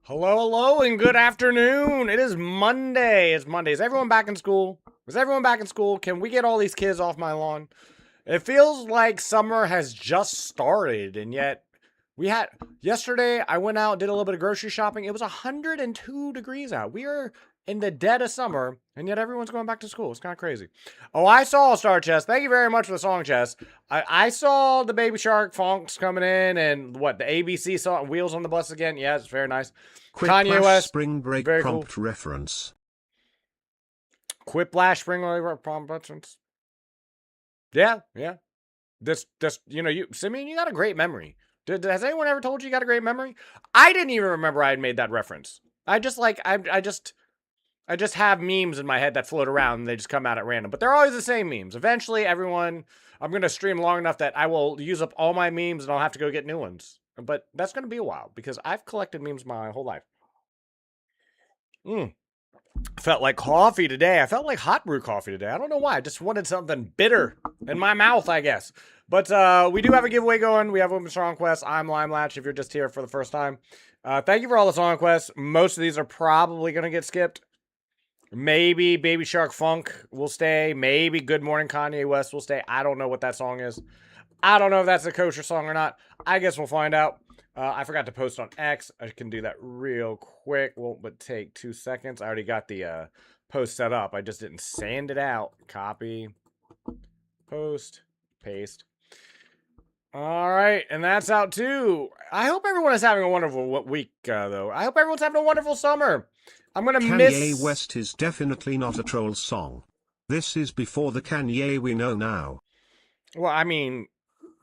Hello, hello, and good afternoon. It is Monday. It's Monday. Is everyone back in school? Is everyone back in school? Can we get all these kids off my lawn? It feels like summer has just started, and yet yesterday I went out, did a little bit of grocery shopping. It was 102 degrees out. We are in the dead of summer, and yet everyone's going back to school. It's kind of crazy. Oh, I saw Star Chest. Thank you very much for the song, Chest. I saw the Baby Shark Funks coming in, and what, the ABC song, Wheels on the Bus again. Yeah, it's very nice. Kanye West, Spring Break very prompt cool. reference. Quiplash Spring Break prompt reference. Yeah. This, Simeon, you got a great memory. Has anyone ever told you got a great memory? I didn't even remember I had made that reference. I just have memes in my head that float around and they just come out at random. But they're always the same memes. Eventually, I'm going to stream long enough that I will use up all my memes and I'll have to go get new ones. But that's going to be a while because I've collected memes my whole life. Felt like coffee today. I felt like hot brew coffee today. I don't know why. I just wanted something bitter in my mouth, I guess. But we do have a giveaway going. We have Open Song Quest. I'm Lime Latch if you're just here for the first time. Thank you for all the song quests. Most of these are probably going to get skipped. Maybe Baby Shark Funk will stay. Maybe Good Morning Kanye West will stay. I don't know what that song is. I don't know if that's a kosher song or not. I guess we'll find out. I forgot to post on X. I can do that real quick. Won't but take 2 seconds. I already got the post set up. I just didn't sand it out. Copy. Post. Paste. All right, and that's out too. I hope everyone is having a wonderful week, though. I hope everyone's having a wonderful summer. I'm gonna miss. Kanye West is definitely not a troll song. This is before the Kanye we know now. Well, I mean,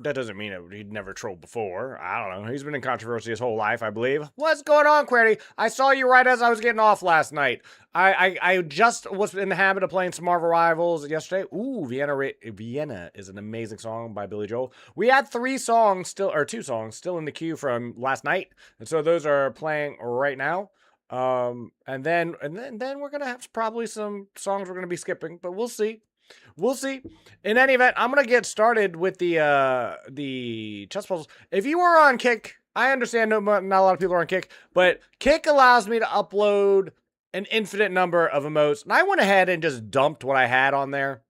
that doesn't mean he'd never trolled before. I don't know. He's been in controversy his whole life, I believe. What's going on, Query? I saw you right as I was getting off last night. I just was in the habit of playing some Marvel Rivals yesterday. Ooh, Vienna is an amazing song by Billy Joel. We had 2 songs still in the queue from last night, and so those are playing right now. And then we're gonna have probably some songs we're gonna be skipping, but we'll see. We'll see. In any event, I'm gonna get started with the chess puzzles. If you are on Kick, I understand not a lot of people are on Kick, but Kick allows me to upload an infinite number of emotes, and I went ahead and just dumped what I had on there.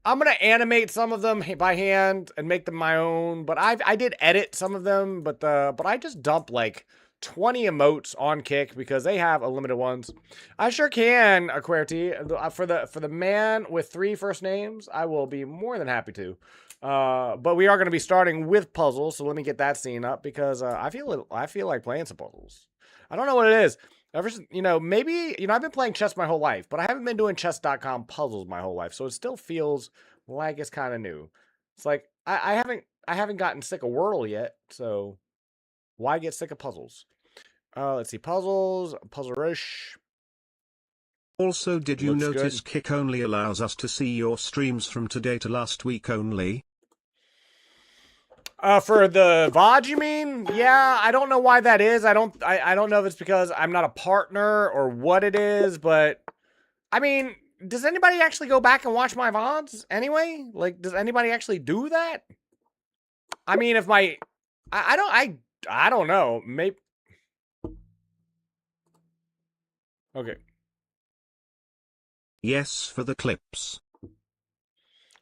I'm gonna animate some of them by hand and make them my own, but I did edit some of them, but I just dumped like 20 emotes on Kick because they have unlimited ones. I sure can, Aquarity. For the man with 3 first names, I will be more than happy to. But we are going to be starting with puzzles, so let me get that scene up because I feel like playing some puzzles. I don't know what it is. Maybe, I've been playing chess my whole life, but I haven't been doing chess.com puzzles my whole life, so it still feels like it's kind of new. It's like I haven't gotten sick of Wordle yet, so why get sick of puzzles? Let's see. Puzzles. Puzzle Rush. Also, did you Looks notice good. Kick only allows us to see your streams from today to last week only? For the VOD, you mean? Yeah, I don't know why that is. I don't know if it's because I'm not a partner or what it is, but I mean, does anybody actually go back and watch my VODs anyway? Like, does anybody actually do that? I mean, if my I don't know. Maybe. Okay. Yes, for the clips.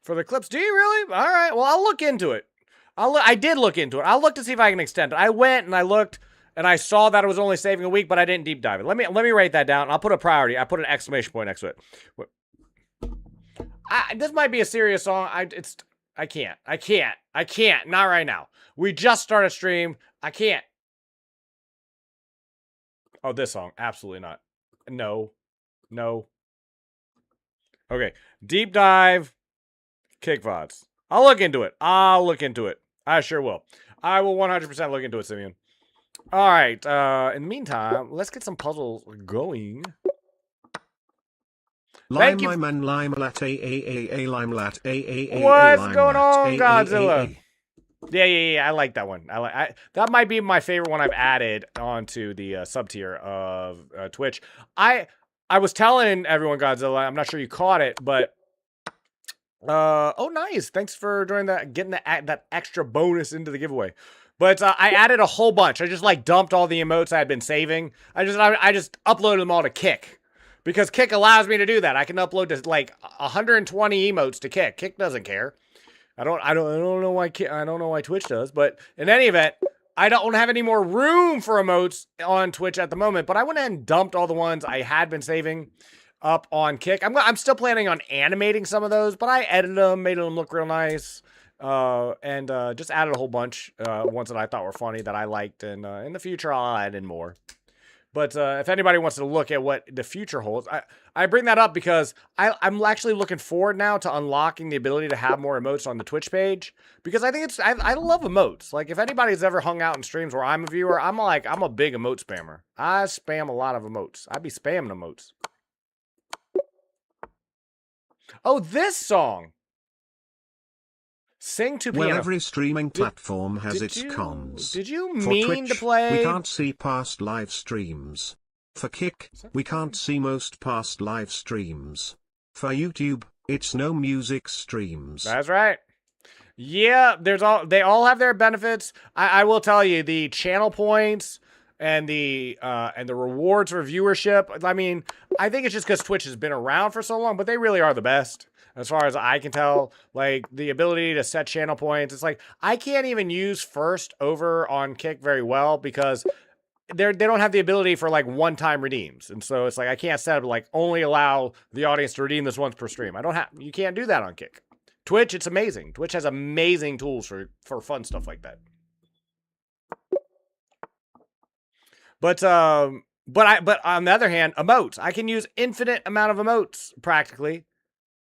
For the clips, do you really? All right. Well, I'll look into it. I did look into it. I'll look to see if I can extend it. I went and I looked and I saw that it was only saving a week, but I didn't deep dive it. Let me write that down. I'll put a priority. I put an exclamation point next to it. This might be a serious song. I can't. Not right now. We just started stream. I can't. Oh, this song. Absolutely not. No. Okay. Deep dive. Kick VODs. I'll look into it. I sure will. I will 100% look into it, Simeon. All right. In the meantime, let's get some puzzles going. Lime my man lime lat a lime lat a What's going on, Godzilla? Yeah. I like that one. That might be my favorite one I've added onto the sub tier of Twitch. I was telling everyone, Godzilla. I'm not sure you caught it, but oh, nice. Thanks for joining that, getting that extra bonus into the giveaway. But I added a whole bunch. I just like dumped all the emotes I had been saving. I just uploaded them all to Kick. Because Kick allows me to do that. I can upload to like 120 emotes to Kick. Kick doesn't care. I don't know why Twitch does, but in any event, I don't have any more room for emotes on Twitch at the moment, but I went ahead and dumped all the ones I had been saving up on Kick. I'm still planning on animating some of those, but I edited them, made them look real nice, and just added a whole bunch, ones that I thought were funny that I liked, and in the future I'll add in more. But if anybody wants to look at what the future holds, I bring that up because I'm actually looking forward now to unlocking the ability to have more emotes on the Twitch page. Because I think I love emotes. Like, if anybody's ever hung out in streams where I'm a viewer, I'm a big emote spammer. I spam a lot of emotes. I be spamming emotes. Oh, this song! Sing to piano. Well, every streaming platform has its cons. Did you For mean Twitch, to play? we can't see past live streams. For Kick, we can't see most past live streams. For YouTube, it's no music streams. That's right. Yeah, they all have their benefits. I will tell you, the channel points and the rewards for viewership. I mean, I think it's just because Twitch has been around for so long, but they really are the best. As far as I can tell, like, the ability to set channel points, it's like, I can't even use first over on Kick very well because they don't have the ability for, like, one-time redeems. And so it's like, I can't set up, like, only allow the audience to redeem this once per stream. You can't do that on Kick. Twitch, it's amazing. Twitch has amazing tools for fun stuff like that. But on the other hand, emotes. I can use infinite amount of emotes, practically.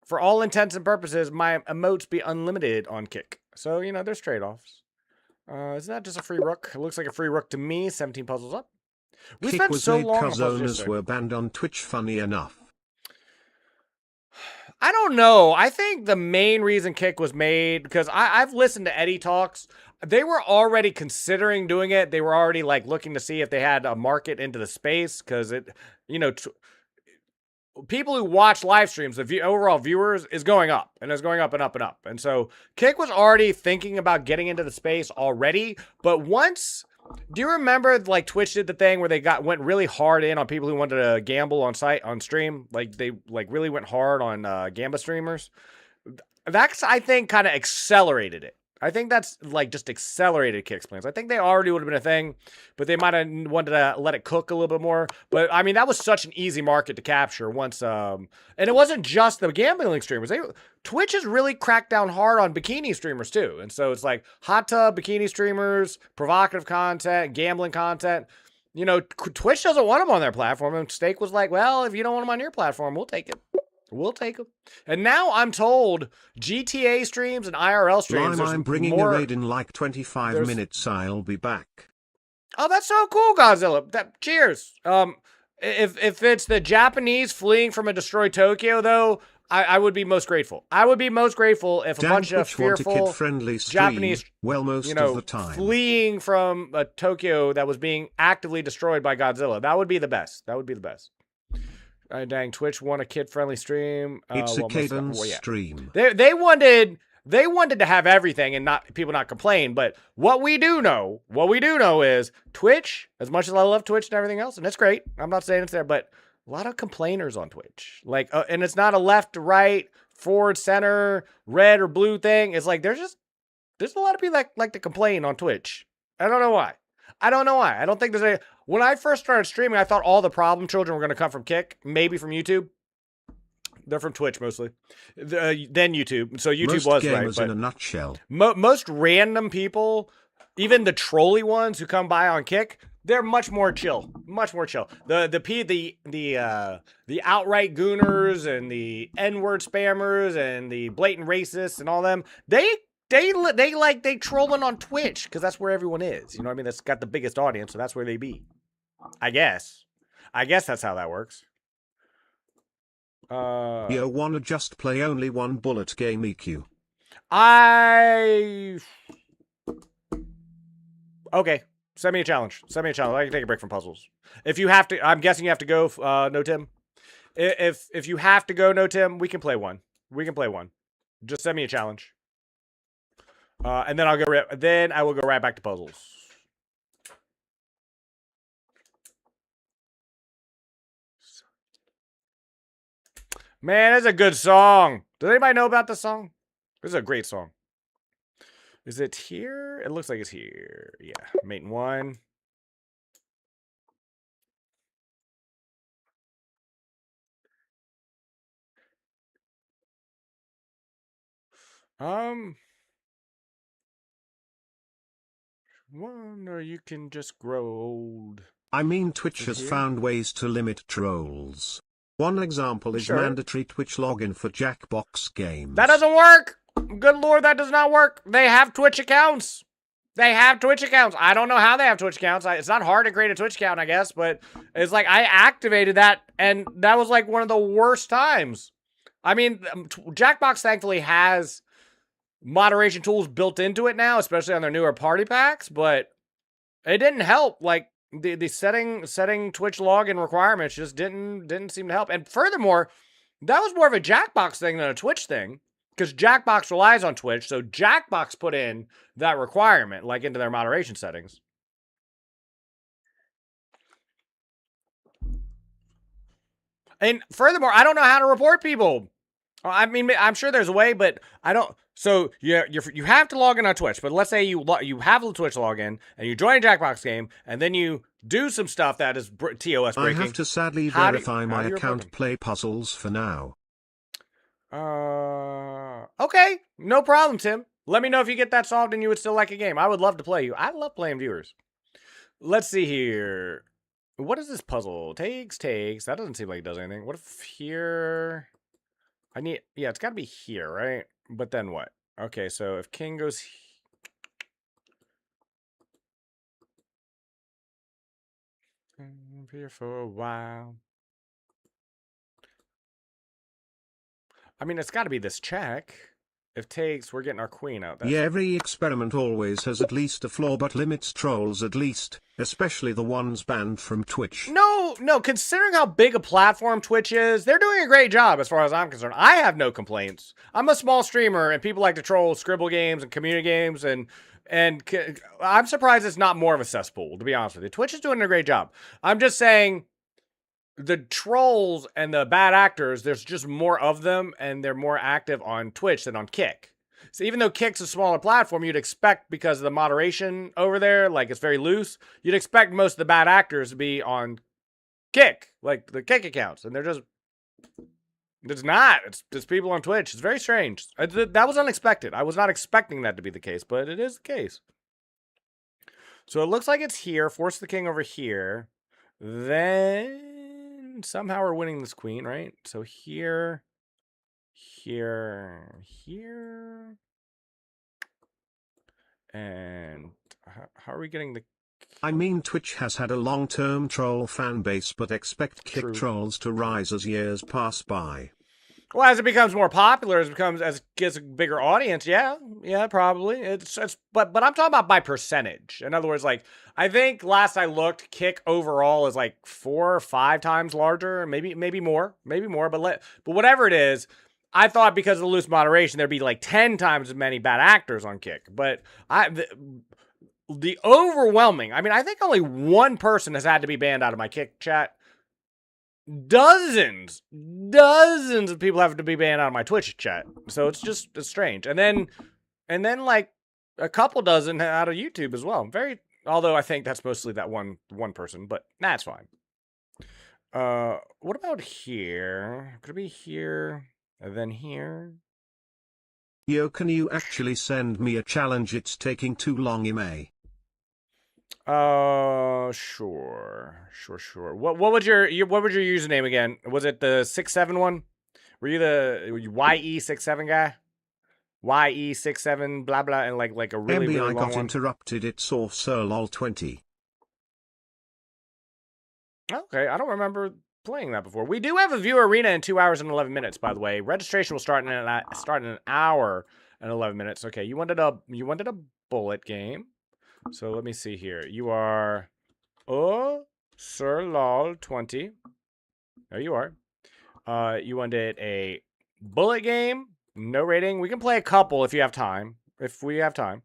For all intents and purposes, my emotes be unlimited on Kick. So, you know, there's trade-offs. Is that just a free rook? It looks like a free rook to me. 17 puzzles up. We Kick spent was so made long on cause puzzles owners yesterday. were banned on Twitch, funny enough. I don't know. I think the main reason Kick was made, because I've listened to Eddie Talks. They were already considering doing it. They were already, like, looking to see if they had a market into the space, because it, you know, people who watch live streams, the overall viewers is going up, and it's going up and up and up. And so Kick was already thinking about getting into the space already. But once, do you remember, like, Twitch did the thing where they went really hard in on people who wanted to gamble on stream? Like, they really went hard on Gamba streamers. That's, I think, kind of accelerated it. I think that's, like, just accelerated Kick's plans. I think they already would have been a thing, but they might have wanted to let it cook a little bit more. But, I mean, that was such an easy market to capture once, and it wasn't just the gambling streamers. Twitch has really cracked down hard on bikini streamers, too. And so it's like hot tub, bikini streamers, provocative content, gambling content. You know, Twitch doesn't want them on their platform, and Stake was like, well, if you don't want them on your platform, we'll take it. We'll take them. And now I'm told GTA streams and IRL streams. I'm bringing a raid in like 25 minutes. I'll be back. Oh, that's so cool, Godzilla. Cheers. If it's the Japanese fleeing from a destroyed Tokyo, though, I would be most grateful. I would be most grateful if a bunch of fearful Japanese, most of the time, fleeing from a Tokyo that was being actively destroyed by Godzilla. That would be the best. That would be the best. Dang, Twitch won a kid-friendly stream. It's a cadence stream. They wanted to have everything and people not complain. But what we do know is Twitch. As much as I love Twitch and everything else, and it's great. I'm not saying it's there, but a lot of complainers on Twitch. Like, and it's not a left, right, forward, center, red or blue thing. It's like there's a lot of people that like to complain on Twitch. I don't know why. I don't think there's when I first started streaming, I thought all the problem children were going to come from Kick, maybe from YouTube. They're from Twitch mostly. Then YouTube. So YouTube was right. But in a nutshell. Most random people, even the trolly ones who come by on Kick, they're much more chill. Much more chill. The outright gooners and the N-word spammers and the blatant racists and all them, they trolling on Twitch because that's where everyone is. You know what I mean? That's got the biggest audience, so that's where they be. I guess that's how that works. You wanna just play only one bullet game EQ? Okay. Send me a challenge. I can take a break from puzzles. If you have to, I'm guessing you have to go, No Tim. If you have to go, No Tim, we can play one. Just send me a challenge. And then I will go right back to puzzles. Man, that's a good song. Does anybody know about this song? This is a great song. Is it here? It looks like it's here. Yeah, mate in 1. One, or you can just grow old. I mean, Twitch has found ways to limit trolls. One example is mandatory Twitch login for Jackbox games. That doesn't work! Good lord, that does not work. They have Twitch accounts. I don't know how they have Twitch accounts. It's not hard to create a Twitch account, I guess, but it's like I activated that, and that was like one of the worst times. I mean, Jackbox thankfully has moderation tools built into it now, especially on their newer party packs, but it didn't help. Like the setting Twitch login requirements just didn't seem to help. And furthermore, that was more of a Jackbox thing than a Twitch thing, because Jackbox relies on Twitch, so Jackbox put in that requirement like into their moderation settings. And furthermore, I don't know how to report people. I mean, I'm sure there's a way, but I don't. So you have to log in on Twitch. But let's say you have the Twitch login and you join a Jackbox game, and then you do some stuff that is TOS breaking. I have to sadly verify my account. Play puzzles for now. Okay, no problem, Tim. Let me know if you get that solved and you would still like a game. I would love to play you. I love playing viewers. Let's see here. What is this puzzle? Takes. That doesn't seem like it does anything. What if here? Yeah, it's got to be here, right? But then what? Okay, so if king goes here for a while. I mean, it's got to be this check. If takes, we're getting our queen out. Yeah, every experiment always has at least a flaw, but limits trolls at least, especially the ones banned from Twitch. No, considering how big a platform Twitch is, they're doing a great job as far as I'm concerned. I have no complaints. I'm a small streamer, and people like to troll Scribble games and community games, and I'm surprised it's not more of a cesspool, to be honest with you. Twitch is doing a great job. I'm just saying, the trolls and the bad actors, there's just more of them, and they're more active on Twitch than on Kick. So even though Kick's a smaller platform, you'd expect, because of the moderation over there, like it's very loose, you'd expect most of the bad actors to be on Kick, like the Kick accounts, and it's not. It's just people on Twitch. It's very strange. That was unexpected. I was not expecting that to be the case, but it is the case. So it looks like it's here. Force the king over here. Then somehow we're winning this queen, right? So here. And how are we getting the... I mean, Twitch has had a long-term troll fan base, but expect Kick trolls to rise as years pass by. Well, as it becomes more popular, as it gets a bigger audience, yeah, probably. But I'm talking about by percentage. In other words, like, I think last I looked, Kick overall is like 4 or 5 times larger, maybe more. But whatever it is, I thought because of the loose moderation, there'd be like 10 times as many bad actors on Kick. But the overwhelming, I mean, I think only one person has had to be banned out of my Kick chat. Dozens of people have to be banned out of my Twitch chat. So it's strange. And then like a couple dozen out of YouTube as well. Although I think that's mostly that one person, but that's fine. What about here? Could it be here and then here? Yo, can you actually send me a challenge? It's taking too long, Ime. Sure. What was your username again? Was it the 67 one? Were you the YE67 guy? YE67 blah blah, and like a really MBI long got one? interrupted. It's off Sir Lol 20. Okay, I don't remember playing that before. We do have a viewer arena in 2 hours and 11 minutes, by the way. Registration will start in an hour and 11 minutes. Okay, you wanted a bullet game. So let me see here. You are Sir Lol 20. There you are. You wanted a bullet game. No rating. We can play a couple if you have time. if we have time.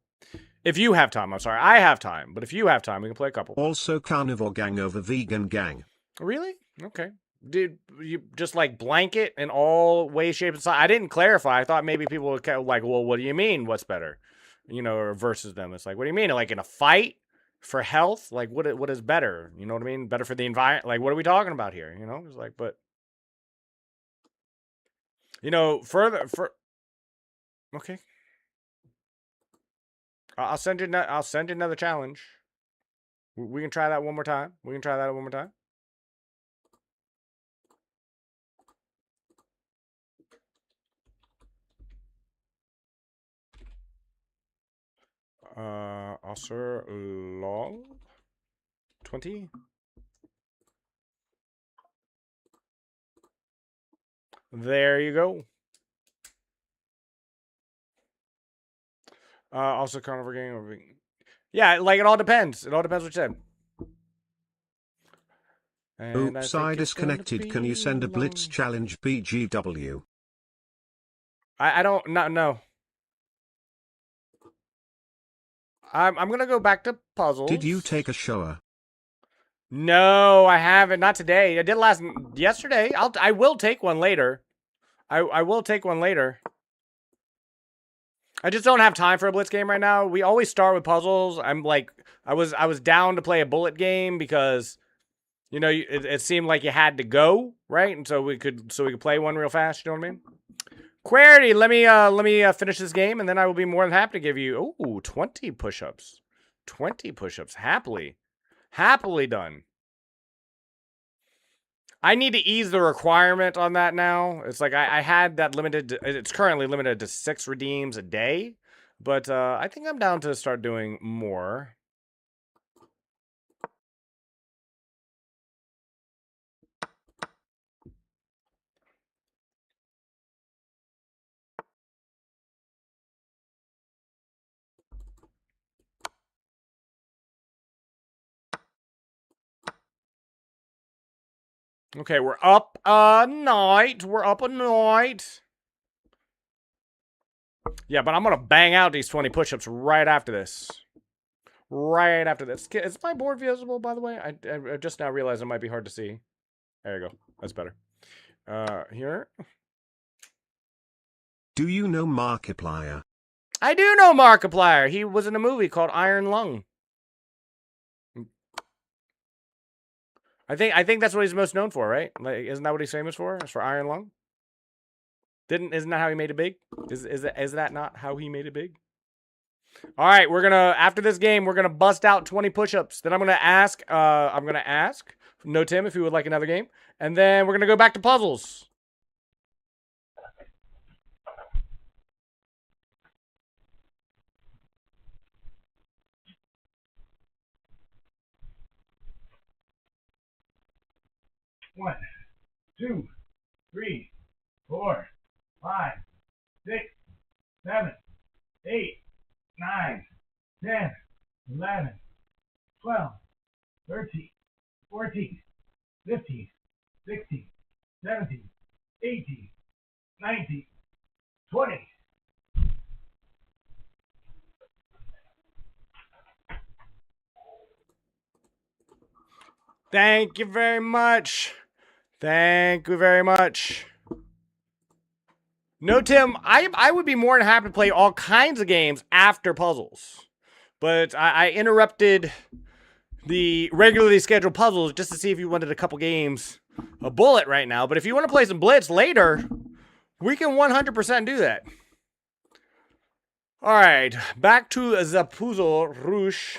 If you have time, I'm sorry. I have time, but if you have time, we can play a couple. Also Carnivore Gang over Vegan Gang. Really? Okay. Did you just like blanket in all ways, shapes, and sizes? I didn't clarify. I thought maybe people would like, well, what do you mean? What's better? You know, or versus them. It's like, what do you mean? Like in a fight for health? Like what is better? You know what I mean? Better for the environment? Like what are we talking about here? You know, it's like, but you know, okay. I'll send you. I'll send you another challenge. We can try that one more time. We can try that one more time. Oscar Long 20. There you go. Also Carnivore Gang. Yeah, like it all depends. It all depends what you said. And Oops, I disconnected. Can you send a Blitz challenge BGW? I don't no. I'm gonna go back to puzzles. Did you take a shower? No, I haven't. Not today. I did yesterday. I will take one later. I will take one later. I just don't have time for a Blitz game right now. We always start with puzzles. I'm like, I was down to play a bullet game because, you know, it seemed like you had to go, right? And so we could play one real fast. You know what I mean? Query, let me finish this game, and then I will be more than happy to give you 20 push-ups. 20 push-ups, happily done. I need to ease the requirement on that now. It's like I had that limited. It's currently limited to 6 redeems a day, but I think I'm down to start doing more. Okay, we're up a night. We're up a night. Yeah, but I'm going to bang out these 20 push-ups right after this. Right after this. Is my board visible, by the way? I just now realized it might be hard to see. There you go. That's better. Here. Do you know Markiplier? I do know Markiplier. He was in a movie called Iron Lung. I think that's what he's most known for, right? Like, isn't that what he's famous for? It's for Iron Lung. Isn't that how he made it big? Is that not how he made it big? All right, we're gonna after this game, we're gonna bust out 20 push-ups. Then I'm gonna ask No Tim if he would like another game, and then we're gonna go back to puzzles. One, 2, 3, 4, 5, 6, 7, 8, 9, 10, 11, 12, 13, 14, 15, 16, 17, 18, 19, 20. Thank you very much. Thank you very much. No, Tim, I would be more than happy to play all kinds of games after puzzles. But I interrupted the regularly scheduled puzzles just to see if you wanted a couple games of Bullet right now. But if you want to play some Blitz later, we can 100% do that. All right, back to the Puzzle Rouge.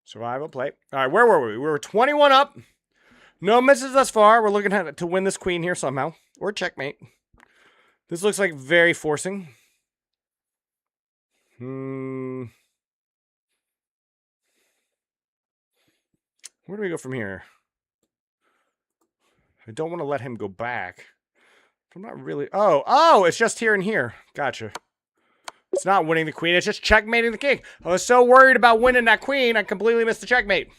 Survival play. All right, where were we? We were 21 up. No misses thus far. We're looking at to win this queen here somehow. Or checkmate. This looks like very forcing. Where do we go from here? I don't want to let him go back. I'm not really... Oh, it's just here and here. Gotcha. It's not winning the queen. It's just checkmating the king. I was so worried about winning that queen, I completely missed the checkmate.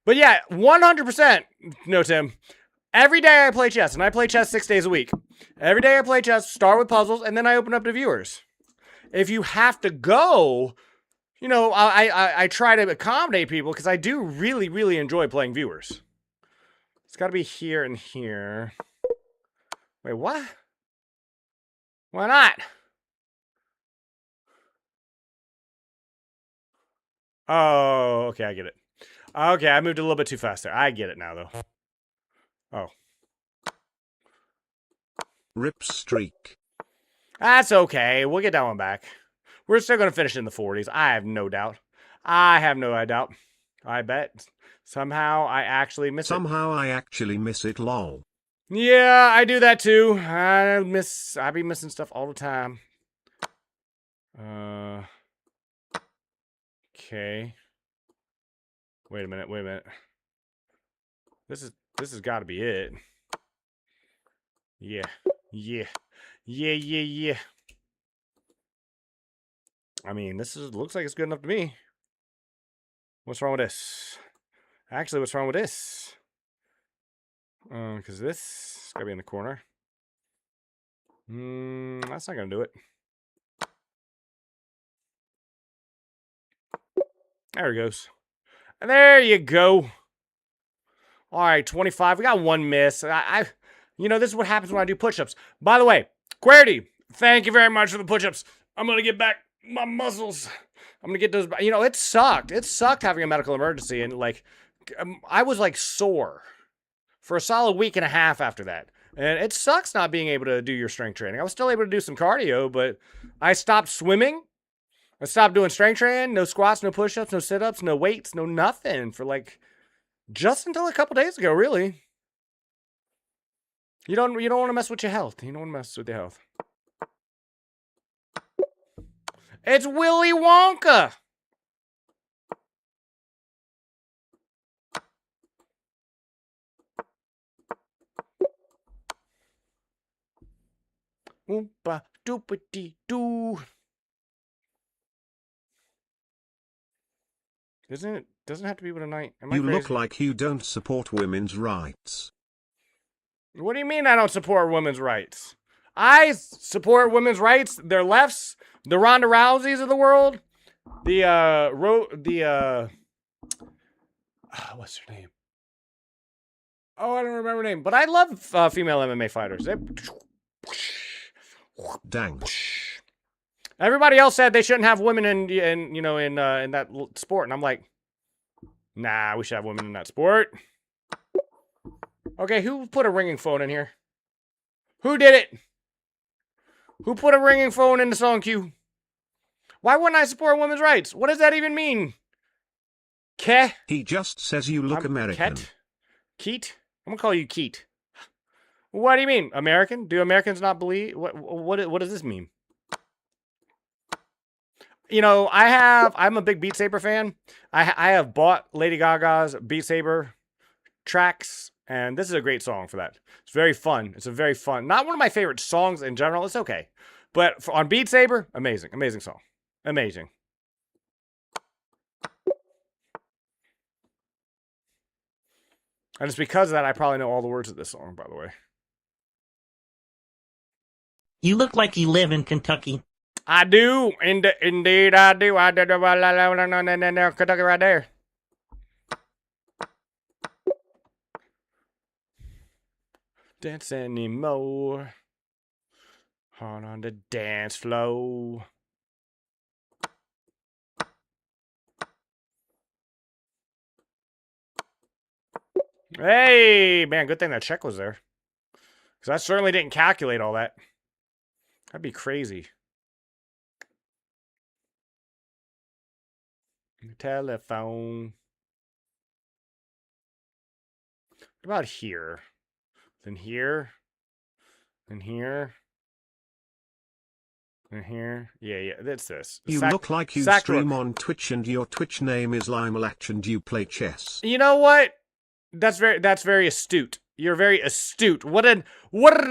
But yeah, 100%. No, Tim. Every day I play chess, and I play chess 6 days a week. Every day I play chess, start with puzzles, and then I open up to viewers. if you have to go, you know, I try to accommodate people because I do really, really enjoy playing viewers. It's got to be here and here. Wait, what? Why not? Oh, okay, I get it. Okay, I moved a little bit too fast there. I get it now, though. Oh. Rip streak. That's okay. We'll get that one back. We're still going to finish in the 40s. I have no doubt. I have no doubt. I bet. Somehow I actually miss it. Somehow I actually miss it, lol. Yeah, I do that too. I be missing stuff all the time. Okay. Wait a minute. This has got to be it. Yeah. I mean, looks like it's good enough to me. What's wrong with this? Actually, what's wrong with this? Because this is gotta be in the corner. That's not gonna do it. There it goes. And there you go. All right, 25. We got one miss. You know, this is what happens when I do push-ups. By the way, Querty, thank you very much for the push-ups. I'm gonna get back my muscles. I'm gonna get those. You know, it sucked. It sucked having a medical emergency, and like, I was like sore for a solid week and a half after that. And it sucks not being able to do your strength training. I was still able to do some cardio, but I stopped swimming. I stopped doing strength training. No squats, no push-ups, no sit-ups, no weights, no nothing for like just until a couple days ago, really. You don't want to mess with your health. You don't want to mess with your health. It's Willy Wonka. Oompa doopity doo. Doesn't have to be with a night. You look like you don't support women's rights. What do you mean I don't support women's rights? I support women's rights. They're lefts. The Ronda Rouseys of the world. What's her name? Oh, I don't remember her name. But I love female MMA fighters. Dang. Everybody else said they shouldn't have women in that sport, and I'm like, nah, we should have women in that sport. Okay, who put a ringing phone in here? Who did it? Who put a ringing phone in the song queue? Why wouldn't I support women's rights? What does that even mean? He just says you look American. Keat? I'm gonna call you Keat. What do you mean? American? Do Americans not believe? What does this mean? You know, I'm a big Beat Saber fan. I have bought Lady Gaga's Beat Saber tracks, and this is a great song for that. It's very fun. It's a very fun, not one of my favorite songs in general. It's okay. But on Beat Saber, amazing. Amazing song. Amazing. And it's because of that I probably know all the words of this song, by the way. You look like you live in Kentucky. I do. Indeed, I do. I do. Kentucky right there. Dance anymore. Hard on the dance floor. Hey, man, good thing that check was there. Because I certainly didn't calculate all that. That'd be crazy. Telephone. What about here? Then here. Then here. And here. Yeah, that's this. You look like you stream on Twitch and your Twitch name is Limelach and you play chess. You know what? That's very astute. You're very astute. What an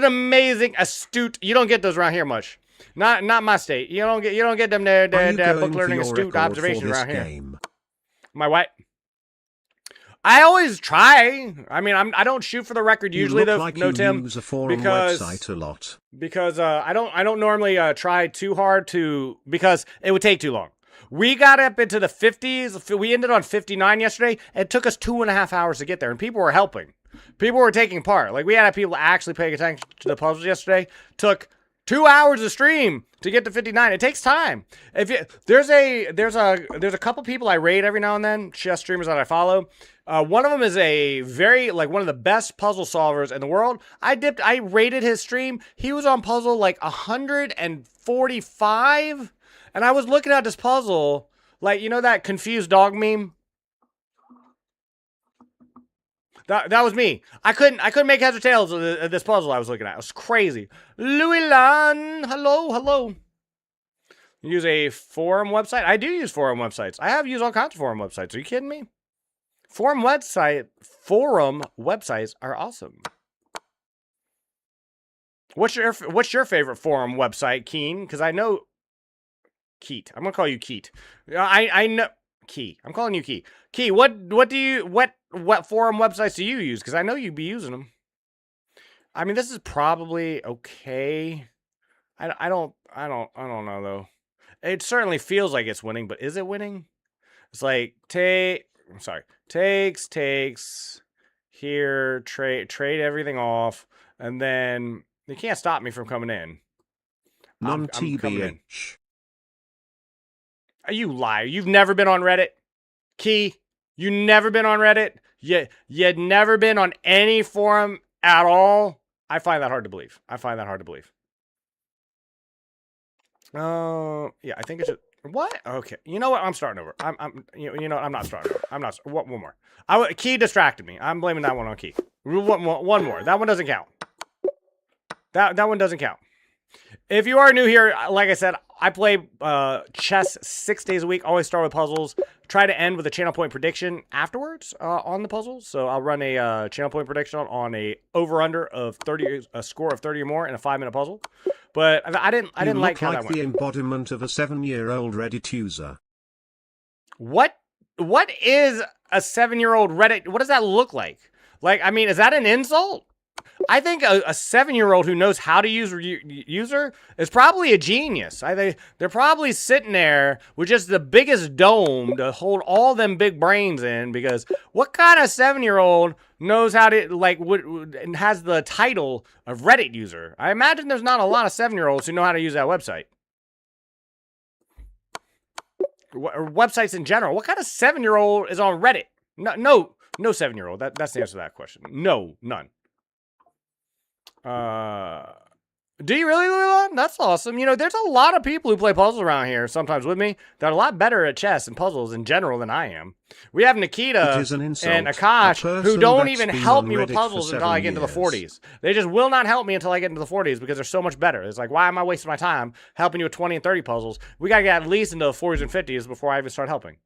amazing astute. You don't get those around here much. Not my state. You don't get them book learning astute observations around here. Game? My what? I always try. I mean, I don't shoot for the record usually, you look though. like No, you Tim, use a forum because website a lot. I don't normally try too hard because it would take too long. We got up into the 50s. We ended on 59 yesterday. It took us 2.5 hours to get there, and people were helping. People were taking part. Like, we had people actually paying attention to the puzzles yesterday. Took 2 hours to stream to get to 59. It takes time. There's a couple people I raid every now and then, chess streamers that I follow. One of them is a very, like, one of the best puzzle solvers in the world. I rated his stream. He was on puzzle like 145, and I was looking at this puzzle, like, you know that confused dog meme? That was me. I couldn't make heads or tails of this puzzle I was looking at. It was crazy. Louis Lan, hello. Use a forum website? I do use forum websites. I have used all kinds of forum websites. Are you kidding me? Forum websites are awesome. What's your favorite forum website, Keen? Because I know Keat. I'm gonna call you Keat. I know Key. I'm calling you Key. Key, what forum websites do you use? Because I know you'd be using them. I mean, this is probably okay. I don't know though. It certainly feels like it's winning, but is it winning? It's like takes here, trade everything off, and then you can't stop me from coming in. I'm coming in. You lie. You've never been on Reddit? Key, you never been on Reddit? You'd never been on any forum at all? I find that hard to believe. Yeah, I think it's just... What? Okay. You know what? I'm starting over. You know what? I'm not starting over. One more. Key distracted me. I'm blaming that one on Key. One more. That one doesn't count. That one doesn't count. If you are new here, like I said, I play chess 6 days a week. Always start with puzzles. Try to end with a channel point prediction afterwards on the puzzles. So I'll run a channel point prediction on a over/under of 30, a score of 30 or more in a 5-minute puzzle. But I didn't like how that went. You look like the embodiment of a 7-year-old Reddit user. What is a 7-year-old Reddit? What does that look like? Like, I mean, is that an insult? I think a 7-year-old who knows how to use user is probably a genius. They're probably sitting there with just the biggest dome to hold all them big brains in, because what kind of 7-year-old knows how to, like, and has the title of Reddit user? I imagine there's not a lot of 7-year-olds who know how to use that website. Or websites in general. What kind of 7-year-old is on Reddit? No 7-year-old. That's the answer to that question. No, none. Do you really, Lula? That's awesome. You know, there's a lot of people who play puzzles around here, sometimes with me, that are a lot better at chess and puzzles in general than I am. We have Nikita and Akash who don't even help me with puzzles until I get into the 40s. They just will not help me until I get into the 40s because they're so much better. It's like, why am I wasting my time helping you with 20 and 30 puzzles? We gotta get at least into the 40s and 50s before I even start helping.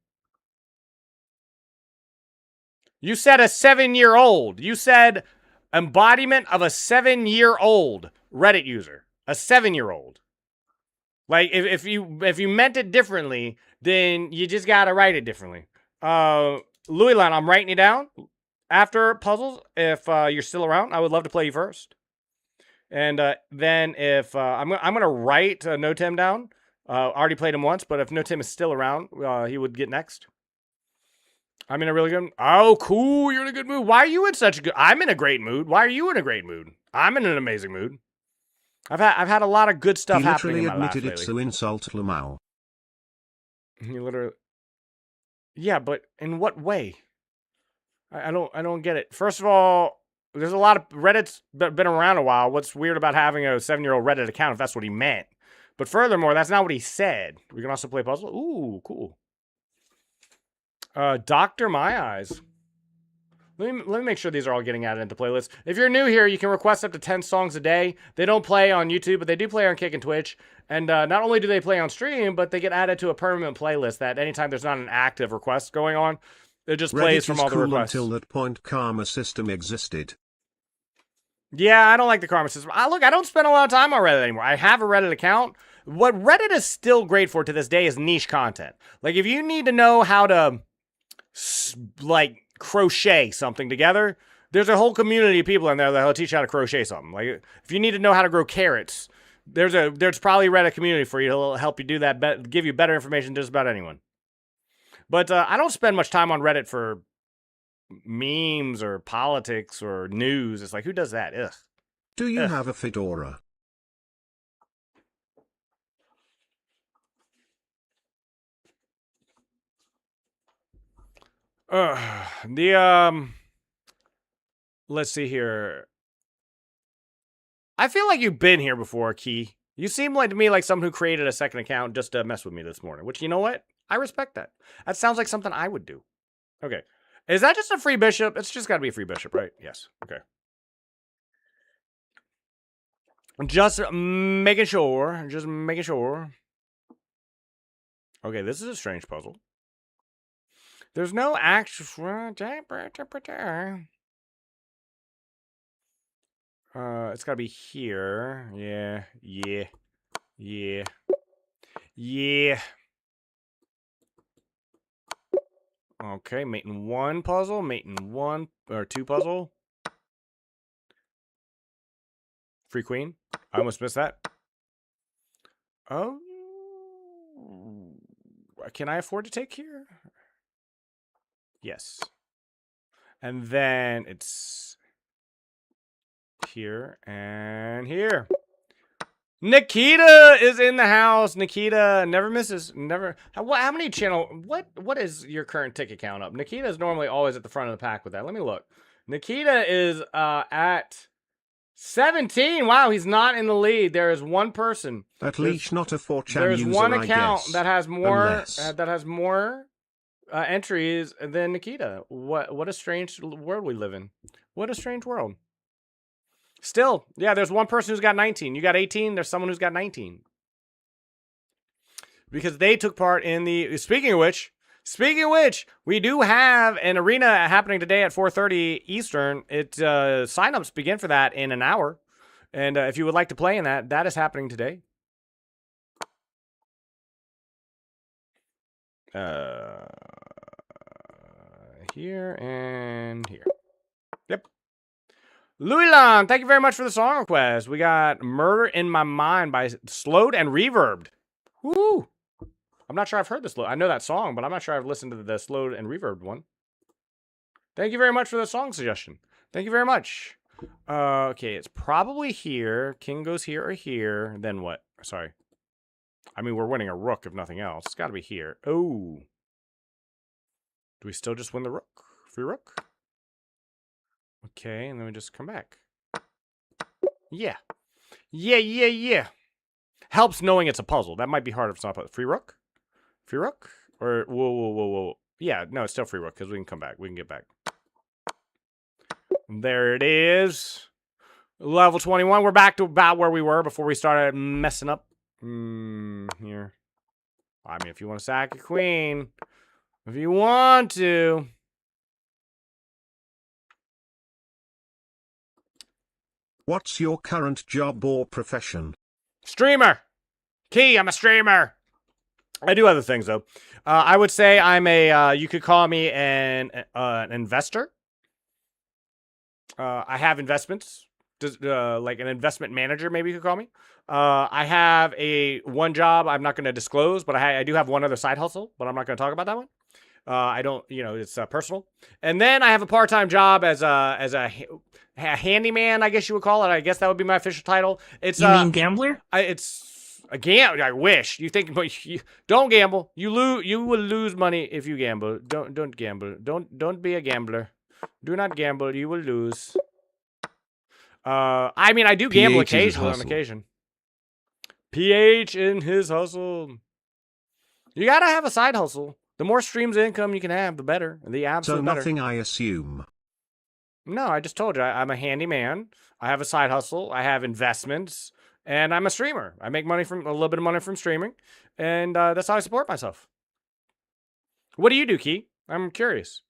You said a 7-year-old. You said... embodiment of a 7-year-old Reddit user. A 7-year-old. Like, if you meant it differently, then you just gotta write it differently. Louis Lan, I'm writing you down after puzzles. If you're still around, I would love to play you first. And then if I'm gonna write No Tim down. Already played him once, but if No Tim is still around, he would get next. I'm in a really good... Oh, cool. You're in a good mood. Why are you in such a good... I'm in a great mood. Why are you in a great mood? I'm in an amazing mood. I've had a lot of good stuff happening in my life lately. He literally admitted it, so insult Lamau. He literally... Yeah, but in what way? I don't get it. First of all, there's a lot of... Reddit's been around a while. What's weird about having a 7-year-old Reddit account if that's what he meant? But furthermore, that's not what he said. We can also play puzzle. Ooh, cool. Dr. My Eyes. Let me make sure these are all getting added into playlists. If you're new here, you can request up to 10 songs a day. They don't play on YouTube, but they do play on Kick and Twitch. And not only do they play on stream, but they get added to a permanent playlist that anytime there's not an active request going on, it just plays from all the requests. Until that point, karma system existed. Yeah, I don't like the karma system. Look, I don't spend a lot of time on Reddit anymore. I have a Reddit account. What Reddit is still great for to this day is niche content. Like, if you need to know how to... like crochet something together, there's a whole community of people in there that'll teach you how to crochet something. Like if you need to know how to grow carrots, there's probably a Reddit community for you to help you do that, give you better information than just about anyone. But I don't spend much time on Reddit for memes or politics or news. It's like, who does that? Ugh. Do you have a fedora? Let's see here. I feel like you've been here before, Key. You seem like to me like someone who created a second account just to mess with me this morning, which, you know what? I respect that. That sounds like something I would do. Okay. Is that just a free bishop? It's just got to be a free bishop, right? Yes. Okay. Just making sure. Just making sure. Okay, this is a strange puzzle. There's no actual... it's got to be here. Yeah. Okay, mating one puzzle, mating one or two puzzle. Free queen. I almost missed that. Oh. Can I afford to take here? Yes. And then it's here and here. Nikita is in the house. Nikita never misses. Never. How many channel? What is your current ticket count up? Nikita is normally always at the front of the pack with that. Let me look. Nikita is at 17. Wow, he's not in the lead. There is one person. At least not a 4chan There's user, one I account guess. that has more Unless. entries than Nikita. What a strange world we live in. What a strange world. Still, yeah, there's one person who's got 19. You got 18, there's someone who's got 19. Because they took part in the... Speaking of which, we do have an arena happening today at 4:30 Eastern. Signups begin for that in an hour. And if you would like to play in that, that is happening today. Here and here. Yep. Louis Long, thank you very much for the song request. We got Murder in My Mind by Slowed and Reverbed. Woo! I'm not sure I've heard this. I know that song, but I'm not sure I've listened to the Slowed and Reverbed one. Thank you very much for the song suggestion. Thank you very much. Okay, it's probably here. King goes here or here. Then what? Sorry. I mean, we're winning a rook, if nothing else. It's got to be here. Oh. Do we still just win the rook? Free rook? Okay, and then we just come back. Yeah. Yeah. Helps knowing it's a puzzle. That might be hard if it's not a free rook. Free rook? Or, whoa. Yeah, no, it's still free rook because we can come back. We can get back. There it is. Level 21. We're back to about where we were before we started messing up. Here. I mean, if you want to sack a queen. If you want to. What's your current job or profession? Streamer. Key, I'm a streamer. I do other things, though. I would say I'm a, you could call me an investor. I have investments. Like an investment manager, maybe you could call me. I have one job I'm not going to disclose, but I do have one other side hustle, but I'm not going to talk about that one. I don't, it's personal. And then I have a part-time job as a handyman, I guess you would call it. I guess that would be my official title. It's You mean gambler? It's a gamble. I wish. You think, but don't gamble. You will lose money if you gamble. Don't gamble. Don't be a gambler. Do not gamble. You will lose. I mean, I do gamble occasionally on occasion. PH in his hustle. You gotta have a side hustle. The more streams of income you can have, the better. The absolute better. So nothing, I assume. No, I just told you. I'm a handyman. I have a side hustle. I have investments. And I'm a streamer. I make money from a little bit of money from streaming. And that's how I support myself. What do you do, Key? I'm curious.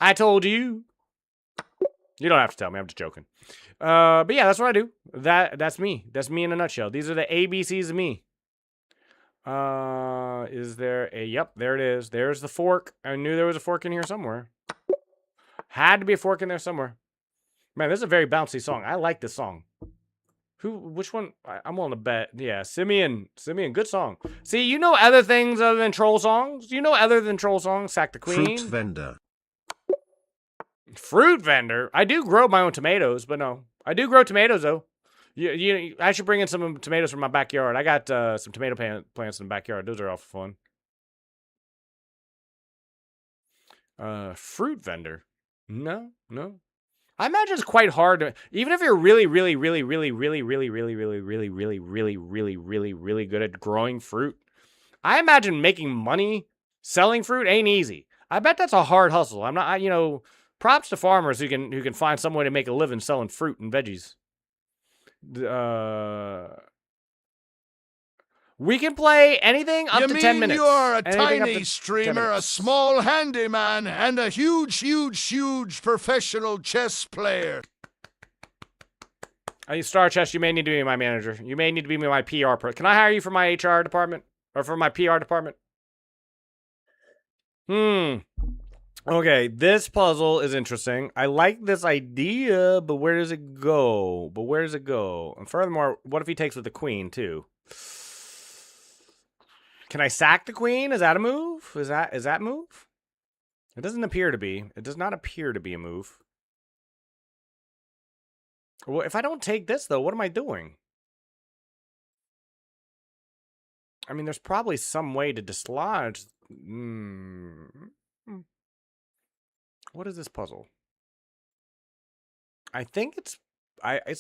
I told you. You don't have to tell me. I'm just joking. But yeah, that's what I do. That's me. That's me in a nutshell. These are the ABCs of me. Is there a... Yep, there it is. There's the fork. I knew there was a fork in here somewhere. Had to be a fork in there somewhere. Man, this is a very bouncy song. I like this song. Which one? I'm willing to bet. Yeah, Simeon, good song. See, you know other things other than troll songs? You know other than troll songs? Sack the Queen. Fruit vendor. Fruit vendor? I do grow my own tomatoes, but no. I do grow tomatoes, though. I should bring in some tomatoes from my backyard. I got some tomato plants in the backyard. Those are all fun. Fruit vendor? No. I imagine it's quite hard to, even if you're really good at growing fruit. I imagine making money selling fruit ain't easy. I bet that's a hard hustle. I'm not, props to farmers who can find some way to make a living selling fruit and veggies. We can play anything up to 10 minutes. You are a Anything up tiny to streamer, 10 a small handyman, and a huge professional chess player. Star Chess, you may need to be my manager. You may need to be my PR person. Can I hire you for my HR department? Or for my PR department? Okay, this puzzle is interesting. I like this idea, but where does it go? And furthermore, what if he takes with the queen, too? Can I sack the queen? Is that a move? Is that move? It doesn't appear to be. It does not appear to be a move. Well, if I don't take this, though, what am I doing? I mean, there's probably some way to dislodge. What is this puzzle? I think it's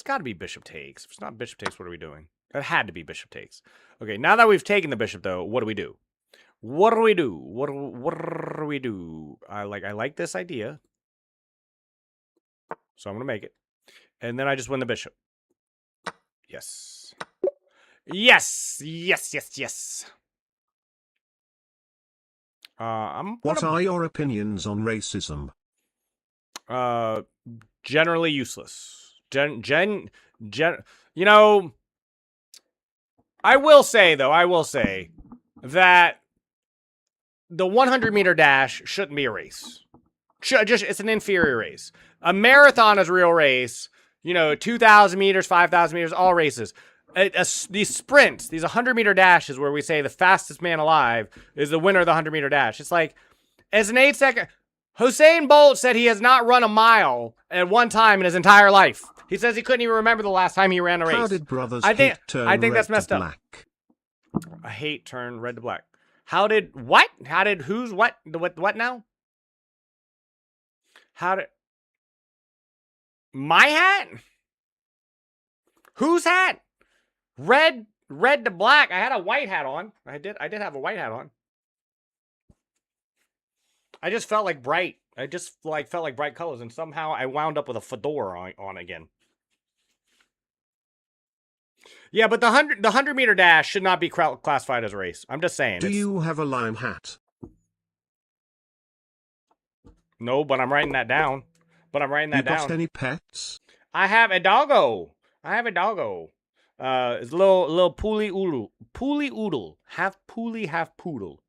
got to be bishop takes. If it's not bishop takes, what are we doing? That had to be bishop takes. Okay, now that we've taken the bishop, though, what do we do? What do we do? I like this idea. So I'm going to make it. And then I just win the bishop. Yes. Yes. What are your opinions on racism? Generally useless. I will say that the 100-meter dash shouldn't be a race. It's an inferior race. A marathon is a real race. 2,000 meters, 5,000 meters, all races. These sprints, these 100-meter dashes where we say the fastest man alive is the winner of the 100-meter dash. It's like, as an 8-second... Usain Bolt said he has not run a mile at one time in his entire life. He says he couldn't even remember the last time he ran a race. How did brothers I think that's red messed to up. black? A hate turn red to black. How did what? How did who's what? The what now? How did my hat? Whose hat? Red to black. I had a white hat on. I did have a white hat on. I just felt like bright. I just felt like bright colors, and somehow I wound up with a fedora on again. Yeah, but the 100-meter dash should not be classified as a race. I'm just saying. Do you have a lime hat? No, but I'm writing that down. You got any pets? I have a doggo. It's a little pooly oodle. Half pooly, half poodle.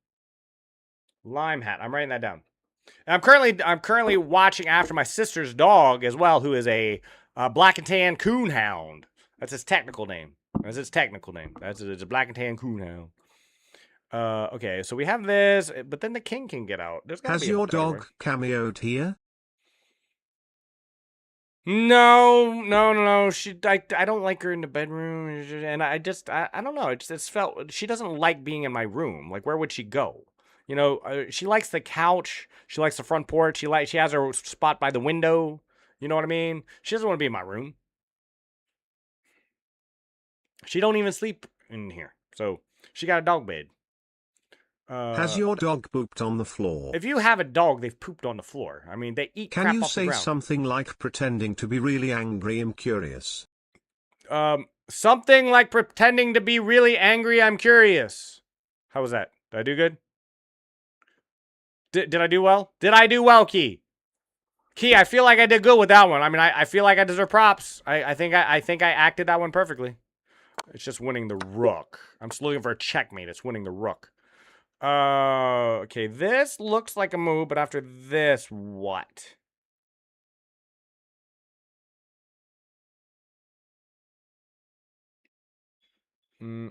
Lime hat. I'm writing that down. And I'm currently watching after my sister's dog as well, who is a black and tan coon hound. That's his technical name. It's a black and tan coon hound. Okay, so we have this, but then the king can get out. Has your dog cameoed here? No. I don't like her in the bedroom, and I don't know. It just felt she doesn't like being in my room. Like, where would she go? She likes the couch. She likes the front porch. She has her spot by the window. You know what I mean? She doesn't want to be in my room. She don't even sleep in here. So she got a dog bed. Has your dog pooped on the floor? If you have a dog, they've pooped on the floor. I mean, they eat crap off the ground. Can you say something like pretending to be really angry? I'm curious. Something like pretending to be really angry. I'm curious. How was that? Did I do good? Did I do well? Did I do well, Key? Key, I feel like I did good with that one. I mean, I feel like I deserve props. I think I acted that one perfectly. It's just winning the rook. I'm just looking for a checkmate. It's winning the rook. Okay, this looks like a move, but after this, what?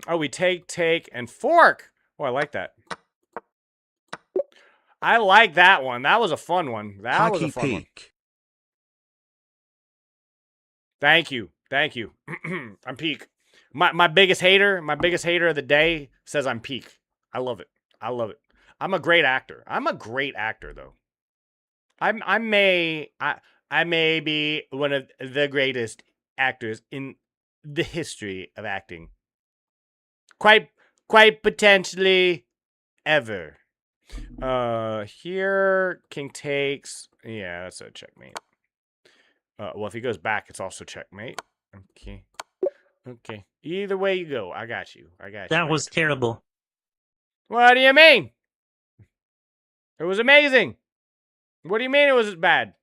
Oh, we take, and fork. Oh, I like that. I like that one. That was a fun one. That was a fun one. Thank you. Thank you. I'm peak. My biggest hater of the day says I'm peak. I love it. I love it. I'm a great actor. I'm a great actor though. I may be one of the greatest actors in the history of acting. Quite potentially ever. Here king takes. Yeah, that's a checkmate. Well, if he goes back, it's also checkmate. Okay. Okay. Either way you go, I got you. I got you. That was terrible. What do you mean? It was amazing. What do you mean it was bad?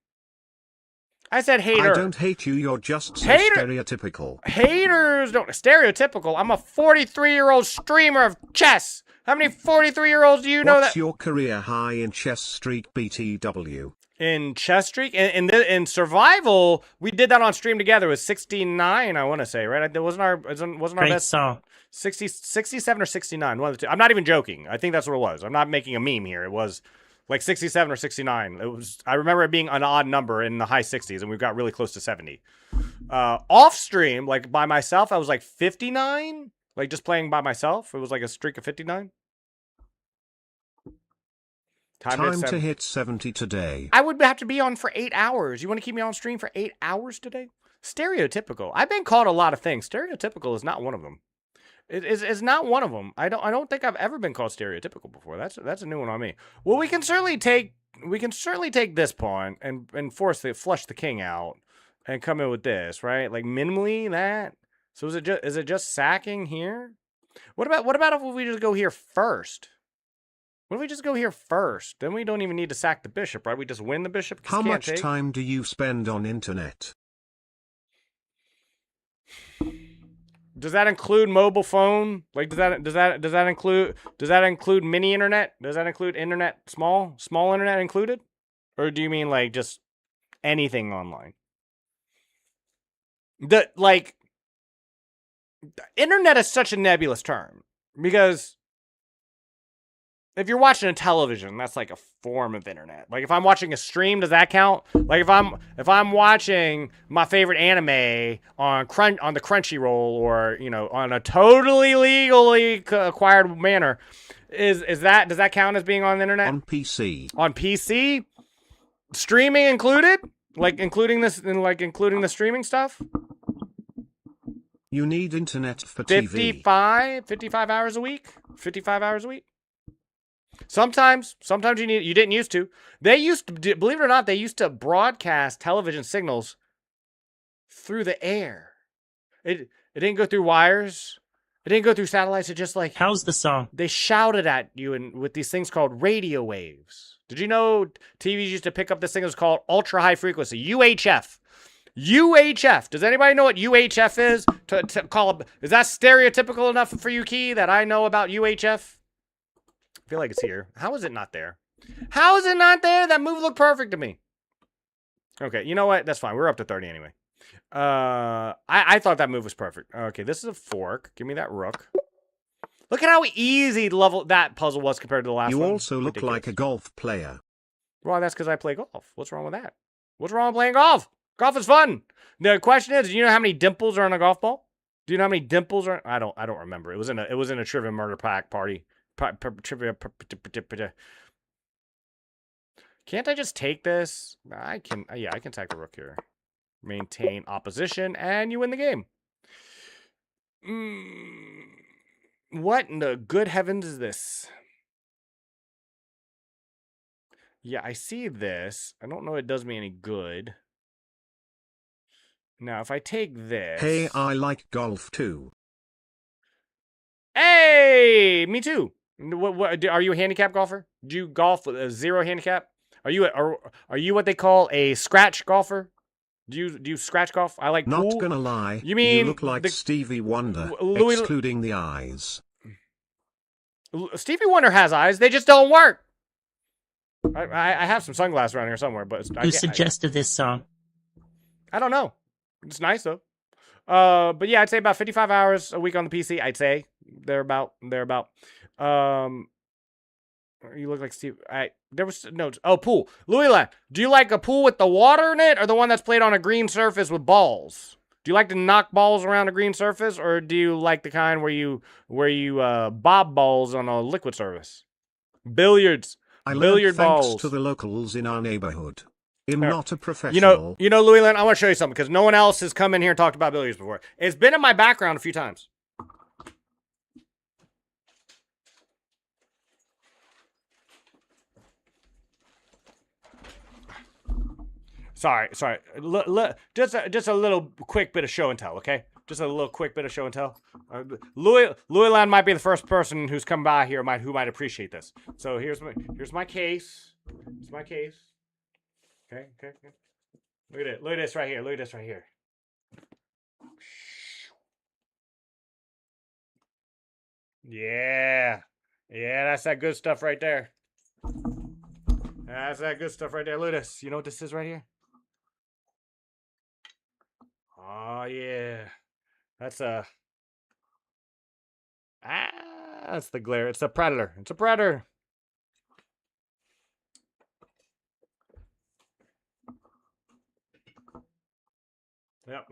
I said hater. I don't hate you, you're just so stereotypical. Haters don't. Stereotypical? I'm a 43-year-old streamer of chess. How many 43-year-olds do you know that? What's your career high in chess streak BTW? In chess streak? In survival, we did that on stream together. It was 69, I want to say, right? It wasn't our best song. 67 or 69, one of the two. I'm not even joking. I think that's what it was. I'm not making a meme here. It was like 67 or 69. It was. I remember it being an odd number in the high 60s, and we got really close to 70. Off stream, like by myself, I was like 59. Like just playing by myself, it was like a streak of 59. Time to hit 70 today. I would have to be on for 8 hours. You want to keep me on stream for 8 hours today? Stereotypical. I've been called a lot of things. Stereotypical is not one of them. It's not one of them. I don't think I've ever been called stereotypical before. That's a new one on me. Well, we can certainly take this pawn and flush the king out and come in with this, right? Like minimally that. So is it just sacking here? What about if we just go here first? What if we just go here first? Then we don't even need to sack the bishop, right? We just win the bishop. How much time do you spend on internet? Does that include mobile phone? Like does that include mini internet? Does that include internet small internet included? Or do you mean like just anything online? The internet is such a nebulous term because if you're watching a television, that's like a form of internet. Like if I'm watching a stream, does that count? Like if I'm watching my favorite anime on the Crunchyroll or on a totally legally acquired manner, does that count as being on the internet? On PC. On PC, streaming included, like including the streaming stuff. You need internet for TV. 55 hours a week. 55 hours a week. Sometimes you didn't used to. They used to, believe it or not, they used to broadcast television signals through the air. It didn't go through wires. It didn't go through satellites. It just like, how's the song? They shouted at you with these things called radio waves. Did you know TVs used to pick up this thing that was called ultra high frequency, UHF? UHF. Does anybody know what UHF is? To call it, is that stereotypical enough for you, Key, that I know about UHF? I feel like it's here. How is it not there? How is it not there? That move looked perfect to me. Okay, you know what? That's fine. We're up to 30 anyway. I thought that move was perfect. Okay, this is a fork. Give me that rook. Look at how easy level that puzzle was compared to the last one. You also look like a golf player. Well, that's because I play golf. What's wrong with that? What's wrong with playing golf? Golf is fun. The question is, do you know how many dimples are on a golf ball? Do you know how many dimples are? I don't remember. It was in a trivia murder pack party. Can't I just take this? I can. Yeah, I can attack the rook here. Maintain opposition, and you win the game. What in the good heavens is this? Yeah, I see this. I don't know it does me any good. Now, if I take this... Hey, I like golf too. Hey, me too. What are you a handicap golfer? Do you golf with a 0 handicap? Are you what they call a scratch golfer? Do you scratch golf? I like Not pool. gonna lie, You mean look like the- Stevie Wonder, Louis- excluding the eyes. Stevie Wonder has eyes. They just don't work. I have some sunglasses around here somewhere, but Who suggested this song? I don't know. It's nice though. But yeah, I'd say about 55 hours a week on the PC. I'd say thereabout. You look like Steve. There was no. Oh, pool. Louis, do you like a pool with the water in it, or the one that's played on a green surface with balls? Do you like to knock balls around a green surface, or do you like the kind where you bob balls on a liquid surface? Billiards. I Billiard learned thanks balls. to the locals in our neighborhood. I'm Here. not a professional. You know, Louis Lynn, I want to show you something because no one else has come in here and talked about billiards before. It's been in my background a few times. Sorry. Just a little quick bit of show and tell, okay? Just a little quick bit of show and tell. Louis Land might be the first person who's come by here who might appreciate this. So here's my case. Here's my case. Okay. Look at it. Look at this right here. Look at this right here. Yeah, that's that good stuff right there. That's that good stuff right there. Look at this. You know what this is right here? Oh yeah, that's that's the glare. It's a predator. It's a predator. Yep.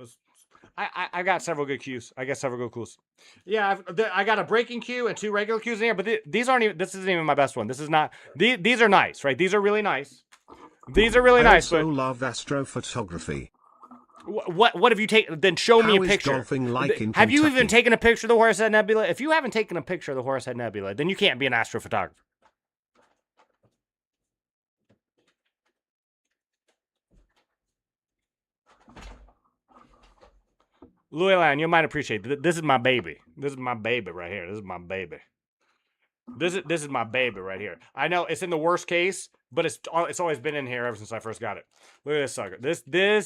I got several good cues. I got several good cues. Yeah, I got a breaking cue and 2 regular cues in here, but these aren't even. This isn't even my best one. This is not. These are nice, right? These are really nice. These are really nice. I also love astrophotography. What have you taken? Then show me a How is picture. golfing like in Have you Kentucky? even taken a picture of the Horsehead Nebula? If you haven't taken a picture of the Horsehead Nebula, then you can't be an astrophotographer. Louis Land, you might appreciate it. This is my baby. This is my baby right here. This is my baby. This is my baby right here. I know it's in the worst case, but it's always been in here ever since I first got it. Look at this sucker. This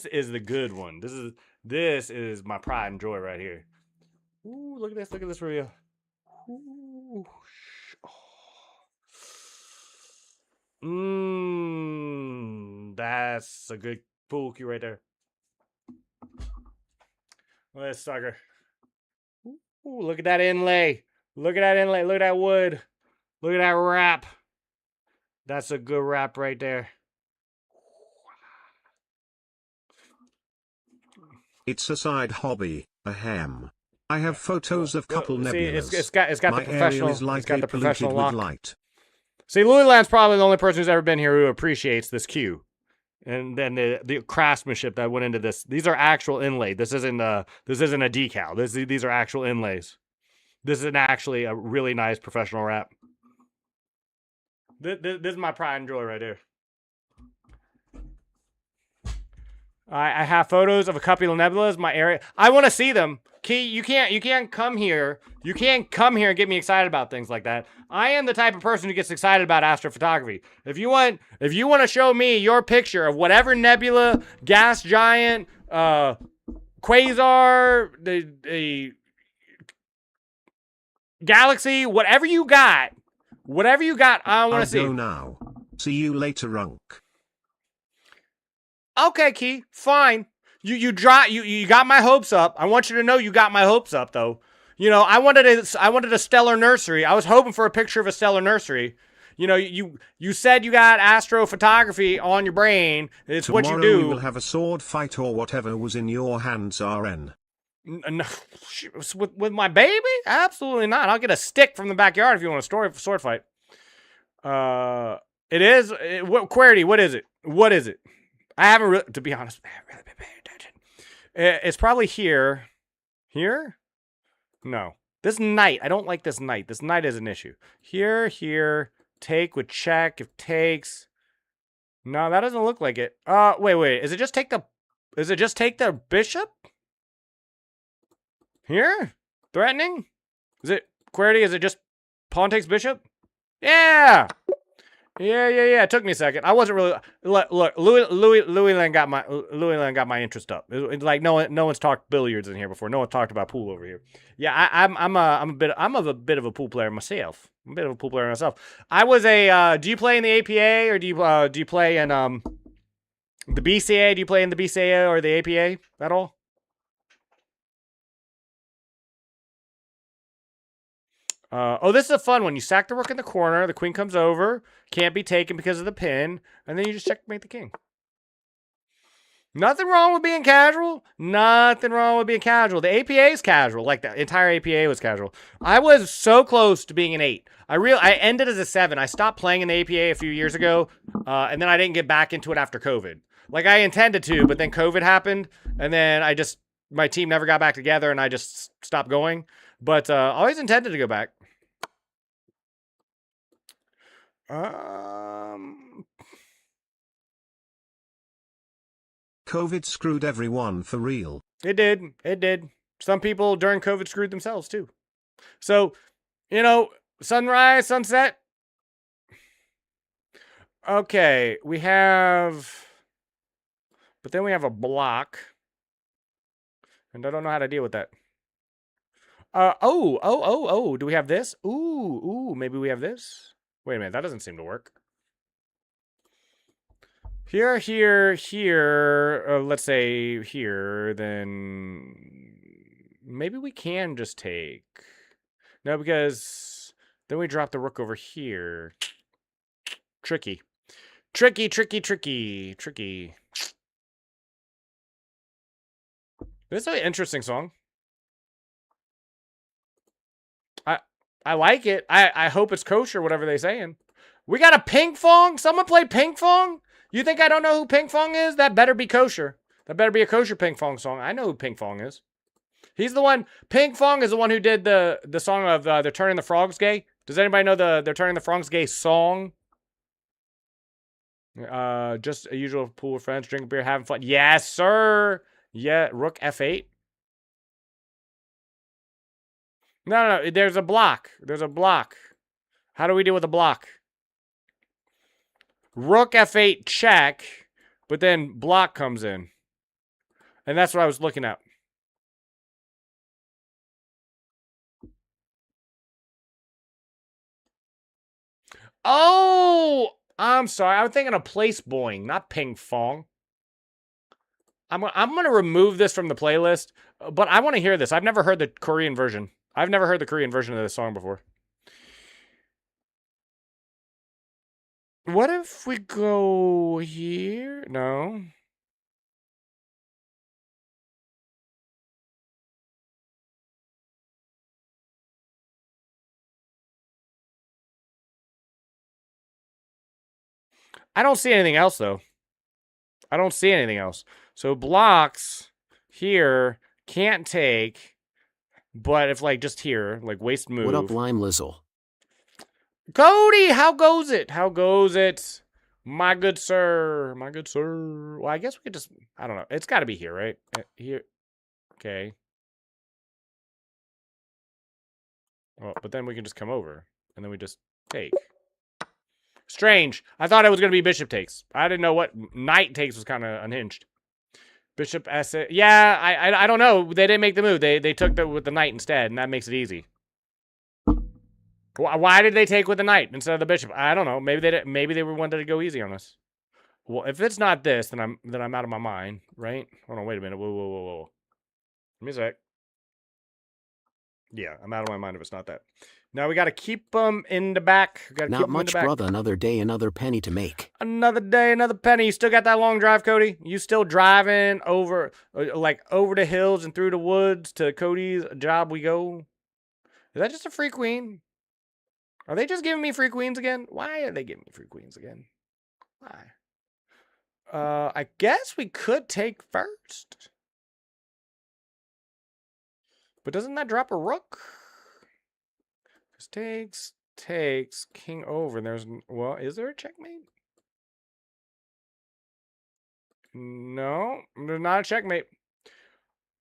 is the good one. This is my pride and joy right here. Ooh, look at this. Look at this reveal. Ooh. That's a good pool cue right there. Look at this sucker. Ooh, look at that inlay. Look at that inlay. Look at that wood. Look at that wrap. That's a good wrap right there. It's a side hobby, a ham. I have photos of couple nebulas. It's got My the professional. area is It's got the lightly professional polluted with lock. light. See, Louis Land's probably the only person who's ever been here who appreciates this cue. And then the craftsmanship that went into this. These are actual inlay. This isn't a decal. These are actual inlays. This is actually a really nice professional wrap. This is my pride and joy right here. I have photos of a couple of nebulas in my area. I want to see them. Key, you can't come here. You can't come here and get me excited about things like that. I am the type of person who gets excited about astrophotography. If you want to show me your picture of whatever nebula, gas giant, quasar, the galaxy, whatever you got, I want to see. I'll go now. See you later, Runk. Okay, Key, fine. You got my hopes up. I want you to know you got my hopes up, though. You know, I wanted a stellar nursery. I was hoping for a picture of a stellar nursery. You know, you said you got astrophotography on your brain. It's Tomorrow what you do. we will have a sword fight or whatever was in your hands, RN. No, with my baby? Absolutely not. I'll get a stick from the backyard if you want a sword fight. It is. Querity, what is it? What is it? I haven't really, to be honest, I haven't really been paying attention. It's probably here. Here? No. This knight. I don't like this knight. This knight is an issue. Here. Take with check if takes. No, that doesn't look like it. Wait. Is it just take the bishop? Here? Threatening? Is it Querity? Is it just pawn takes bishop? Yeah! Yeah. It took me a second. I wasn't really look. Louis Land got my interest up. It's like no one's talked billiards in here before. No one's talked about pool over here. Yeah, I'm a bit of a pool player myself. I'm a bit of a pool player myself. I was a. Do you play in the APA or do you play in the BCA? Do you play in the BCA or the APA at all? This is a fun one. You sack the rook in the corner. The queen comes over. Can't be taken because of the pin. And then you just checkmate the king. Nothing wrong with being casual. Nothing wrong with being casual. The APA is casual. Like the entire APA was casual. I was so close to being an 8. I ended as a 7. I stopped playing in the APA a few years ago. And then I didn't get back into it after COVID. Like I intended to, but then COVID happened. And then my team never got back together and I just stopped going. But always intended to go back. COVID screwed everyone for real. It did. Some people during COVID screwed themselves too. So, you know, sunrise, sunset. Okay, we have, but then we have a block. And I don't know how to deal with that. Do we have this? Ooh, maybe we have this. Wait a minute, that doesn't seem to work. Here. Let's say here, then maybe we can just take. No, because then we drop the rook over here. Tricky. This is an interesting song. I like it. I hope it's kosher, whatever they saying. We got a ping pong? Someone play ping pong? You think I don't know who ping pong is? That better be kosher. That better be a kosher ping pong song. I know who ping pong is. He's the one. Ping pong is the one who did the song of They're Turning the Frogs Gay. Does anybody know the They're Turning the Frogs Gay song? Just a usual pool with friends, drinking beer, having fun. Yes, sir. Yeah, rook f8. No. There's a block. How do we deal with a block? Rook f8 check, but then block comes in. And that's what I was looking at. Oh, I'm sorry. I'm thinking of place boing, not ping pong. I'm going to remove this from the playlist, but I want to hear this. I've never heard the Korean version. I've never heard the Korean version of this song before. What if we go here? No. I don't see anything else, though. I don't see anything else. So blocks here can't take, but if like just here, like waste move. What up, Lime Lizzle? Cody, how goes it? How goes it? My good sir. My good sir. Well, I guess we could just, I don't know. It's got to be here, right? Here. Okay. Well, but then we can just come over and then we just take. Strange. I thought it was going to be bishop takes. I didn't know what knight takes was kind of unhinged. Bishop S8. Yeah, I don't know. They didn't make the move. They took with the knight instead, and that makes it easy. Why did they take with the knight instead of the bishop? I don't know. Maybe they wanted to go easy on us. Well, if it's not this, then I'm out of my mind, right? Hold on, wait a minute. Whoa. Give me a sec. Yeah, I'm out of my mind if it's not that. Now we got to keep them in the back. Not much, brother. Another day, another penny to make. Another day, another penny. You still got that long drive, Cody? You still driving over the hills and through the woods to Cody's job we go? Is that just a free queen? Are they just giving me free queens again? Why are they giving me free queens again? Why? I guess we could take first. But doesn't that drop a rook? Takes, king over. Well, is there a checkmate? No, there's not a checkmate.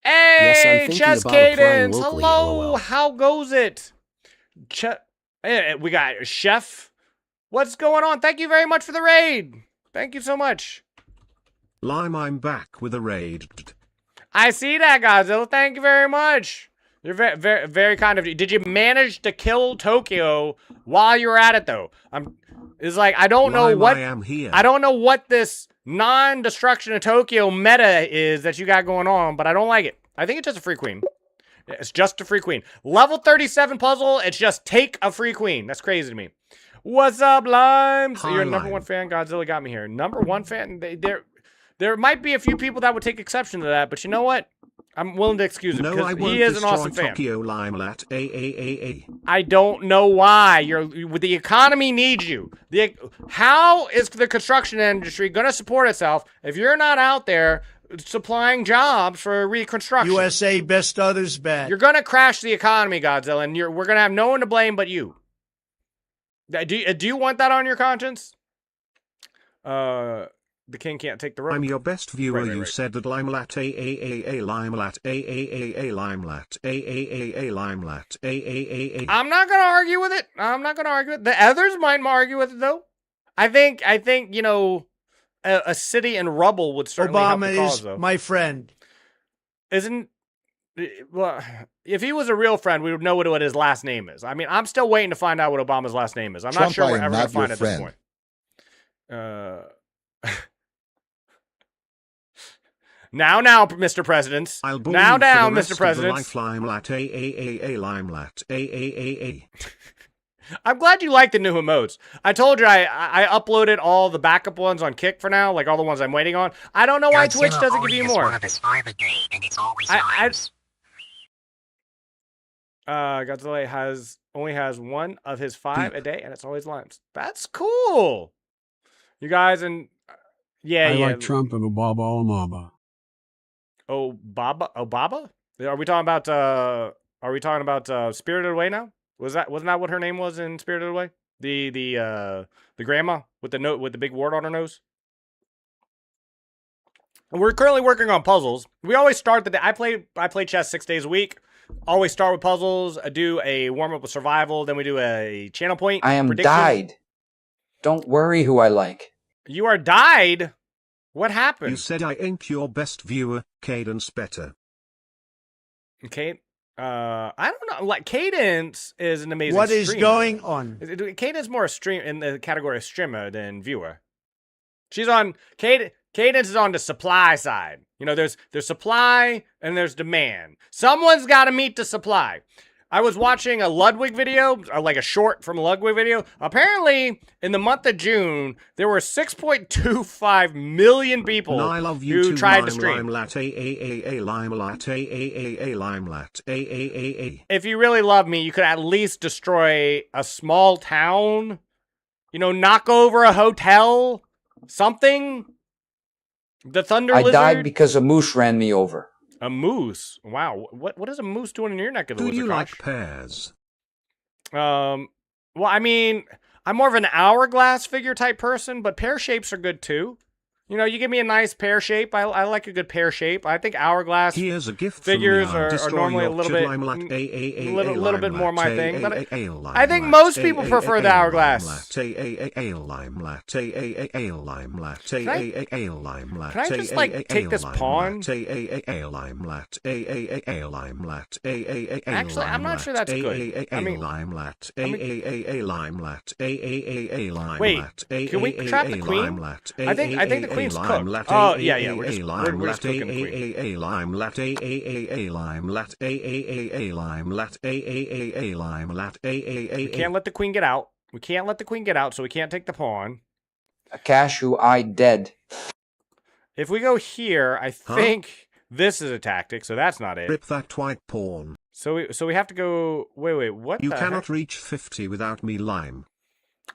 Hey, yes, Chess Cadence. Hello, how goes it? We got Chef. What's going on? Thank you very much for the raid. Thank you so much. Lime, I'm back with a raid. I see that, Godzilla. Thank you very much. You're very, very, very kind of you. Did you manage to kill Tokyo while you were at it, though? It's like I don't know Lime, what I am here. I don't know what this non-destruction of Tokyo meta is that you got going on, but I don't like it. I think it's just a free queen. It's just a free queen. Level 37 puzzle. It's just take a free queen. That's crazy to me. What's up, Limes? Hi, You're a number Lime. one fan. Godzilla got me here. Number one fan. There might be a few people that would take exception to that, but you know what? I'm willing to excuse him No, because I won't he is an destroy awesome fan. Tokyo, Limelat. I don't know why. The economy needs you. How is the construction industry going to support itself if you're not out there supplying jobs for reconstruction? USA best, others bad. You're going to crash the economy, Godzilla, and we're going to have no one to blame but you. Do you want that on your conscience? The king can't take the rope. I'm your best viewer. Right. You said that Limelat Limelat Limelat Limelat I'm not going to argue with it. The others might argue with it, though. I think you know, a city in rubble would certainly help the Obama cause, is though. my friend. Well, if he was a real friend, we would know what his last name is. I mean, I'm still waiting to find out what Obama's last name is. I'm not sure we're ever going to find it at this point. Now, Mr. President. Now, Mr. President. I'm glad you like the new emotes. I told you I uploaded all the backup ones on Kick for now, like all the ones I'm waiting on. I don't know why Twitch doesn't give you more. Godzilla only has one of his 5 a day, and it's always Limes. That's cool. You guys and yeah. I like Trump and Obama. Obaba? Are we talking about Spirited Away now? Wasn't that what her name was in Spirited Away? The grandma with the big wart on her nose? We're currently working on puzzles. We always start the day. I play chess 6 days a week. Always start with puzzles. I do a warm up with survival. Then we do a channel point. I am prediction. died. Don't worry who I like. You are died? What happened? You said I ain't your best viewer, Cadence better. Okay. I don't know. Like Cadence is an amazing What is streamer. going on? Cadence is more a stream in the category of streamer than viewer. She's on Cadence is on the supply side. You know, there's supply and there's demand. Someone's got to meet the supply. I was watching a Ludwig video, like a short from a Ludwig video. Apparently, in the month of June, there were 6.25 million people who tried to stream. If you really love me, you could at least destroy a small town. You know, knock over a hotel. Something. The Thunder Lizard. I died because a moose ran me over. A moose? Wow. What is a moose doing in your neck of the woods? Do you like pears? Well, I mean, I'm more of an hourglass figure type person, but pear shapes are good too. You know, you give me a nice pear shape. I like a good pear shape. I think hourglass Here's a gift figures are normally a little bit more my thing. But I think most people prefer the hourglass. Can I just like take this pawn? Actually, I'm not sure that's good. I mean, wait, can we trap the queen? I think the queen's cooked. Oh, yeah, we're just cooking the queen. We can't let the queen get out. So we can't take the pawn. A cashew eye dead. If we go here, I think this is a tactic, so that's not it. Rip that white pawn. So we have to go. Wait, what? You cannot reach 50 without me, Lime.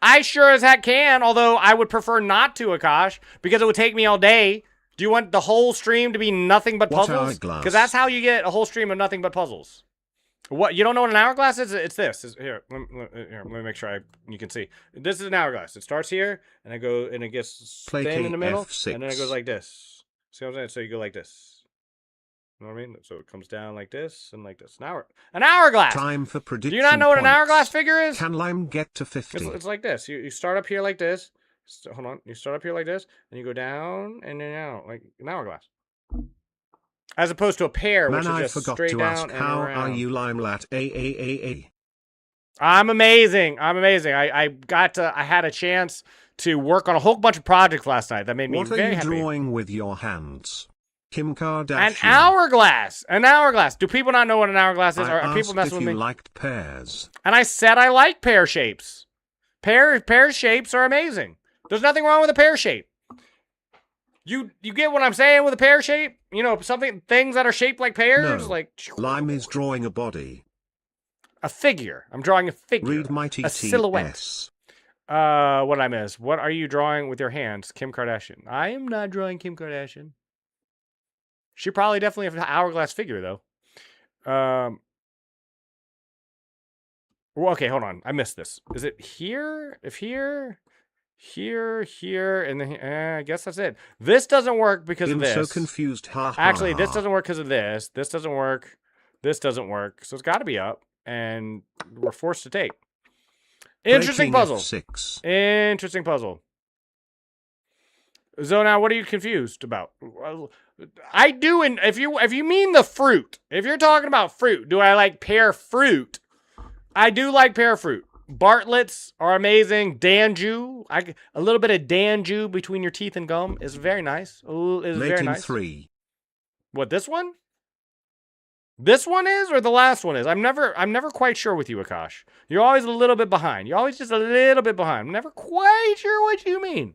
I sure as heck can, although I would prefer not to, Akash, because it would take me all day. Do you want the whole stream to be nothing but puzzles? Because that's how you get a whole stream of nothing but puzzles. What, you don't know what an hourglass is? It's this. Here, let me make sure you can see. This is an hourglass. It starts here, and it gets thin in the middle, and then it goes like this. See what I'm saying? So you go like this. You know what I mean? So it comes down like this and like this. An hourglass. Time for prediction. Do you not know what an points. hourglass figure is? Can Lime get to 50? It's like this. You start up here like this. Hold on. You start up here like this, and you go down and then out like an hourglass. As opposed to a pear, which Man, I is just forgot straight to down ask, and how around. are you, Limelat? A. I'm amazing. I had a chance to work on a whole bunch of projects last night that made me What very are you happy. drawing with your hands? Kim Kardashian. An hourglass. An hourglass. Do people not know what an hourglass is? I Are people asked messing if with you me? liked pears. And I said I like pear shapes. Pear shapes are amazing. There's nothing wrong with a pear shape. You get what I'm saying with a pear shape? You know, things that are shaped like pears, No. like Lime is drawing a body. a figure. I'm drawing a figure. Read my TTS. A silhouette. What did I miss? What are you drawing with your hands? Kim Kardashian. I am not drawing Kim Kardashian. She probably definitely have an hourglass figure though. Well, okay, hold on. I missed this. Is it here? If here, and then I guess that's it. This doesn't work because of I'm this. so confused. Ha, ha, Actually, ha. this doesn't work because of this. This doesn't work. This doesn't work. So it's got to be up, and we're forced to take. Interesting Breaking puzzle. F6. Interesting puzzle. So now, what are you confused about? Well, I do, and if you mean the fruit, if you're talking about fruit, do I like pear fruit? I do like pear fruit. Bartlett's are amazing. Danju, a little bit of Danju between your teeth and gum is very nice. Is Late very in nice. 3. What, this one? This one is, or the last one is? I'm never quite sure with you, Akash. You're always a little bit behind. You're always just a little bit behind. I'm never quite sure what you mean.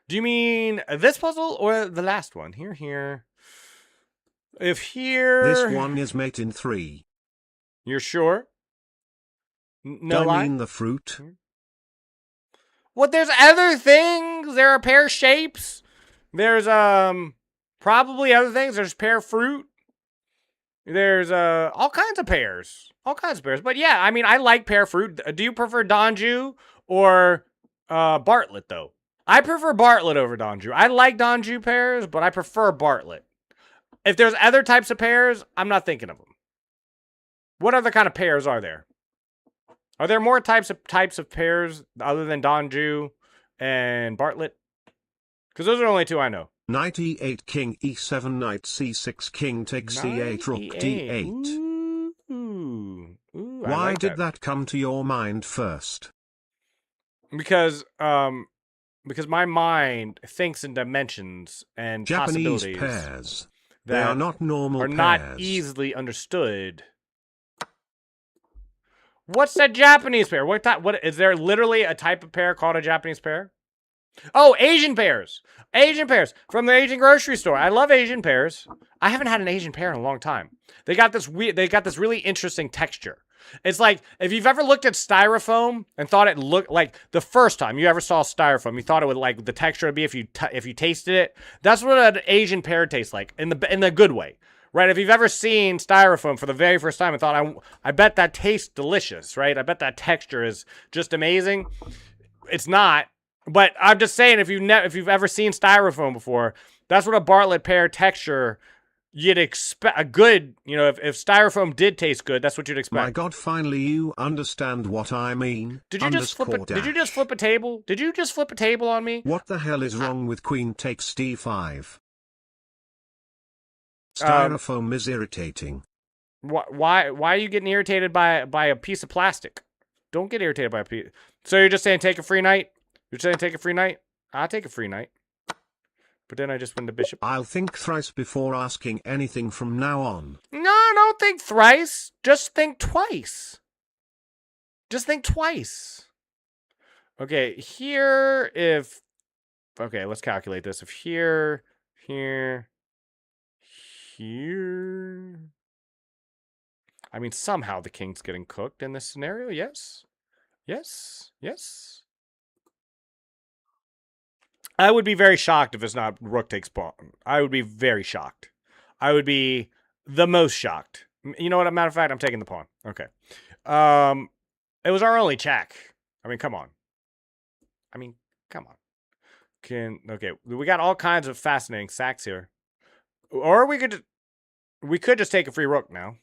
Do you mean this puzzle or the last one? Here. If here... This one is mate in 3. You're sure? No I lie? mean the fruit. What, there's other things? There are pear shapes. There's, probably other things. There's pear fruit. There's, all kinds of pears. All kinds of pears. But yeah, I mean, I like pear fruit. Do you prefer Donju or, Bartlett, though? I prefer Bartlett over Donju. I like Donju pears, but I prefer Bartlett. If there's other types of pears, I'm not thinking of them. What other kind of pears are there? Are there more types of pears other than Donju and Bartlett? Because those are the only two I know. Knight e8, king e7, knight c6, king takes c8, rook d8. Ooh, I Why like did that come to your mind first? Because my mind thinks in dimensions and Japanese possibilities pears. They that are not normal are pears. not easily understood. What's a Japanese pear? What is there literally a type of pear called a Japanese pear? Oh, Asian pears. Asian pears from the Asian grocery store. I love Asian pears. I haven't had an Asian pear in a long time. They got this really interesting texture. It's like if you've ever looked at styrofoam and thought it looked like the first time you ever saw styrofoam, you thought it would like the texture would be if you tasted it. That's what an Asian pear tastes like in the good way. Right? If you've ever seen styrofoam for the very first time and thought, I bet that tastes delicious, right? I bet that texture is just amazing. It's not. But I'm just saying, if you've ever seen styrofoam before, that's what a Bartlett pear texture you'd expect. A good, if styrofoam did taste good, that's what you'd expect. My God, finally you understand what I mean. Did you just flip a table? Did you just flip a table on me? What the hell is wrong with queen takes d5? Styrofoam is irritating. Why are you getting irritated by a piece of plastic? Don't get irritated by a piece. So you're just saying take a free night? You're saying take a free night? I'll take a free night. But then I just win the bishop. I'll think thrice before asking anything from now on. No, don't think thrice. Just think twice. Just think twice. Okay, okay, let's calculate this. If here. I mean, somehow the king's getting cooked in this scenario. Yes. I would be very shocked if it's not rook takes pawn. I would be very shocked. I would be the most shocked. You know what? As a matter of fact, I'm taking the pawn. Okay. It was our only check. I mean, come on. Okay, we got all kinds of fascinating sacks here. Or we could just take a free rook now.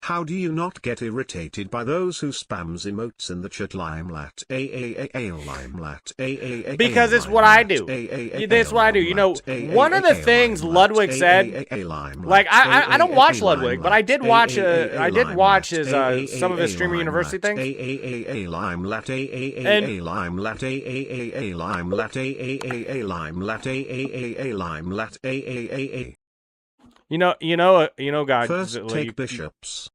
How do you not get irritated by those who spams emotes in the chat? Limelat limelat Because it's what I do. That's what I do. You know, one of the things Ludwig said, like I don't watch Ludwig, but I did watch his some of his Streamer University things. You know, guys. First take bishops.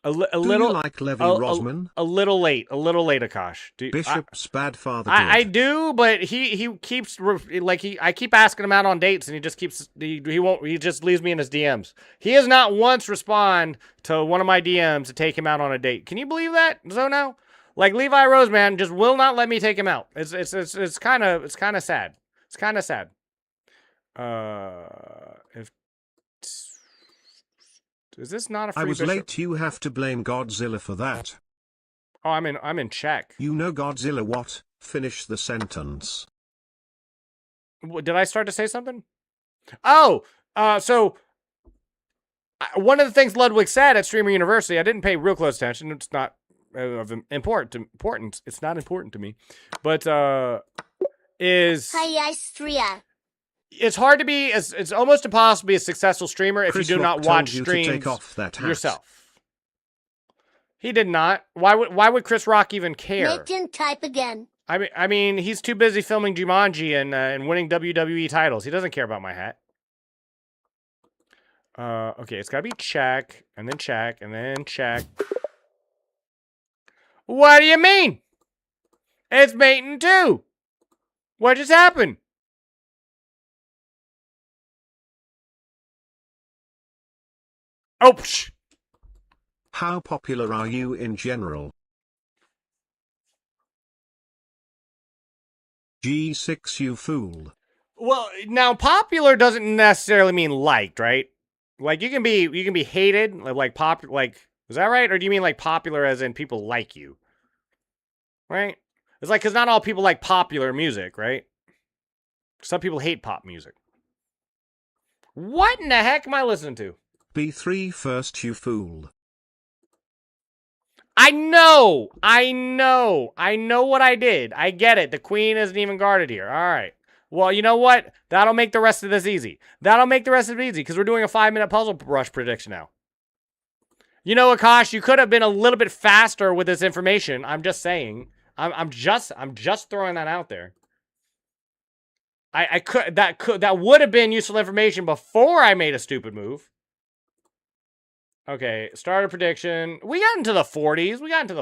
A Do little you like Levi Rosman? A little late, Akash. Bishop's bad father. I do, but he keeps I keep asking him out on dates, and he just keeps he just leaves me in his DMs. He has not once respond to one of my DMs to take him out on a date. Can you believe that? So now, like Levi Roseman just will not let me take him out. It's kind of sad. It's kind of sad. Is this not a free I was bishop? late. You have to blame Godzilla for that. Oh, I'm in check. You know Godzilla what? Finish the sentence. Did I start to say something? Oh, so one of the things Ludwig said at Streamer University, I didn't pay real close attention. It's not of importance. It's not important to me, but is Hi, Istria. It's hard to be it's almost impossible to be a successful streamer if Chris you do Rock not told watch you to streams take off that hat. yourself. He did not. Why would Chris Rock even care? Nathan, type again. I mean, he's too busy filming Jumanji and winning WWE titles. He doesn't care about my hat. Okay, it's gotta be check, and then check, and then check. What do you mean? It's mating too. What just happened? Oh, psh. How popular are you in general? G6, you fool. Well, now popular doesn't necessarily mean liked, right? Like you can be hated, like is that right? Or do you mean like popular as in people like you? Right? It's like, cause not all people like popular music, right? Some people hate pop music. What in the heck am I listening to? B3 first, you fool. I know what I did. I get it. The queen isn't even guarded here. All right. Well, you know what? That'll make the rest of this easy. Because we're doing a 5-minute puzzle brush prediction now. You know, Akash, you could have been a little bit faster with this information. I'm just saying. I'm just throwing that out there. That would have been useful information before I made a stupid move. Okay, starter prediction. We got into the 40s. It's not a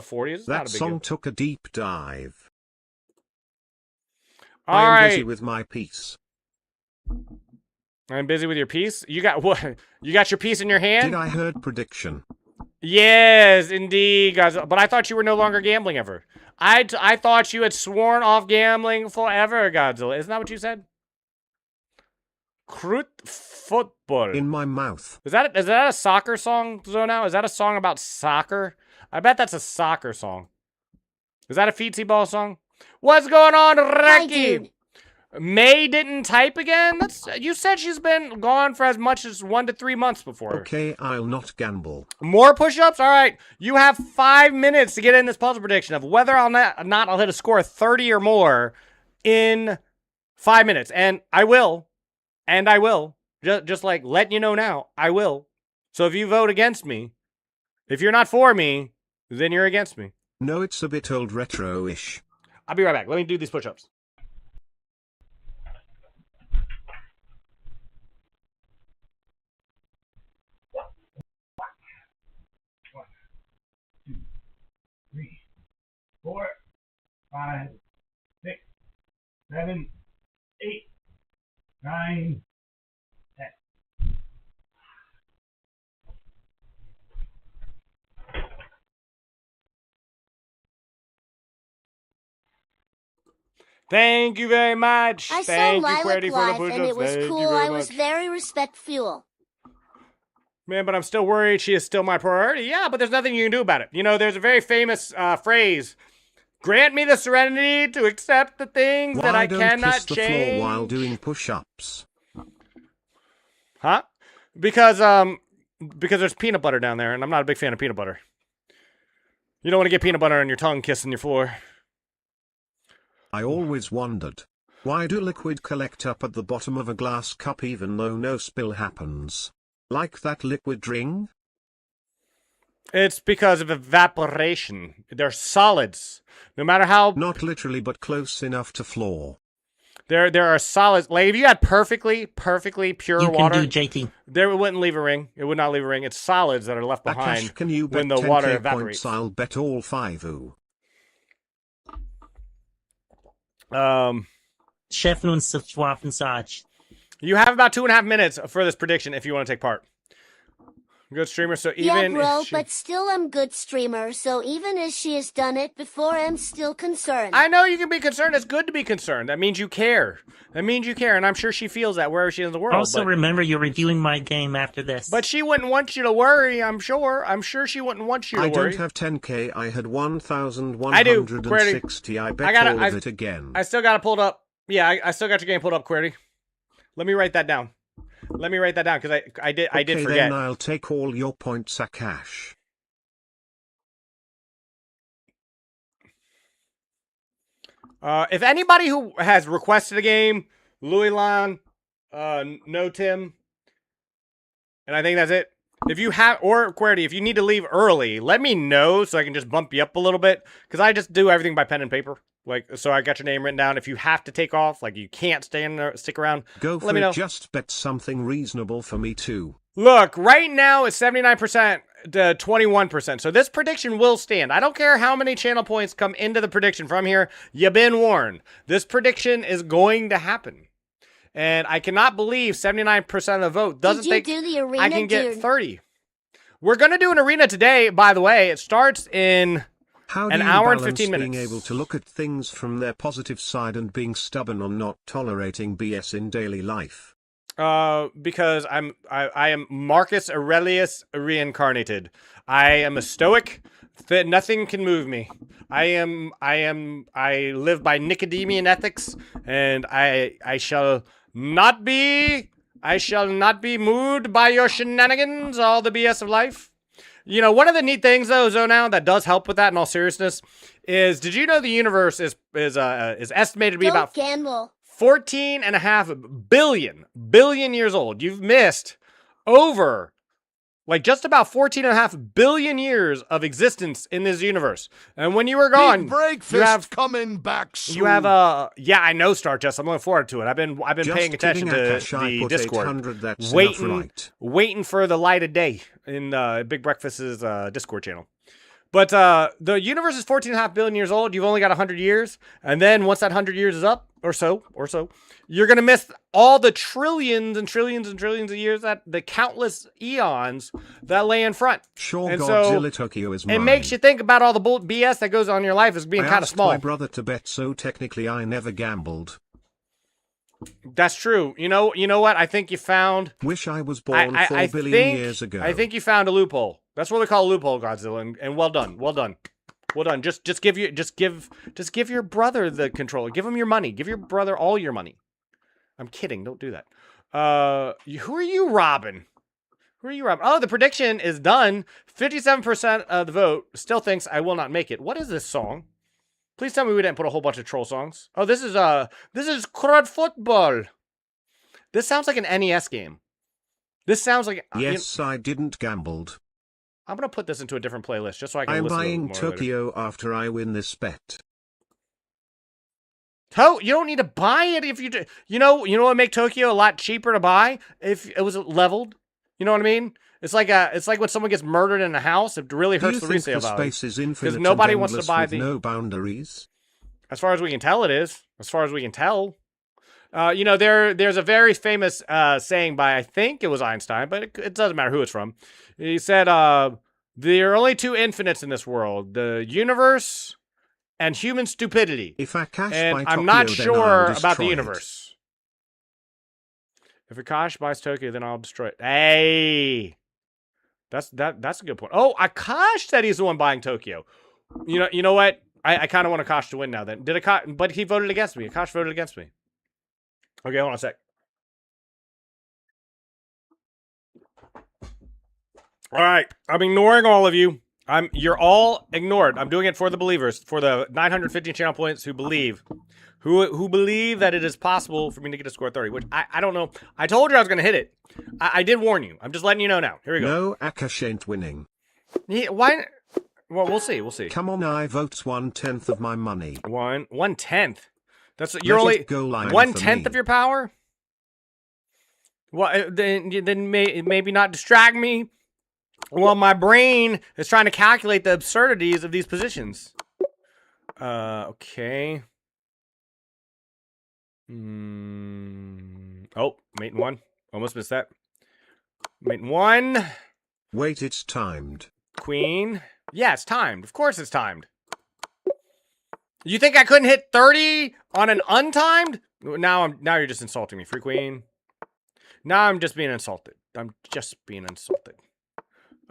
That big song deal. took a deep dive. All I am right. busy with my piece. I'm busy with your piece. You got what? You got your piece in your hand? Did I heard prediction? Yes, indeed, guys. But I thought you were no longer gambling ever. I thought you had sworn off gambling forever, Godzilla. Isn't that what you said? Crut football. In my mouth. Is that a soccer song, Zonao? Is that a song about soccer? I bet that's a soccer song. Is that a feetsy ball song? What's going on, Hi, Reki? dude. May didn't type again? You said she's been gone for as much as 1 to 3 months before. Okay, I'll not gamble. More push-ups? All right. You have 5 minutes to get in this puzzle prediction of whether or not I'll hit a score of 30 or more in 5 minutes. And I will. Just like letting you know now, I will. So if you vote against me, if you're not for me, then you're against me. No, it's a bit old retro-ish. I'll be right back. Let me do these push-ups. One, 2, 3, 4, 5, 6, 7, 8, 9, 10. Thank you very much. I saw Thank you, Lilac QWERTY, for the live, push-ups. and it was Thank you cool. very I was much. very respectful. Man, but I'm still worried she is still my priority. Yeah, but there's nothing you can do about it. You know, there's a very famous phrase Grant me the serenity to accept the things that Why I don't cannot kiss the change. floor while doing push-ups? Huh? Because there's peanut butter down there, and I'm not a big fan of peanut butter. You don't want to get peanut butter on your tongue kissing your floor. I always wondered, why do liquid collect up at the bottom of a glass cup even though no spill happens? Like that liquid ring? It's because of evaporation. They're solids. No matter how... Not literally, but close enough to floor. There are solids. Like, if you had perfectly pure You water... can do, JT. There, it wouldn't leave a ring. It would not leave a ring. It's solids that are left behind Akash, can you bet when the 10K water points? evaporates. I'll bet all 5. Chef nun swap and such. You have about 2.5 minutes for this prediction if you want to take part. Good streamer, so even Yeah, bro, if she... but still I'm good streamer, so even as she has done it before, I'm still concerned. I know you can be concerned. It's good to be concerned. That means you care. That means you care, and I'm sure she feels that wherever she is in the world. Also, remember, you're reviewing my game after this. But she wouldn't want you to worry, I'm sure. I'm sure she wouldn't want you to I worry. don't have 10K, I had 1,160. I bet all of it again. I still got it pulled up. Yeah, I still got your game pulled up, Query. Let me write that down. Let me write that down, because I did forget. Then I'll take all your points, Akash. If anybody who has requested a game, Louis Lon, No Tim, and I think that's it. If you have, or Query, if you need to leave early, let me know so I can just bump you up a little bit, because I just do everything by pen and paper. Like, so I got your name written down. If you have to take off, like you can't stay in there, stick around, go for let me know. Just bet something reasonable for me too. Look, right now it's 79% to 21%. So this prediction will stand. I don't care how many channel points come into the prediction from here. You've been warned. This prediction is going to happen. And I cannot believe 79% of the vote doesn't think I can get 30. We're going to do an arena today, by the way. It starts in... How do an you hour and balance 15 minutes. being able to look at things from their positive side and being stubborn on not tolerating BS in daily life? Because I am Marcus Aurelius reincarnated. I am a stoic. Nothing can move me. I live by Nicodemean ethics, and I shall not be moved by your shenanigans, all the BS of life. You know, one of the neat things, though, Zonao, that does help with that in all seriousness, is did you know the universe is estimated to be about 14.5 billion years old? You've missed over, like, just about 14.5 billion years of existence in this universe. And when you were gone, Big breakfast coming back soon. You have yeah, I know, Star Chest. I'm looking forward to it. I've been paying attention to the Discord, waiting for the light of day in Big Breakfast's Discord channel. But the universe is 14.5 billion years old. You've only got 100 years, and then once that 100 years is up, or so, you're gonna miss all the trillions and trillions and trillions of years, that the countless eons that lay in front. Sure, and Godzilla Tokyo is mine. It makes you think about all the BS that goes on in your life as being kind of small. I asked my brother to bet, so technically I never gambled. That's true. You know what? I think you found... Wish I was born 4 billion years ago. I think you found a loophole. That's what we call a loophole, Godzilla, and well done. Well done. Well done. Just give your brother the control. Give him your money. Give your brother all your money. I'm kidding. Don't do that. Who are you robbing? Oh, the prediction is done. 57% of the vote still thinks I will not make it. What is this song? Please tell me we didn't put a whole bunch of troll songs. Oh, this is Crud Football. This sounds like an NES game. This sounds like... Yes, I didn't gambled. I'm going to put this into a different playlist just so I can I'm listen buying to it more Tokyo later. after I win this bet. You don't need to buy it if you do. You know what would make Tokyo a lot cheaper to buy if it was leveled? You know what I mean? It's like when someone gets murdered in a house, it really hurts the resale value. Space is infinite because nobody and wants to buy with no boundaries. As far as we can tell, it is. As far as we can tell. There's a very famous saying by, I think it was Einstein, but it doesn't matter who it's from. He said, there are only two infinites in this world, the universe and human stupidity. If Akash and buy I'm Tokyo, not then sure I'll about the destroy universe. If Akash buys Tokyo, then I'll destroy it. Hey! That's a good point. Oh, Akash said he's the one buying Tokyo. You know what? I kind of want Akash to win now then. But he voted against me. Akash voted against me. Okay, hold on a sec. All right, I'm ignoring all of you. You're all ignored. I'm doing it for the believers, for the 915 channel points who believe that it is possible for me to get a score 30, which I don't know. I told you I was going to hit it. I did warn you. I'm just letting you know now. Here we go. No, Akash ain't winning. Why? Well, we'll see. We'll see. Come on, I votes 1/10 of my money. 1/10. That's you're Let only it go line 1/10 for of me. your power. Well, then maybe not distract me. Well, my brain is trying to calculate the absurdities of these positions. Okay. Oh, mate in 1. Almost missed that. Mate in 1. Wait, it's timed. Queen. Yeah, it's timed. Of course it's timed. You think I couldn't hit 30 on an untimed? Now you're just insulting me. Free queen. Now I'm just being insulted. I'm just being insulted.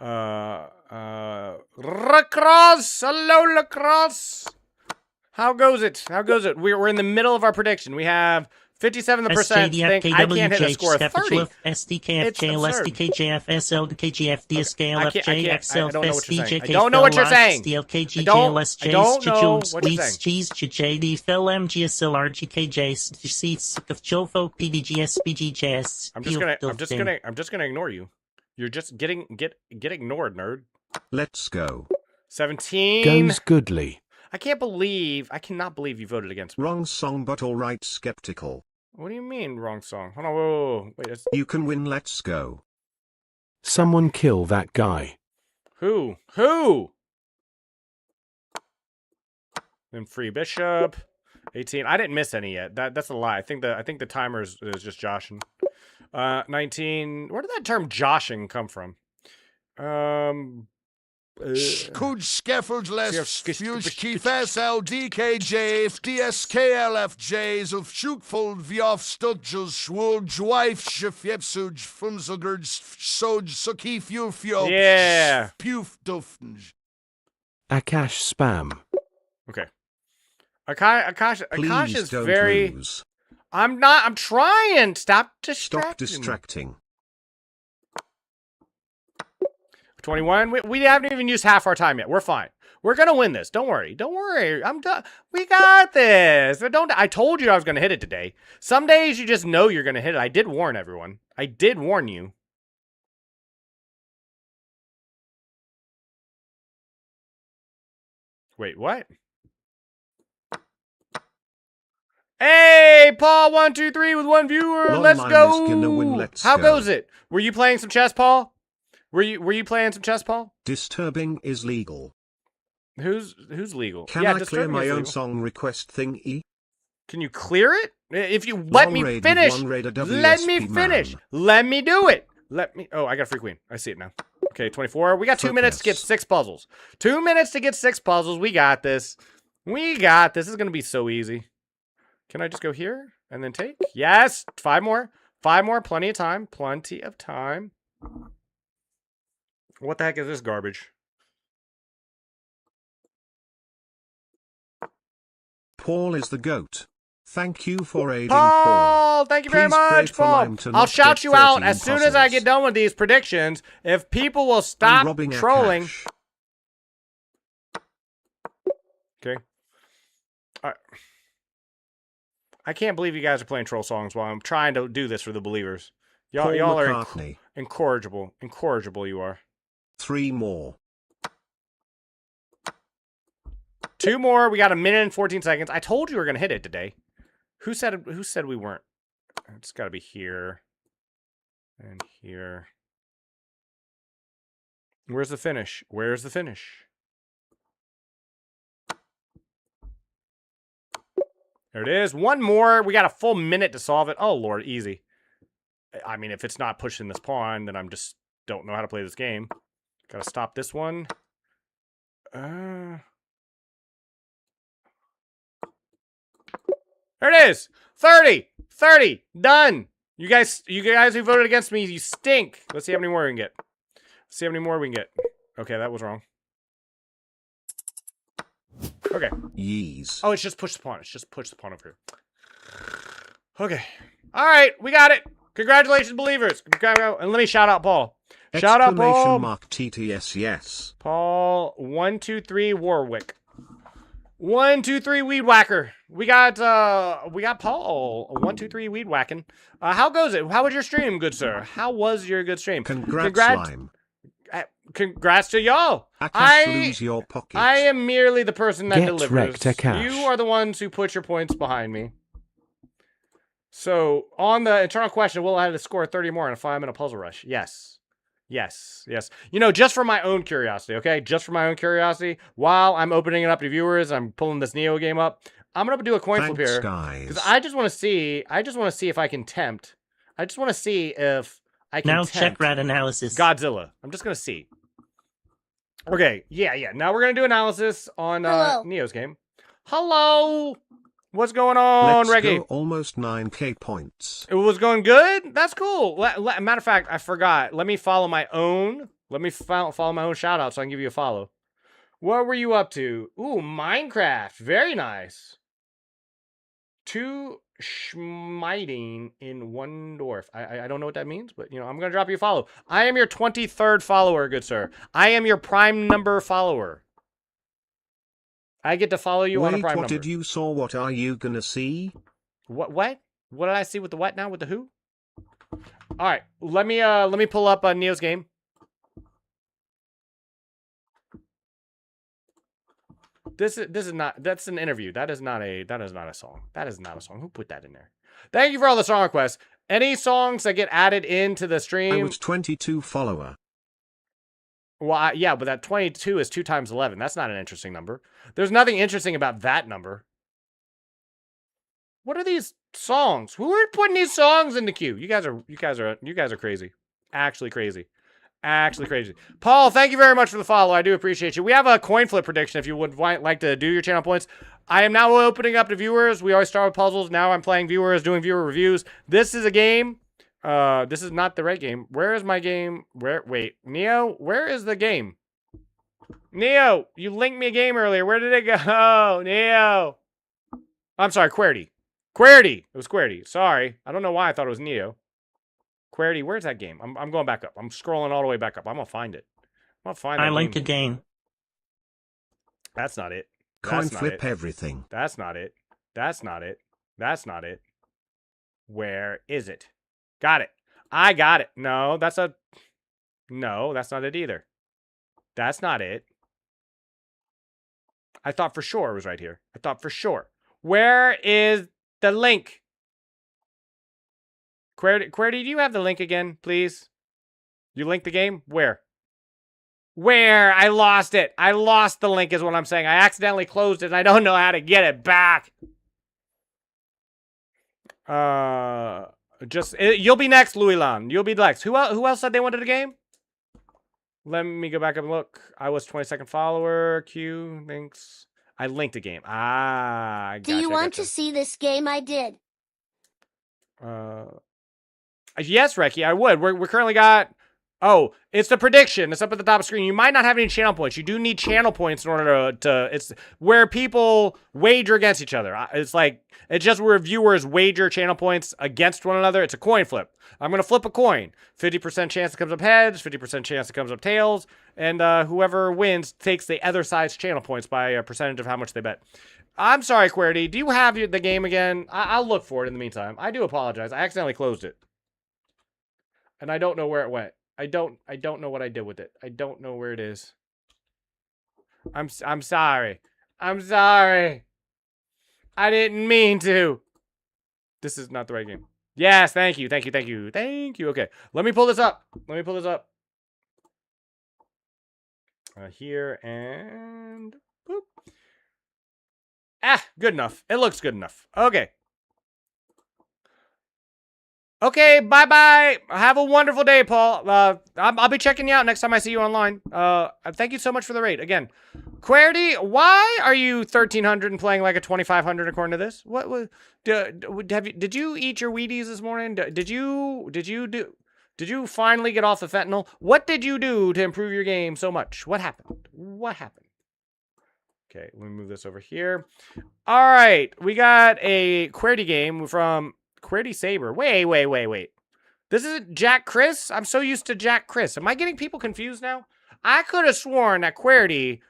Lacrosse! Hello, Lacrosse! How goes it? How goes it? We're in the middle of our prediction. We have 57% think I can't hit a score of 30. I don't know what you're saying. I don't know what you're saying. I'm just gonna ignore you. You're just get ignored, nerd. Let's go. 17. Goes goodly. I cannot believe you voted against me. Wrong song, but alright, skeptical. What do you mean, wrong song? Hold on, whoa. Wait. You can win, let's go. Someone kill that guy. Who? Then free bishop. 18. I didn't miss any yet. That's a lie. I think the timer is just joshing. 19. Where did that term joshing come from? Could scaffold less fuse keep SLDKJ if DSKLFJs of shootfold viof studges sword wife shifyepsuj funzugers soj suki fufio. Yeah. Puf dufnj. Akash spam. Okay. Akash is don't very. lose. I'm trying. Stop distracting. 21. We haven't even used half our time yet. We're fine. We're gonna win this. Don't worry. I'm done. We got this. But I told you I was gonna hit it today. Some days you just know you're gonna hit it. I did warn everyone. I did warn you. Wait, what? Hey, Paul 123 with 1 viewer. Long Let's line go. is gonna win, let's How go. goes it? Were you playing some chess, Paul? Were you playing some chess, Paul? Disturbing is legal. Who's legal? Can yeah, I clear my is own legal. song request thingy? Can you clear it? If you let me finish. Let me finish. Let me do it. Oh, I got a free queen. I see it now. Okay, 24. We got 2 minutes to get 6 puzzles. 2 minutes to get 6 puzzles. We got this. This is going to be so easy. Can I just go here and then take? Yes. 5 more. 5 more. Plenty of time. Plenty of time. What the heck is this garbage? Paul is the GOAT. Thank you for aiding Paul. Paul. Thank you very Please pray much, for Paul. Lime to I'll not shout get you out 13 as soon as I puzzles. get done with these predictions. If people will I'm stop robbing trolling. Akash. Okay. I can't believe you guys are playing troll songs while I'm trying to do this for the believers. Y'all are McCartney. incorrigible. Incorrigible you are. 3 more. 2 more. We got 1 minute and 14 seconds. I told you we were gonna hit it today. Who said we weren't? It's gotta be here. And here. Where's the finish? Where's the finish? There it is. 1 more. We got a full minute to solve it. Oh, Lord. Easy. I mean, if it's not pushing this pawn, then I'm just don't know how to play this game. Gotta stop this one. There it is. 30. 30. Done. You guys who voted against me, you stink. Let's see how many more we can get. Okay, that was wrong. Okay. Yeez. Oh, it's just push the pawn. It's just push the pawn over here. Okay. All right, we got it. Congratulations, believers. And let me shout out Paul. Shout out Paul. Exclamation mark TTS yes. Paul 123 Warwick. 123 Weed Whacker. We got Paul 123 Weed Whacking. How goes it? How was your stream, good sir? How was your good stream? Congrats, Slime. Congrats to y'all. Lose your pocket. I am merely the person that Get delivers. wrecked, Akash. You are the ones who put your points behind me. So, on the internal question, will I have to score 30 more in a 5-minute puzzle rush? Yes. Yes. Yes. You know, just for my own curiosity, okay? Just for my own curiosity, while I'm opening it up to viewers, I'm pulling this Neo game up. I'm going to do a coin flip here. Because I just want to see, if I can tempt. I just want to see if I can Now tempt check rat analysis. Godzilla. I'm just going to see. Okay. Yeah. Now we're going to do analysis on Neo's game. Hello. What's going on, Let's Reggie? go almost 9k points. It was going good? That's cool. Matter of fact, I forgot. Let me follow my own. Let me follow my own shout out so I can give you a follow. What were you up to? Ooh, Minecraft. Very nice. 2 schmiting in 1 dwarf. I don't know what that means, but you know, I'm going to drop you a follow. I am your 23rd follower, good sir. I am your prime number follower. I get to follow you on a prime number. What did you saw? What are you gonna see? What? What did I see with the what now? With the who? All right, let me pull up Neo's game. This is not. That's an interview. That is not a song. That is not a song. Who put that in there? Thank you for all the song requests. Any songs that get added into the stream? I was 22 follower. Well, yeah, but that 22 is 2 times 11. That's not an interesting number. There's nothing interesting about that number. What are these songs? Who are putting these songs in the queue? You guys are crazy. Actually crazy. Actually crazy. Paul, thank you very much for the follow. I do appreciate you. We have a coin flip prediction if you would like to do your channel points. I am now opening up to viewers. We always start with puzzles. Now I'm playing viewers, doing viewer reviews. This is a game. This is not the right game. Where is my game? Wait, Neo, where is the game? Neo, you linked me a game earlier. Where did it go? Neo. I'm sorry, QWERTY. QWERTY. It was QWERTY. Sorry. I don't know why I thought it was Neo. QWERTY, where's that game? I'm going back up. I'm scrolling all the way back up. I'm gonna find it. I'm gonna find it. I linked a game. That's not it. Coin flip everything. That's not it. That's not it. That's not it. Where is it? Got it. I got it. No, that's not it either. That's not it. I thought for sure it was right here. I thought for sure. Where is the link? QWERTY, do you have the link again, please? You linked the game? Where? Where? I lost it. I lost the link is what I'm saying. I accidentally closed it and I don't know how to get it back. You'll be next, Louis Lan. You'll be next. Who else said they wanted a game? Let me go back up and look. I was 22nd follower. Q, thanks. I linked a game. Gotcha, Do you want to see this game I did? Yes, Reki, I would. We're currently got... Oh, it's the prediction. It's up at the top of the screen. You might not have any channel points. You do need channel points in order to it's where people wager against each other. It's just where viewers wager channel points against one another. It's a coin flip. I'm going to flip a coin. 50% chance it comes up heads, 50% chance it comes up tails, and whoever wins takes the other side's channel points by a percentage of how much they bet. I'm sorry, QWERTY. Do you have the game again? I'll look for it in the meantime. I do apologize. I accidentally closed it. And I don't know where it went. I don't know what I did with it. I don't know where it is. I'm sorry. I'm sorry. I didn't mean to. This is not the right game. Yes, thank you. Thank you. Thank you. Thank you. Okay. Let me pull this up. Here and boop. Good enough. It looks good enough. Okay. Okay, bye-bye. Have a wonderful day, Paul. I'll be checking you out next time I see you online. Thank you so much for the raid. Again, QWERTY, why are you 1,300 and playing like a 2,500 according to this? Did you eat your Wheaties this morning? Did you finally get off the fentanyl? What did you do to improve your game so much? What happened? What happened? Okay, let me move this over here. All right, we got a QWERTY game from QWERTY Saber. Wait. This isn't Jack Chris? I'm so used to Jack Chris. Am I getting people confused now? I could have sworn that QWERTY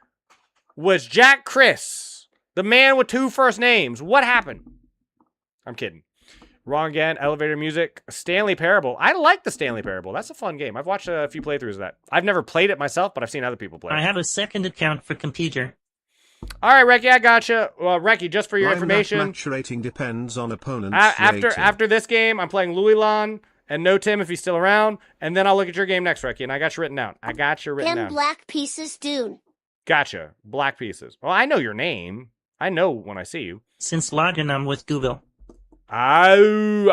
was Jack Chris, the man with 2 first names. What happened? I'm kidding. Wrong again. Elevator music. Stanley Parable. I like the Stanley Parable. That's a fun game. I've watched a few playthroughs of that. I've never played it myself, but I've seen other people play it. I have a second account for computer. All right, Reki, I gotcha. Well, Reki, just for your information, match rating depends on opponent's after rating. this game, I'm playing Louis Lon and No Tim if he's still around, and then I'll look at your game next, Reki, and I got you written down. Him Black Pieces Dune. Gotcha. Black Pieces. Well, I know your name. I know when I see you. Since login, I'm with Google. Oh,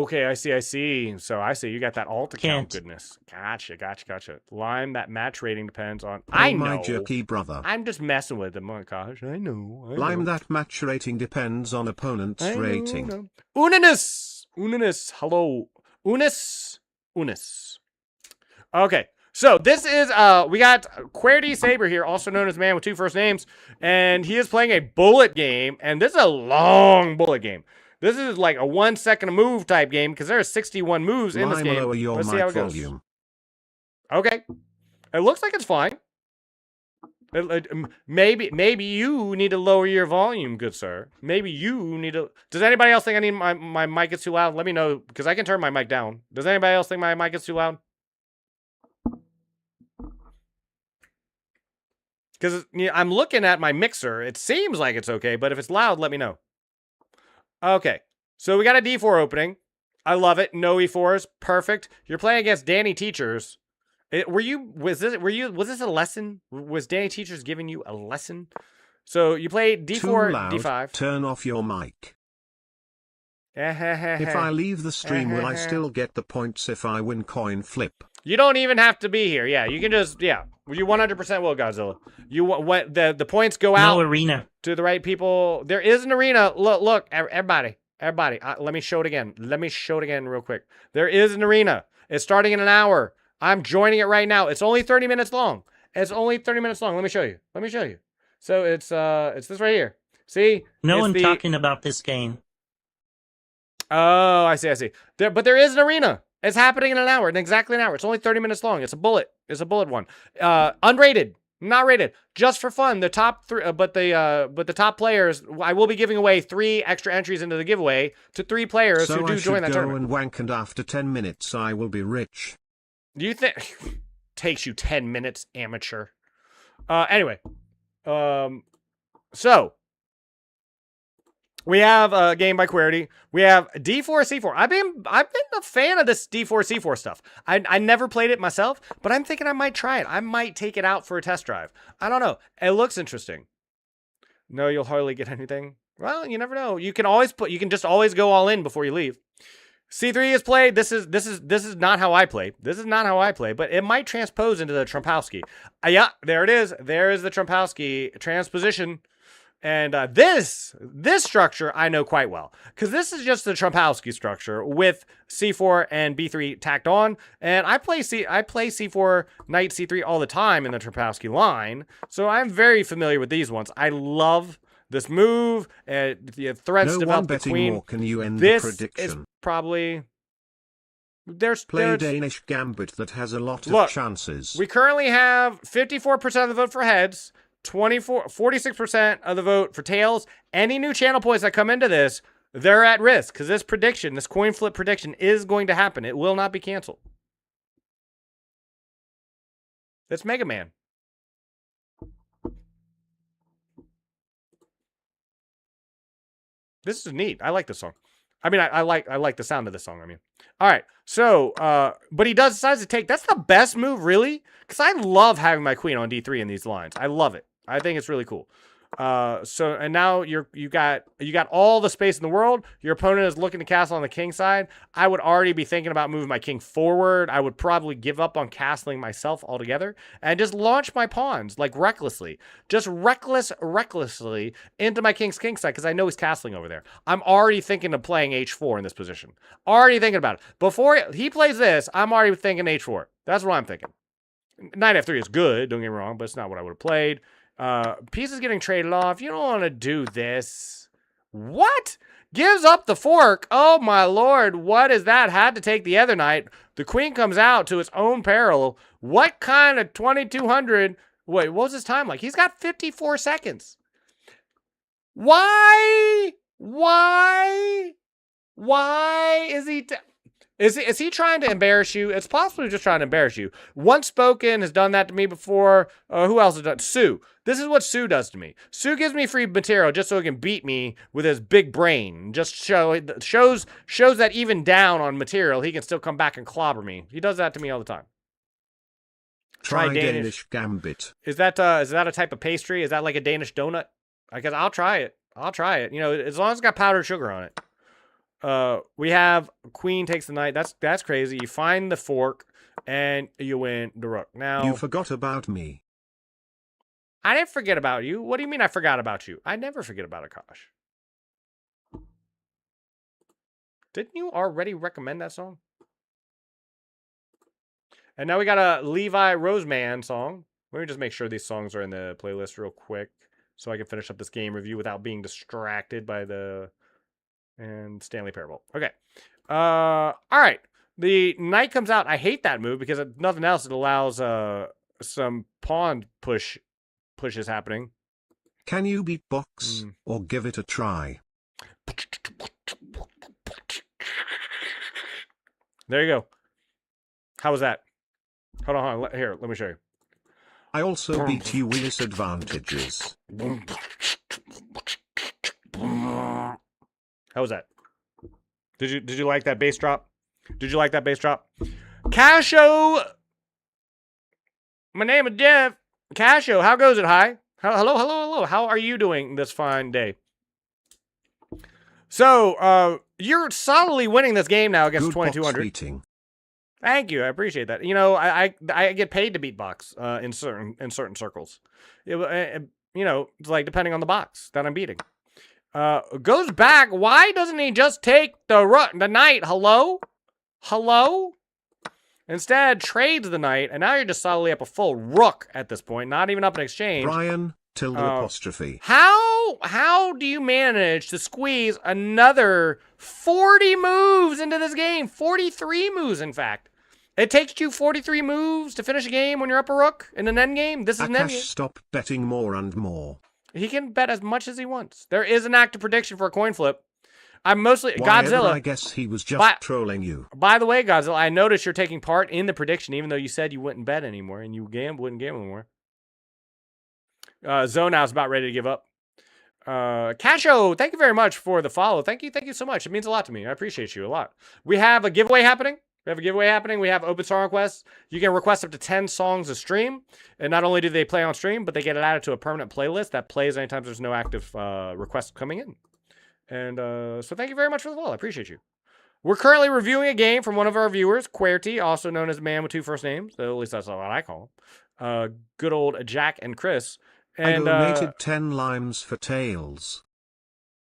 okay, I see. So I see you got that alt account. Can't. Goodness. Gotcha. Lime, that match rating depends on... Oh, I know. my jerky brother. I'm just messing with him. Oh, gosh, I know. Lime, that match rating depends on opponent's rating. Uninus. Hello. Unis. Okay. So this is, we got QWERTY Saber here, also known as Man with 2 first names, and he is playing a bullet game, and this is a long bullet game. This is like a 1 second move type game, because there are 61 moves in this game. Lower your Let's see how it goes. volume. Okay. It looks like it's fine. Maybe you need to lower your volume, good sir. Maybe you need to... Does anybody else think I need my mic is too loud? Let me know, because I can turn my mic down. Does anybody else think my mic is too loud? Because I'm looking at my mixer. It seems like it's okay, but if it's loud, let me know. Okay, so we got a D4 opening. I love it. No E4s. Perfect. You're playing against Danny Teachers. Was this a lesson? Was Danny Teachers giving you a lesson? So you play D4, Too loud. D5. Turn off your mic. If I leave the stream, will I still get the points if I win coin flip? You don't even have to be here. Yeah, you can just, yeah. You 100% will, Godzilla. The points go out. No arena. To the right people. There is an arena. Look, everybody. Let me show it again. Real quick. There is an arena. It's starting in an hour. I'm joining it right now. It's only 30 minutes long. Let me show you. So it's this right here. See? No one talking about this game. Oh, I see. But there is an arena. It's happening in an hour, in exactly an hour. It's only 30 minutes long. It's a bullet one. Unrated, not rated, just for fun. The top 3, but the top players, I will be giving away 3 extra entries into the giveaway to 3 players who do join that tournament. So I should go and wank, and after 10 minutes I will be rich. Do you think takes you 10 minutes, amateur? Anyway, so. We have a game by QWERTY. We have D4, C4. I've been a fan of this D4, C4 stuff. I never played it myself, but I'm thinking I might try it. I might take it out for a test drive. I don't know. It looks interesting. No, you'll hardly get anything. Well, you never know. You can just always go all in before you leave. C3 is played. This is not how I play. But it might transpose into the Trumpowski. Yeah, there it is. There is the Trumpowski transposition. And this structure I know quite well, because this is just the Trumpowski structure with C4 and B3 tacked on. And I play C4, Knight C3 all the time in the Trumpowski line, so I'm very familiar with these ones. I love this move. The threats no develop one the betting queen. More can you end This the prediction? is probably Play Danish Gambit that has a lot Look, of chances. We currently have 54% of the vote for heads. 46% of the vote for tails. Any new channel points that come into this, they're at risk, because this coin flip prediction is going to happen. It will not be canceled. It's Mega Man. This is neat. I like this song. I mean, I like the sound of this song. I mean, all right. So, but he decides to take. That's the best move, really, because I love having my queen on D3 in these lines. I love it. I think it's really cool. And now you got all the space in the world. Your opponent is looking to castle on the king side. I would already be thinking about moving my king forward. I would probably give up on castling myself altogether and just launch my pawns like recklessly, just recklessly into my king's king side, because I know he's castling over there. I'm already thinking of playing H4 in this position. Already thinking about it. Before he plays this, I'm already thinking H4. That's what I'm thinking. Knight F3 is good, don't get me wrong, but it's not what I would have played. Pieces getting traded off. You don't want to do this. What? Gives up the fork. Oh, my lord. What is that? Had to take the other knight. The queen comes out to its own peril. What kind of 2200? Wait, what was his time like? He's got 54 seconds. Why? Why is he... Is he trying to embarrass you? It's possibly just trying to embarrass you. Once Spoken has done that to me before. Who else has done? Sue. This is what Sue does to me. Sue gives me free material just so he can beat me with his big brain. Just shows that even down on material, he can still come back and clobber me. He does that to me all the time. Try Danish Gambit. Is that a type of pastry? Is that like a Danish donut? I guess I'll try it. I'll try it. You know, as long as it's got powdered sugar on it. We have queen takes the knight. That's crazy. You find the fork and you win the rook. Now you forgot about me. I didn't forget about you. What do you mean I forgot about you? I never forget about Akash. Didn't you already recommend that song? And now we got a Levi Roseman song. Let me just make sure these songs are in the playlist real quick so I can finish up this game review without being distracted by the... And Stanley Parable. Okay. All right. The knight comes out. I hate that move because if nothing else, it allows some pawn pushes happening. Can you beatbox or give it a try? There you go. How was that? Hold on. Here, let me show you. I also beat you with disadvantages. How was that? Did you like that bass drop? Did you like that bass drop? Casho! My name is Jeff. Casho, how goes it? Hi. Hello. How are you doing this fine day? So, you're solidly winning this game now against 2200. Thank you. I appreciate that. You know, I get paid to beatbox in certain circles. You know, it's like depending on the box that I'm beating. Goes back. Why doesn't he just take the knight? Hello? Instead, trades the knight, and now you're just solidly up a full rook at this point. Not even up an exchange. Brian, ~. How do you manage to squeeze another 40 moves into this game? 43 moves, in fact. It takes you 43 moves to finish a game when you're up a rook in an endgame. This is an endgame. Stop betting more and more. He can bet as much as he wants. There is an active prediction for a coin flip. I'm mostly Whatever, Godzilla. I guess he was just trolling you. By the way, Godzilla, I noticed you're taking part in the prediction, even though you said you wouldn't bet anymore and you wouldn't gamble anymore. Zonow's about ready to give up. Casho, thank you very much for the follow. Thank you so much. It means a lot to me. I appreciate you a lot. We have a giveaway happening. We have open song requests. You can request up to 10 songs a stream. And not only do they play on stream, but they get it added to a permanent playlist that plays anytime there's no active requests coming in. And so thank you very much for the follow. I appreciate you. We're currently reviewing a game from one of our viewers, QWERTY, also known as the man with two first names. At least that's what I call him. Good old Jack and Chris. And, I donated 10 limes for Tails.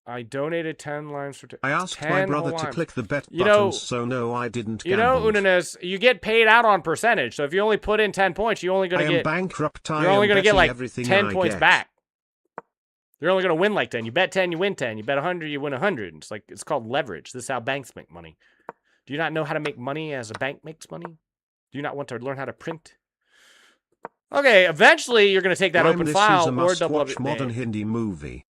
I donated 10 limes for I asked my brother to click the bet you button, know, so no, I didn't You gamble. know, Unanis, you get paid out on percentage. So if you only put in 10 points, you're only going to get bankrupt. You're only going to get like 10 points get. back. You're only going to win like 10. You bet 10, you win 10. You bet 100, you win 100. It's called leverage. This is how banks make money. Do you not know how to make money as a bank makes money? Do you not want to learn how to print? Okay, eventually you're going to take that open file or double up. Modern Hindi movie.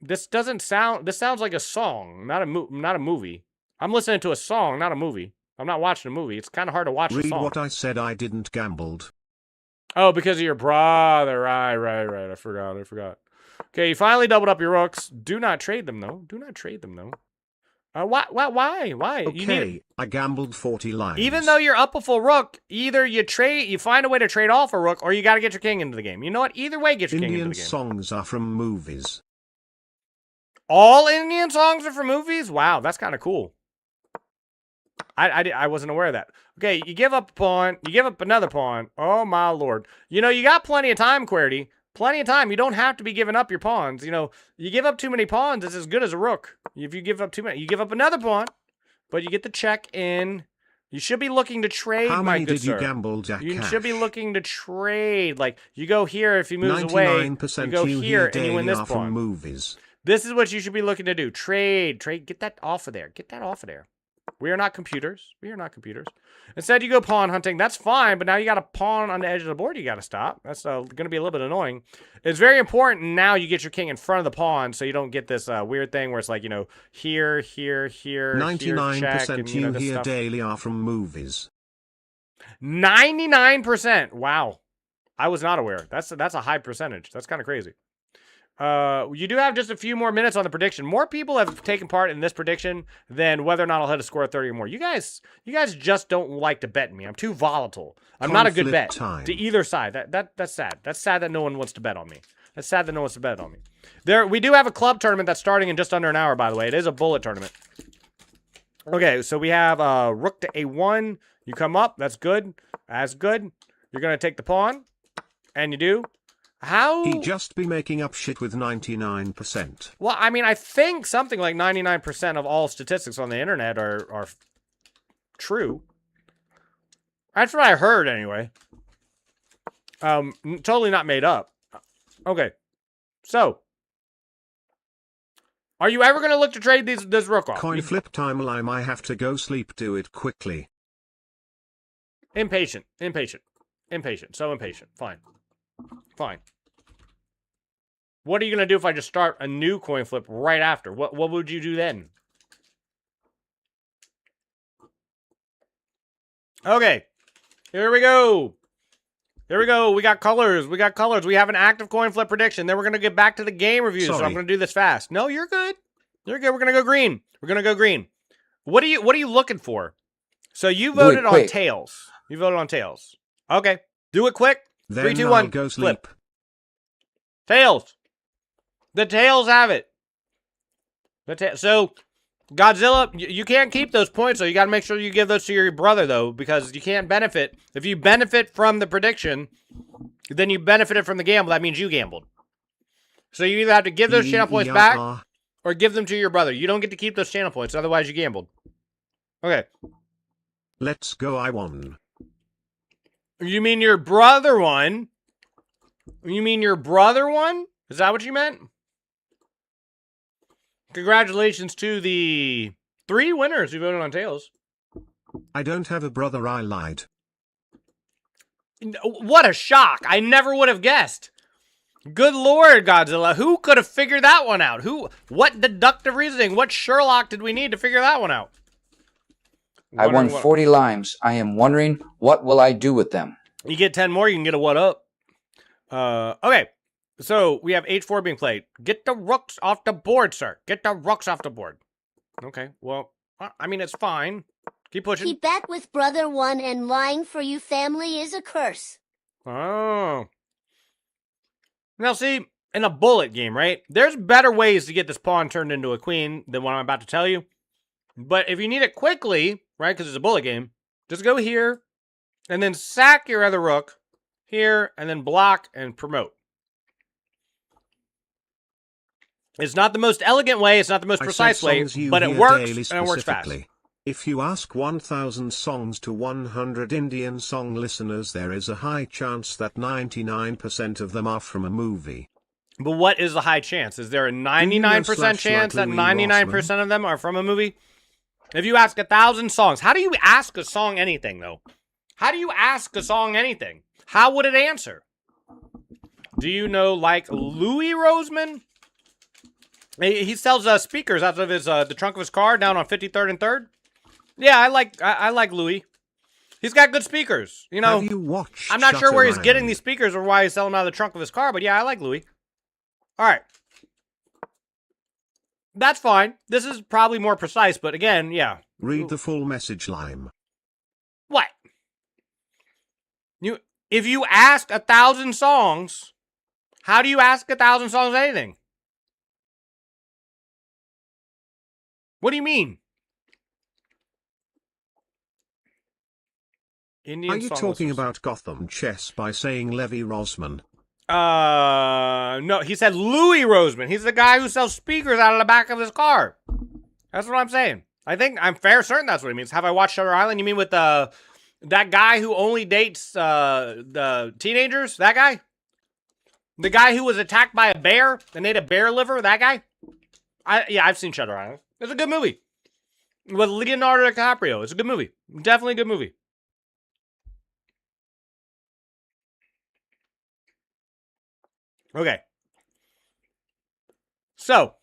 This sounds like a song, not a movie. I'm listening to a song, not a movie. I'm not watching a movie. It's kind of hard to watch a song. Read what I said. I didn't gambled. Oh, because of your brother. Right. I forgot. Okay, you finally doubled up your rooks. Do not trade them, though. Why? Okay, I gambled 40 lines. Even though you're up a full rook, either you find a way to trade off a rook, or you got to get your king into the game. You know what? Either way, get your king into the game. Indian songs are from movies. All Indian songs are from movies? Wow, that's kind of cool. I wasn't aware of that. Okay, you give up a pawn. You give up another pawn. Oh, my lord. You know, you got plenty of time, QWERTY. Plenty of time. You don't have to be giving up your pawns. You know, you give up too many pawns, it's as good as a rook. If you give up too many, you give up another pawn, but you get the check in You should be looking to trade, How my many good did you sir. gamble, Jack You Cash? should be looking to trade. Like, you go here if he moves away. 99% You go you here and daily you win this are from pawn. movies. This is what you should be looking to do. Trade. Get that off of there. Get that off of there. We are not computers. We are not computers. Instead, you go pawn hunting. That's fine, but now you got a pawn on the edge of the board you got to stop. That's going to be a little bit annoying. It's very important now you get your king in front of the pawn so you don't get this weird thing where it's like, here, here, here, 99% here, check, and, you this here stuff. daily are from movies. 99%. Wow. I was not aware. That's a high percentage. That's kind of crazy. You do have just a few more minutes on the prediction. More people have taken part in this prediction than whether or not I'll hit a score of 30 or more. You guys just don't like to bet me. I'm too volatile. I'm not a good bet to either side. That's sad. That's sad that no one wants to bet on me. That's sad that no one wants to bet on me. We do have a club tournament that's starting in just under an hour, by the way. It is a bullet tournament. Okay, so we have rook to a1. You come up. That's good. That's good. You're going to take the pawn. And you do. How? He just be making up shit with 99%. Well, I mean, I think something like 99% of all statistics on the internet are true. That's what I heard, anyway. Totally not made up. Okay. So, are you ever going to look to trade this rook off? Coin flip time, Lime. I have to go sleep. Do it quickly. Impatient. So impatient. Fine. Fine. What are you going to do if I just start a new coin flip right after? What would you do then? Okay. Here we go. Here we go. We got colors. We have an active coin flip prediction. Then we're going to get back to the game review. So I'm going to do this fast. No, you're good. You're good. We're going to go green. What are you looking for? So you voted on tails. You voted on tails. Okay. Do it quick. Then 3, 2, 1. Go sleep. Flip. Tails. The tails have it. So, Godzilla, you can't keep those points, so you got to make sure you give those to your brother, though, because you can't benefit. If you benefit from the prediction, then you benefited from the gamble. That means you gambled. So you either have to give those channel points back or give them to your brother. You don't get to keep those channel points, otherwise you gambled. Okay. Let's go. I won. You mean your brother won? You mean your brother won? Is that what you meant? Congratulations to the 3 winners who voted on tails. I don't have a brother. I lied. What a shock. I never would have guessed. Good Lord, Godzilla. Who could have figured that one out? What deductive reasoning? What Sherlock did we need to figure that one out? I won 40 limes. I am wondering, what will I do with them? You get 10 more, you can get a what up. Okay. So, we have h4 being played. Get the rooks off the board, sir. Get the rooks off the board. Okay, well, I mean, it's fine. Keep pushing. He bet with brother one and lying for you family is a curse. Oh. Now, see, in a bullet game, right? There's better ways to get this pawn turned into a queen than what I'm about to tell you. But if you need it quickly, right, because it's a bullet game, just go here, and then sack your other rook here, and then block and promote. It's not the most elegant way, it's not the most precise way, but it works, and it works fast. If you ask 1,000 songs to 100 Indian song listeners, there is a high chance that 99% of them are from a movie. But what is the high chance? Is there a 99% chance that 99% of them are from a movie? If you ask 1,000 songs, how do you ask a song anything, though? How do you ask a song anything? How would it answer? Do you know, like, Louis Roseman? He sells speakers out of his the trunk of his car down on 53rd and 3rd. Yeah, I like Louis. He's got good speakers. You know, have you watched I'm not sure where he's Shutter getting Island? these speakers or why he's selling them out of the trunk of his car, but yeah, I like Louis. All right. That's fine. This is probably more precise, but again, yeah. Read the full message, Lime. What? If you ask 1,000 songs, how do you ask 1,000 songs anything? What do you mean? Indian Are you song talking listeners. about Gotham Chess by saying Levy Rosman? No, he said Louis Roseman. He's the guy who sells speakers out of the back of his car. That's what I'm saying. I think I'm fair certain that's what it means. Have I watched Shutter Island? You mean with that guy who only dates the teenagers? That guy? The guy who was attacked by a bear and ate a bear liver? That guy? Yeah, I've seen Shutter Island. It's a good movie. With Leonardo DiCaprio. It's a good movie. Definitely a good movie. Okay. So.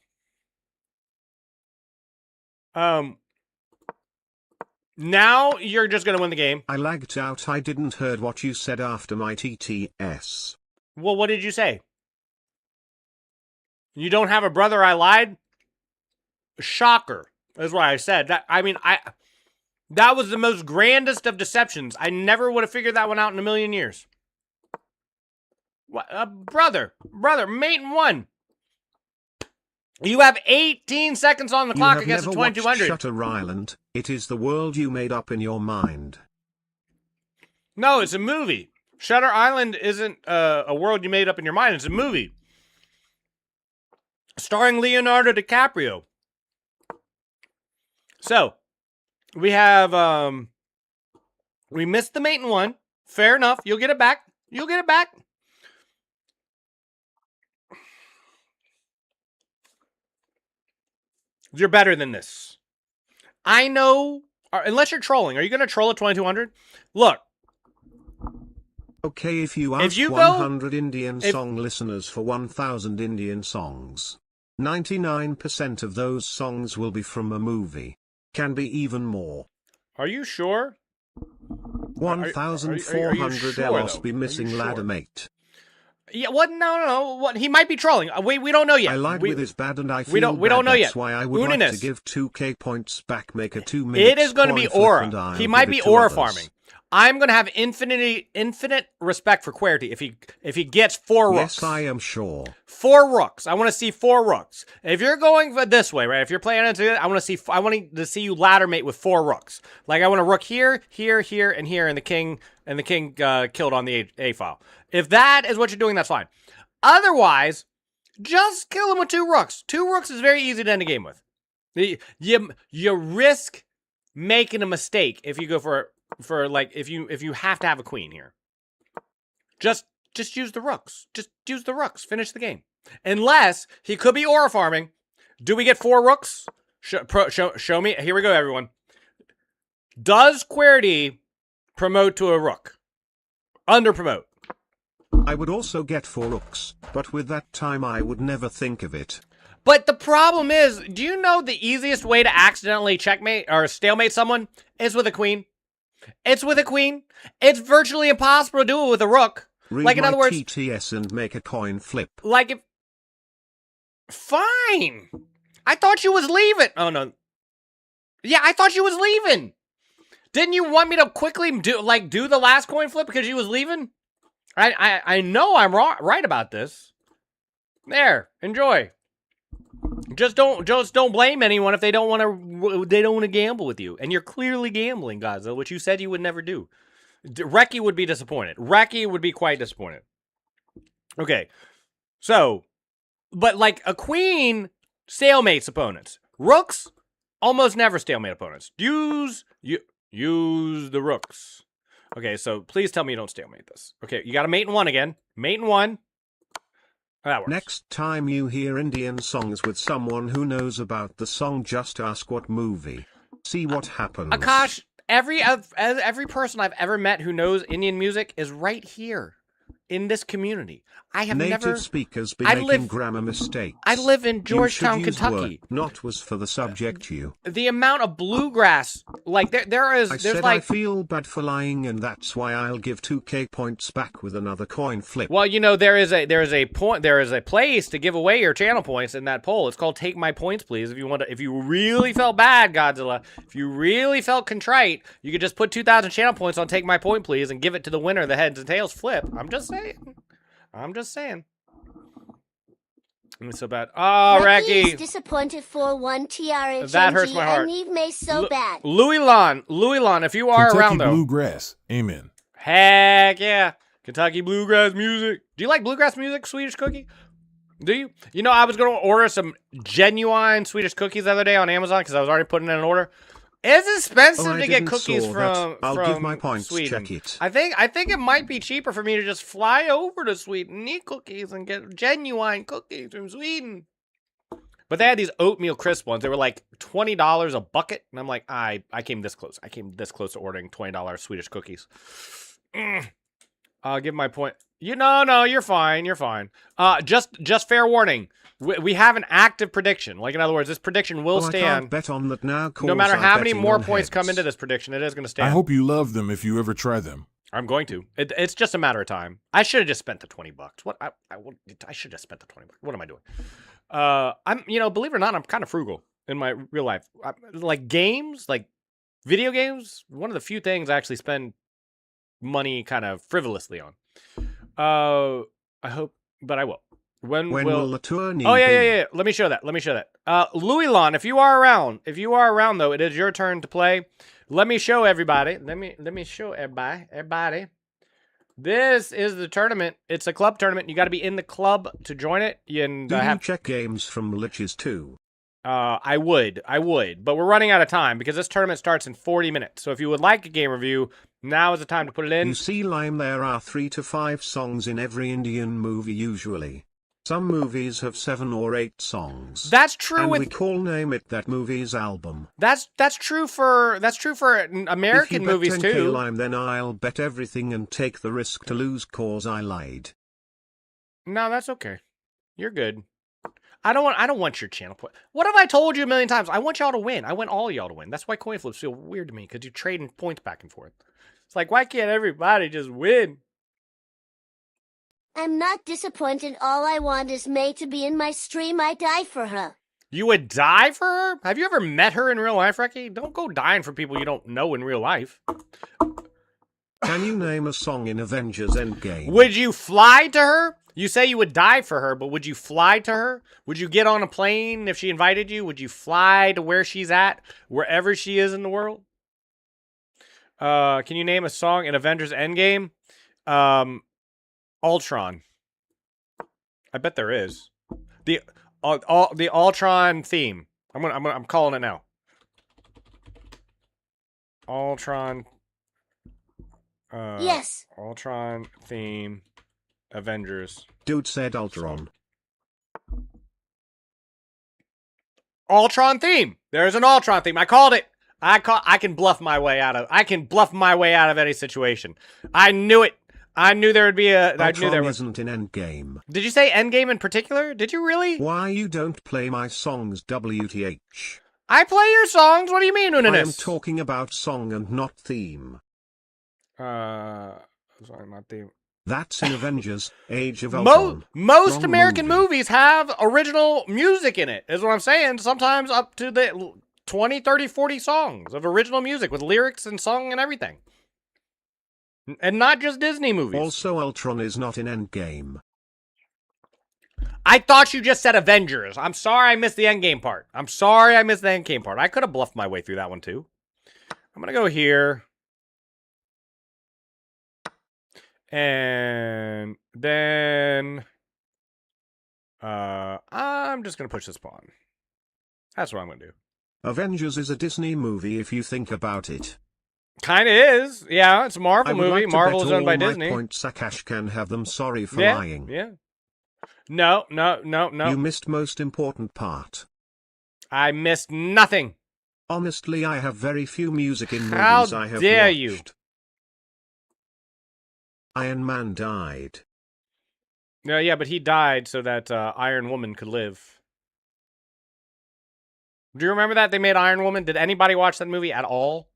Now you're just going to win the game. I lagged out. I didn't heard what you said after my TTS. Well, what did you say? You don't have a brother, I lied? Shocker. That's what I said. That was the most grandest of deceptions. I never would have figured that one out in a million years. What, brother, mate in one. You have 18 seconds on the clock against the 2200. Shutter Island. It is the world you made up in your mind. No, it's a movie. Shutter Island isn't a world you made up in your mind. It's a movie. Starring Leonardo DiCaprio. So, we have, we missed the mate in one. Fair enough. You'll get it back. You'll get it back. You're better than this. I know, unless you're trolling. Are you going to troll at 2200? Look. Okay, if you ask 100 Indian song listeners for 1000 Indian songs, 99% of those songs will be from a movie. Can be even more. Are you sure? 1,400 else be missing ladder mate. Yeah, what? No. What? He might be trolling. We don't know yet. I lied with his bad and I feel we don't know that's yet. Why I would like to give 2k points back, make a 2 minutes. It is going to be aura. He might be aura farming. I'm going to have infinite respect for Querty if he gets 4 rooks. Yes, I am sure. 4 rooks. I want to see 4 rooks. If you're going this way, right? If you're playing into it, I want to see you ladder mate with 4 rooks. Like I want a rook here, and here, and the king killed on the A file. If that is what you're doing, that's fine. Otherwise, just kill him with 2 rooks. 2 rooks is very easy to end a game with. You risk making a mistake if you go for like if you have to have a queen here. Just use the rooks. Just use the rooks. Finish the game. Unless he could be aura farming. Do we get 4 rooks? Show me. Here we go, everyone. Does Querty promote to a rook? Under promote. I would also get 4 rooks, but with that time I would never think of it. But the problem is, do you know the easiest way to accidentally checkmate or stalemate someone is with a queen? It's with a queen. It's virtually impossible to do it with a rook. Read like in other words, TTS and make a coin flip. Like if fine. I thought you was leaving. Oh no. Yeah, I thought you was leaving. Didn't you want me to quickly do the last coin flip because you was leaving? I know I'm right about this. There, enjoy. Just don't blame anyone if they don't want to gamble with you. And you're clearly gambling, Godzilla, which you said you would never do. Reki would be disappointed. Reki would be quite disappointed. Okay. So, but like a queen stalemates opponents. Rooks almost never stalemate opponents. Use the rooks. Okay, so please tell me you don't stalemate this. Okay, you got a mate in 1 again. Mate in 1. That works. Next time you hear Indian songs with someone who knows about the song, just ask what movie. See what happens. Akash, every person I've ever met who knows Indian music is right here in this community. I have Native speakers be making grammar mistakes. I live in Georgetown, Kentucky. Not was for the subject you. The amount of bluegrass, like I feel bad for lying, and that's why I'll give 2k points back with another coin flip. Well, you know there is a place to give away your channel points in that poll. It's called Take My Points, Please. If you really felt bad, Godzilla, if you really felt contrite, you could just put 2,000 channel points on Take My Point, Please, and give it to the winner of the heads and tails flip. I'm just saying. It's so bad. Oh, Reki is Reki. disappointed for 1 TRHMG. That hurts my heart. And Eve May so bad. Louis Lon, if you are Kentucky around though. Bluegrass. Amen. Heck yeah. Kentucky bluegrass music. Do you like bluegrass music, Swedish Cookie? Do you? You know, I was going to order some genuine Swedish cookies the other day on Amazon because I was already putting in an order. It's expensive to get cookies from give my points, Sweden. check it. I think it might be cheaper for me to just fly over to Sweden, eat cookies, and get genuine cookies from Sweden. But they had these oatmeal crisp ones. They were like $20 a bucket, and I'm like, I came this close. I came this close to ordering $20 Swedish cookies. I'll give my point. No, you're fine. You're fine. Just fair warning. We have an active prediction. Like, in other words, this prediction will stand. I can't bet on that now. No matter how many more points come into this prediction, it is going to stand. I hope you love them if you ever try them. I'm going to. It's just a matter of time. I should have just spent the $20. What? I should have spent the $20. What am I doing? Believe it or not, I'm kind of frugal in my real life. Like games, like video games, one of the few things I actually spend money kind of frivolously on. I hope, but I will. When will the tourney be? Yeah. Let me show that. Louis Lon, if you are around though, it is your turn to play. Let me show everybody. Let me show everybody. This is the tournament. It's a club tournament. You got to be in the club to join it. Do you check games from Liches too? I would, but we're running out of time because this tournament starts in 40 minutes. So if you would like a game review, now is the time to put it in. You see, Lime, there are 3 to 5 songs in every Indian movie usually. Some movies have 7 or 8 songs. That's true. And we call name it that movie's album. That's true for American movies if you bet 10K too. Lime, then I'll bet everything and take the risk to lose cause I lied. No, that's okay. You're good. I don't want your channel point. What have I told you a million times? I want y'all to win. I want all y'all to win. That's why coin flips feel weird to me, because you're trading points back and forth. It's like, why can't everybody just win? I'm not disappointed. All I want is May to be in my stream. I die for her. You would die for her? Have you ever met her in real life, Reki? Don't go dying for people you don't know in real life. Can you name a song in Avengers Endgame? Would you fly to her? You say you would die for her, but would you fly to her? Would you get on a plane if she invited you? Would you fly to where she's at, wherever she is in the world? Can you name a song in Avengers Endgame? Ultron. I bet there is. The Ultron theme. I'm calling it now. Ultron. Yes. Ultron theme. Avengers. Dude said Ultron. Ultron theme. There's an Ultron theme. I called it. I can bluff my way out of any situation. I knew it. I knew there would be a. Ultron I knew there was. Isn't in Endgame. Did you say Endgame in particular? Did you really? Why you don't play my songs, WTH? I play your songs. What do you mean, Unanis? I am talking about song and not theme. Sorry, not theme. That's in Avengers, Age of Ultron. Most American movies have original music in it, is what I'm saying. Sometimes up to the 20, 30, 40 songs of original music with lyrics and song and everything. And not just Disney movies. Also, Ultron is not in Endgame. I thought you just said Avengers. I'm sorry I missed the Endgame part. I could have bluffed my way through that one too. I'm going to go here. And then I'm just going to push this pawn. That's what I'm going to do. Avengers is a Disney movie if you think about it. Kind of is. Yeah, it's a Marvel movie. Like Marvel is owned by my Disney. Points Akash can have them. Sorry for lying. Yeah. No. You missed most important part. I missed nothing. Honestly, I have very few music in movies I have watched. How dare you? Iron Man died. No, yeah, but he died so that Iron Woman could live. Do you remember that they made Iron Woman? Did anybody watch that movie at all?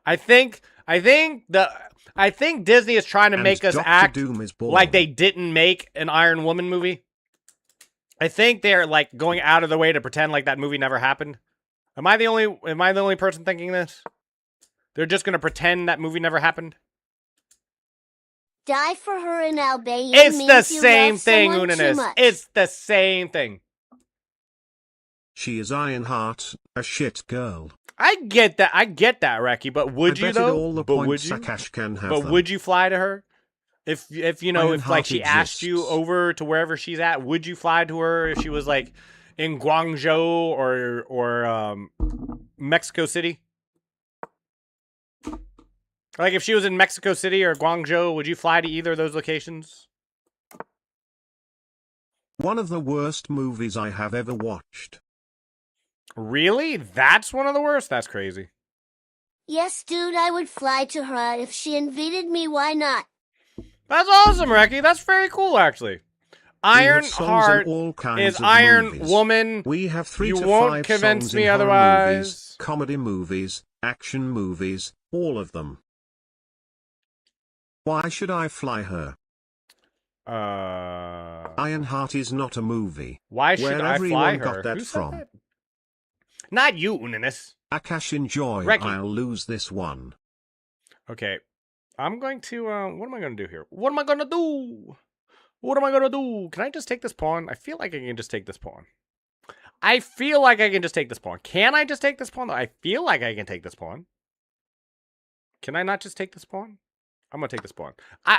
I think Disney is trying to make us act like they didn't make an Iron Woman movie. I think they're like going out of the way to pretend like that movie never happened. Am I the only person thinking this? They're just going to pretend that movie never happened? Die for her in Albania. It's the same thing, Unanis. It's the same thing. She is Ironheart, a shit girl. I get that, Reki, but would you though? All the but points would you? Akash can have but them. would you fly to her? If you know, if like she Ironheart asked you exists. over to wherever she's at, would you fly to her if she was like in Guangzhou or Mexico City? Like if she was in Mexico City or Guangzhou, would you fly to either of those locations? One of the worst movies I have ever watched. Really? That's one of the worst? That's crazy. Yes, dude, I would fly to her if she invited me. Why not? That's awesome, Reki. That's very cool, actually. Iron songs Heart in all kinds is of Iron movies. Woman. We have 3 You to won't 5 convince songs me in horror otherwise. movies, comedy movies, action movies, all of them. Why should I fly her? Ironheart is not a movie. Why should Where I fly everyone her? got that Who said from? that? Not you, Unanis. Akash, enjoy. Reki. I'll lose this one. Okay. I'm going to, what am I going to do here? What am I going to do? What am I going to do? Can I just take this pawn? I feel like I can just take this pawn. I feel like I can just take this pawn. Can I just take this pawn? I feel like I can take this pawn. Can I not just take this pawn? I'm going to take this pawn.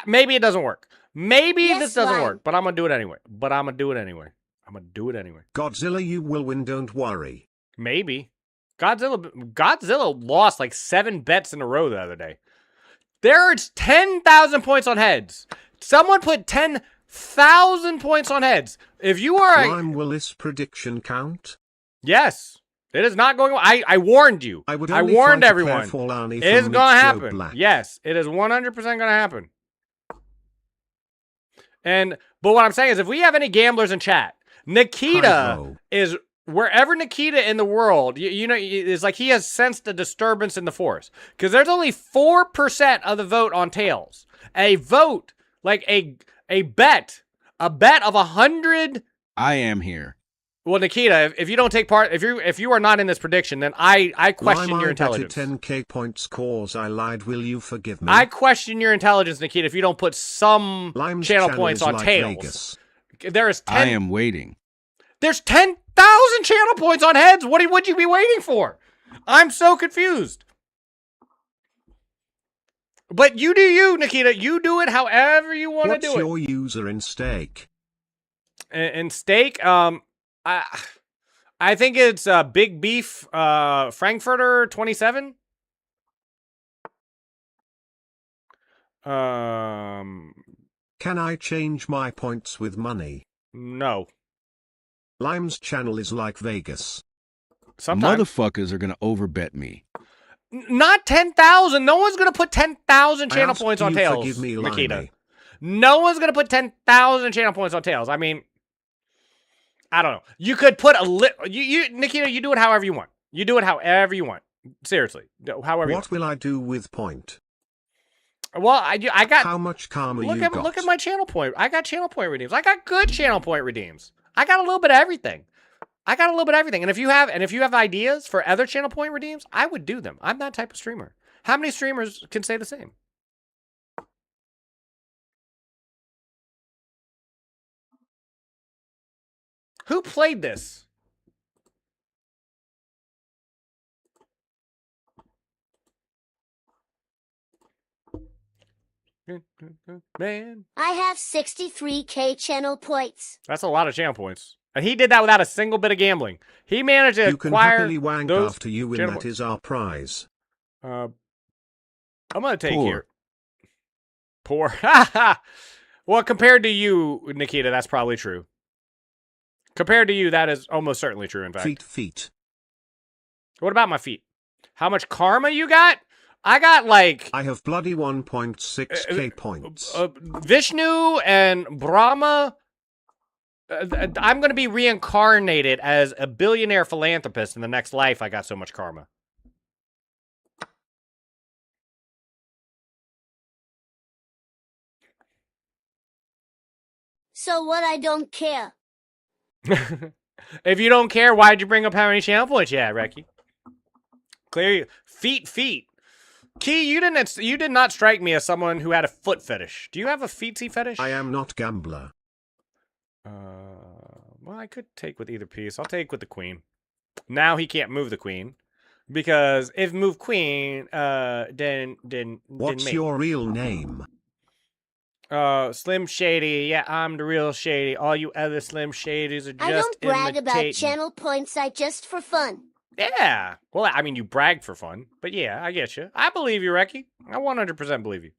Maybe it doesn't work. Maybe Yes, this doesn't Ryan. work, but I'm going to do it anyway. I'm going to do it anyway. Godzilla, you will win, don't worry. Maybe. Godzilla lost like 7 bets in a row the other day. There's 10,000 points on heads. Someone put 10,000 points on heads. If you are Will this prediction count? Yes. It is not going. I warned you. I would I only warned try to everyone. prepare for Lani It is from going to Meet Joe happen. Black. Yes, it is 100% going to happen. But what I'm saying is, if we have any gamblers in chat, Nikita Hydro. is wherever Nikita in the world. You know, it's like he has sensed a disturbance in the force because there's only 4% of the vote on tails. A vote, like a bet of 100. I am here. Well, Nikita, if you don't take part, if you are not in this prediction, then I question Lime, your I bet intelligence. 10k points cause I lied. Will you forgive me? I question your intelligence, Nikita, if you don't put some Lime's channel channel points is on like tails. Vegas. There is 10. waiting. There's 10,000 channel points on heads. What would you be waiting for? I'm so confused. But you do you, Nikita. You do it however you want to do What's it. your user in stake? In steak, I think it's Big Beef Frankfurter 27. Can I change my points with money? No. Lime's channel is like Vegas. Sometimes. Motherfuckers are gonna overbet me. Not 10,000. No one's going to put 10,000 I channel ask points on you tails, forgive me, Nikita. Limey. No one's going to put 10,000 channel points on tails. I mean, I don't know. You could put Nikita, you do it however you want. You do it however you want. Seriously. However you want. What will I do with point? Well, I got... How much karma look you at, got? Look at my channel point. I got channel point redeems. I got good channel point redeems. I got a little bit of everything. And if you have ideas for other channel point redeems, I would do them. I'm that type of streamer. How many streamers can say the same? Who played this? Man, I have 63k channel points. that's a lot of channel points. And he did that without a single bit of gambling. He managed to You can acquire happily wank those after you win. channel That points. is our prize. I'm gonna take Poor. here. Poor. Well, compared to you, Nikita, that's probably true. Compared to you, that is almost certainly true, in fact. Feet. What about my feet? How much karma you got? I got like I have bloody 1.6k points. Vishnu and Brahma. I'm going to be reincarnated as a billionaire philanthropist in the next life. I got so much karma. So what? I don't care. If you don't care, why'd you bring up how many channel points you had, Reki? Clear feet. Key, you did not strike me as someone who had a foot fetish. Do you have a feetsy fetish? I am not gambler. Well, I could take with either piece. I'll take with the queen. Now he can't move the queen. Because if move queen, then What's mate. your real name? Slim Shady. Yeah, I'm the real Shady. All you other Slim Shadys are just I don't brag about imitating. channel points, I just for fun. Yeah. Well, I mean, you brag for fun, but yeah, I get you. I believe you, Reki. I 100% believe you.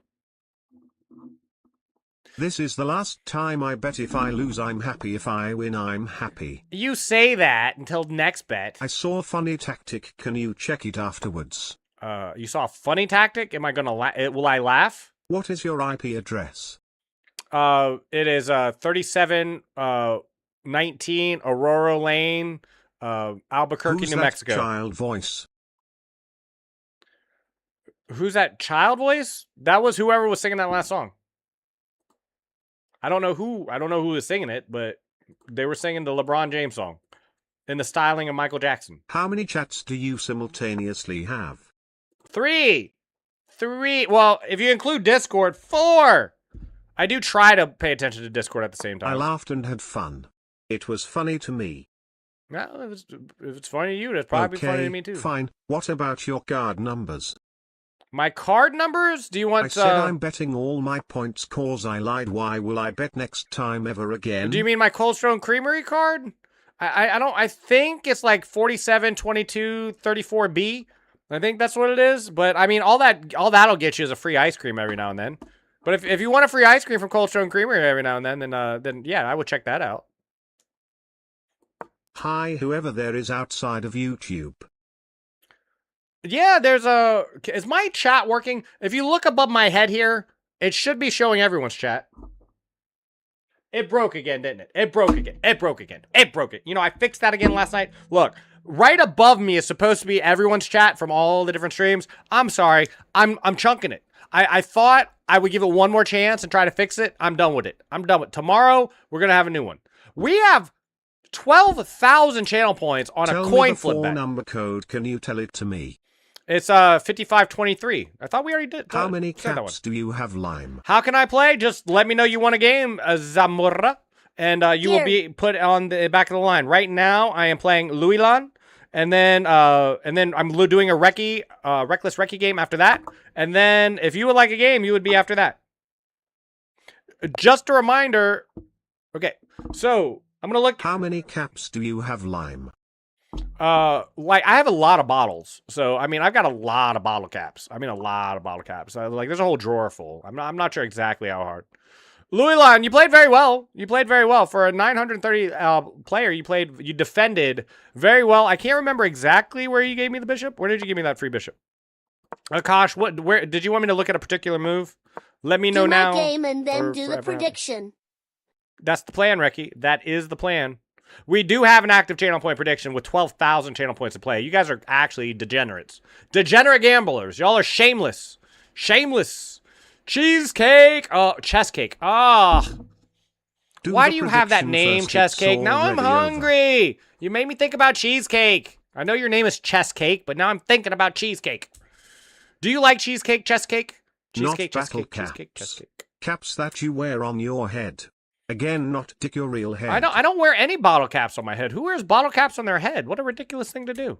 This is the last time I bet. If I lose, I'm happy. If I win, I'm happy. You say that until next bet. I saw a funny tactic. Can you check it afterwards? You saw a funny tactic? Am I gonna will I laugh? What is your IP address? It is 3719 Aurora Lane, Albuquerque, Who's New that Mexico. child voice? Who's that child voice? That was whoever was singing that last song. I don't know who was singing it, but they were singing the LeBron James song in the styling of Michael Jackson. How many chats do you simultaneously have? 3. Well, if you include Discord, 4. I do try to pay attention to Discord at the same time. I laughed and had fun. It was funny to me. Well, if it's funny to you, it's probably funny to me too. Fine. What about your card numbers? My card numbers? Do you want? I said I'm betting all my points cause I lied. Why will I bet next time ever again? Do you mean my Cold Stone Creamery card? I don't. I think it's like 47, 22, 34B. I think that's what it is. But I mean, all that'll get you is a free ice cream every now and then. But if you want a free ice cream from Cold Stone Creamery every now and then yeah, I would check that out. Hi, whoever there is outside of YouTube. Yeah, is my chat working? If you look above my head here, it should be showing everyone's chat. It broke again, didn't it? It broke again. You know, I fixed that again last night. Look, right above me is supposed to be everyone's chat from all the different streams. I'm sorry. I'm chunking it. I thought I would give it one more chance and try to fix it. I'm done with it. Tomorrow, we're going to have a new one. We have 12,000 channel points on a coin flip bet. Tell me the 4-number code. Can you tell it to me? It's 5523. I thought we already did. How many caps do you have, Lime? How can I play? Just let me know you want a game, Zamora, and you will be put on the back of the line. Right now, I am playing Luilan, and then I'm doing a reckless recce game after that. And then if you would like a game, you would be after that. Just a reminder. Okay, so I'm gonna look. How many caps do you have, Lime? Like I have a lot of bottles, so I mean I've got a lot of bottle caps. Like there's a whole drawer full. I'm not sure exactly how hard. Luilan, you played very well. For a 930 player. You defended very well. I can't remember exactly where you gave me the bishop. Where did you give me that free bishop? Akash, where did you want me to look at a particular move? Let me know now. Do my game and then do the prediction. That's the plan, Reki. That is the plan. We do have an active channel point prediction with 12,000 channel points to play. You guys are actually degenerates. Degenerate gamblers. Y'all are shameless. Shameless. Cheesecake. Oh, chess cake. Ah. Why do you have that name, chess cake? Now I'm hungry. Over. You made me think about cheesecake. I know your name is chess cake, but now I'm thinking about cheesecake. Do you like cheesecake, chess cake? Cheesecake, not chess cake, caps. cheesecake, chess cake. Caps that you wear on your head. Again, not dick your real head. I don't wear any bottle caps on my head. Who wears bottle caps on their head? What a ridiculous thing to do.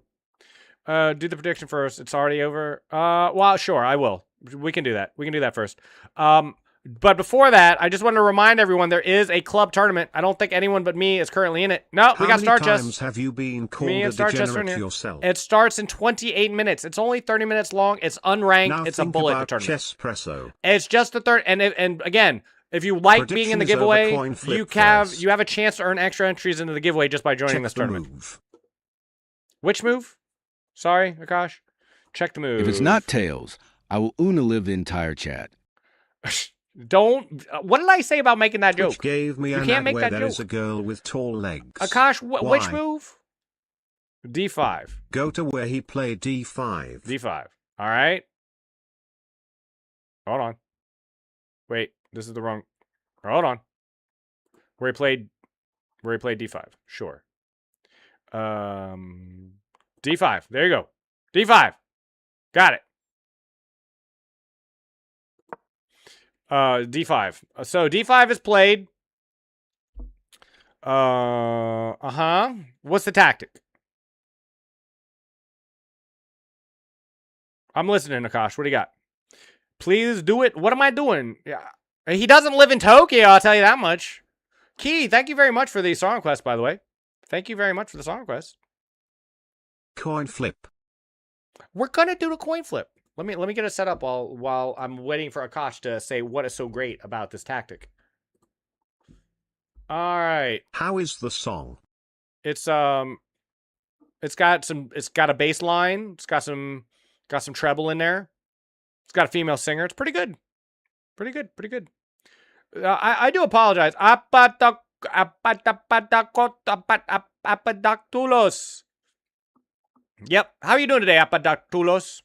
Do the prediction first. It's already over. Well, sure, I will. We can do that. We can do that first. But before that, I just want to remind everyone there is a club tournament. I don't think anyone but me is currently in it. No, we got Star Chess. How many times have you been called a degenerate yourself? It starts in 28 minutes. It's only 30 minutes long. It's unranked. Now it's a bullet tournament. Chesspresso. It's just the third. And again, if you like being in the giveaway, you have a chance to earn extra entries into the giveaway just by joining this tournament. Move. Which move? Sorry, Akash. Check the move. If it's not tails, I will live the entire chat. Don't. What did I say about making that joke? Which gave me you can't make that there joke. Is a girl with tall legs. Akash, which move? D5. Go to where he played D5. D5. All right. Hold on. Wait, this is the wrong. Hold on. Where he played D5. Sure. D5. There you go. D5. Got it. D5. So D5 is played. What's the tactic? I'm listening, Akash. What do you got? Please do it. What am I doing? Yeah. He doesn't live in Tokyo, I'll tell you that much. Key, thank you very much for the song request, by the way. Thank you very much for the song request. Coin flip. We're gonna do the coin flip. Let me get it set up while I'm waiting for Akash to say what is so great about this tactic. All right. How is the song? It's got a bass line. It's got some treble in there. It's got a female singer. It's pretty good. Pretty good. I do apologize. Apadactulos. Yep. How are you doing today, Apadactulos?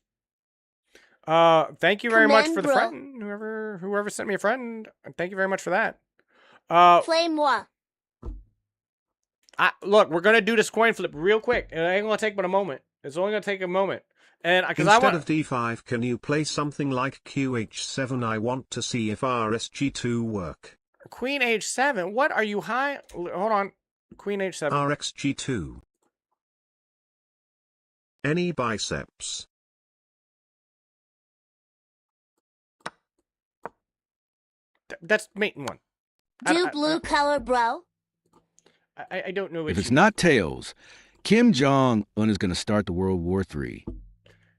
Thank you very much for the friend. Whoever sent me a friend. Thank you very much for that. Play-moi. Look, we're gonna do this coin flip real quick. It ain't gonna take but a moment. It's only gonna take a moment. And instead of D5, can you play something like QH7? I want to see if RSG2 work. Queen H7. What are you high? Hold on. Queen H7. RxG2. Any biceps? That's mate one. Do blue color, bro. I don't know. If it's not tails, Kim Jong-un is going to start the World War III.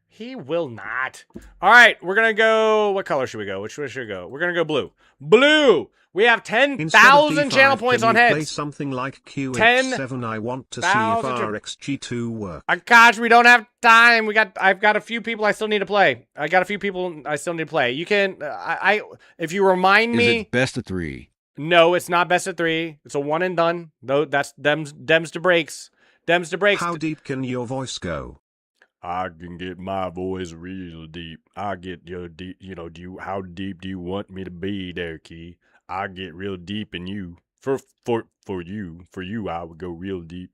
He will not. All right, we're going to go. What color should we go? Which way should we go? We're going to go blue. Blue! We have 10,000 channel points on heads. Play something like QH7. I want to see if RxG2 work. Gosh, we don't have time. I've got a few people I still need to play. You can. If you remind me. Is it best of 3? No, it's not best of 3. It's a one and done. No, that's dems to breaks. Dems to breaks. How deep can your voice go? I can get my voice real deep. I get your deep. How deep do you want me to be there, Key? I get real deep in you. For you, I would go real deep.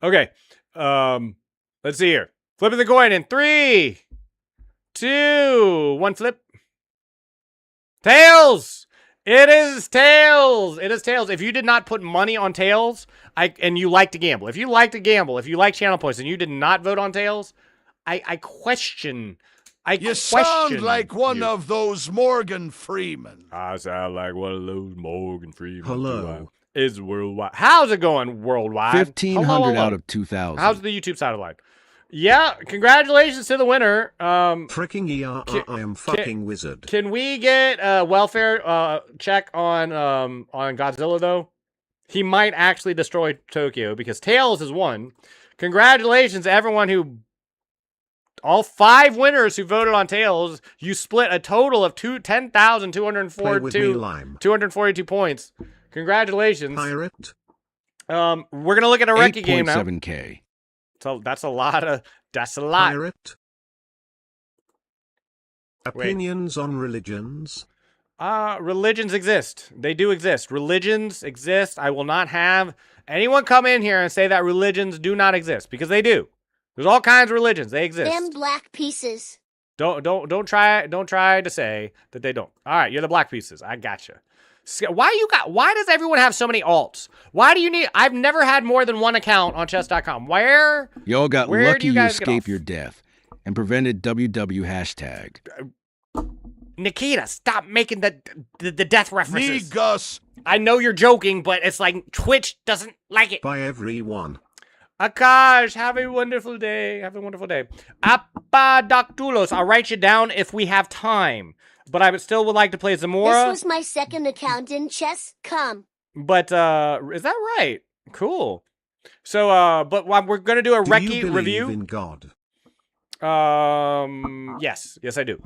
Okay. Let's see here. Flipping the coin in 3, 2, 1. Flip. Tails. It is tails. It is tails. If you did not put money on tails, and you like to gamble, if you like channel points, and you did not vote on tails, I question. You sound like one of those Morgan Freeman. I sound like one of those Morgan Freeman. Hello. Is worldwide. How's it going worldwide? 1,500 out of 2,000. How's the YouTube side of line? Yeah, congratulations to the winner. Freaking I am fucking wizard. Can we get a welfare check on Godzilla though? He might actually destroy Tokyo because Tails is one. Congratulations to everyone who. All 5 winners who voted on Tails, you split a total of 10,242 points. Congratulations. Pirate. We're gonna look at a Recce game now. 8.7K. So that's a lot. Pirate. Opinions on religions. Religions exist. They do exist. Religions exist. I will not have anyone come in here and say that religions do not exist because they do. There's all kinds of religions. They exist. Them black pieces. Don't try to say that they don't. All right, you're the black pieces. I gotcha. Why does everyone have so many alts? Why do you need? I've never had more than one account on chess.com. Y'all got lucky you escaped your death and prevented WW hashtag. Nikita, stop making the death references. Negus. I know you're joking, but it's like Twitch doesn't like it. By everyone. Akash, have a wonderful day. Have a wonderful day. Apadactulos. I'll write you down if we have time. But I would like to play Zamora. This was my second account in chess. Come. But, is that right? Cool. So, but we're going to do a Recce review. In God? Yes. Yes, I do.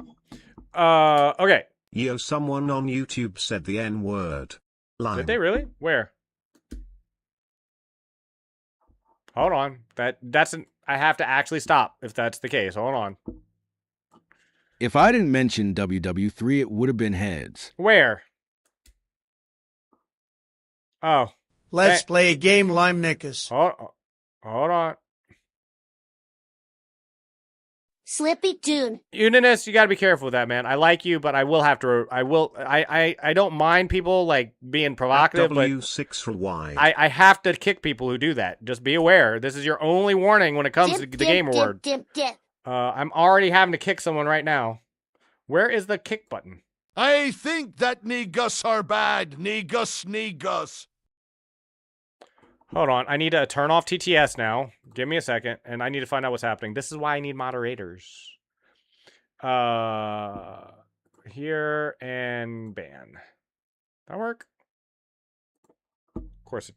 Okay. Yo, someone on YouTube said the N-word. Did they really? Where? Hold on. I have to actually stop if that's the case. Hold on. If I didn't mention WW3, it would have been heads. Where? Oh. Let's play a game, Lime Nickus. Hold on. Slippy Dune. Uniness, you gotta be careful with that, man. I like you, but I will have to. I don't mind people like being provocative, W6 for Y. I have to kick people who do that. Just be aware. This is your only warning when it comes to the game award. Dip. I'm already having to kick someone right now. Where is the kick button? I think that Gus are bad. Gus. Hold on. I need to turn off TTS now. Give me a second, and I need to find out what's happening. This is why I need moderators. Here and ban. That work? Of course.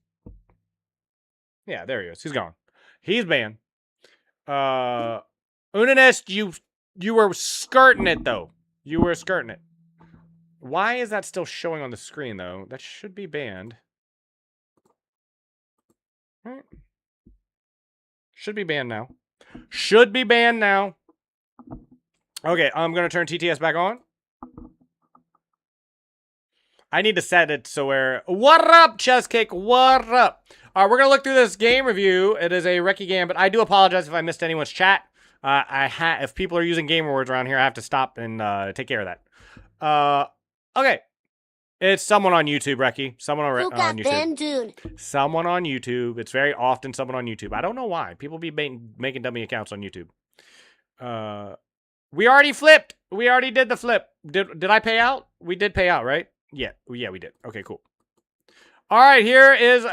Yeah, there he is. He's gone. He's banned. Unanest, you were skirting it though. You were skirting it. Why is that still showing on the screen though? That should be banned. Right. Should be banned now. Should be banned now. Okay, I'm gonna turn TTS back on. I need to set it so where... What up, Chesscake? What up? All right, we're going to look through this game review. It is a Reki game, but I do apologize if I missed anyone's chat. If people are using gamer words around here, I have to stop and take care of that. Okay. It's someone on YouTube, Reki. Someone on YouTube. Someone on YouTube. It's very often someone on YouTube. I don't know why. People be making dummy accounts on YouTube. We already flipped. We already did the flip. Did I pay out? We did pay out, right? Yeah, we did. Okay, cool. All right, here is the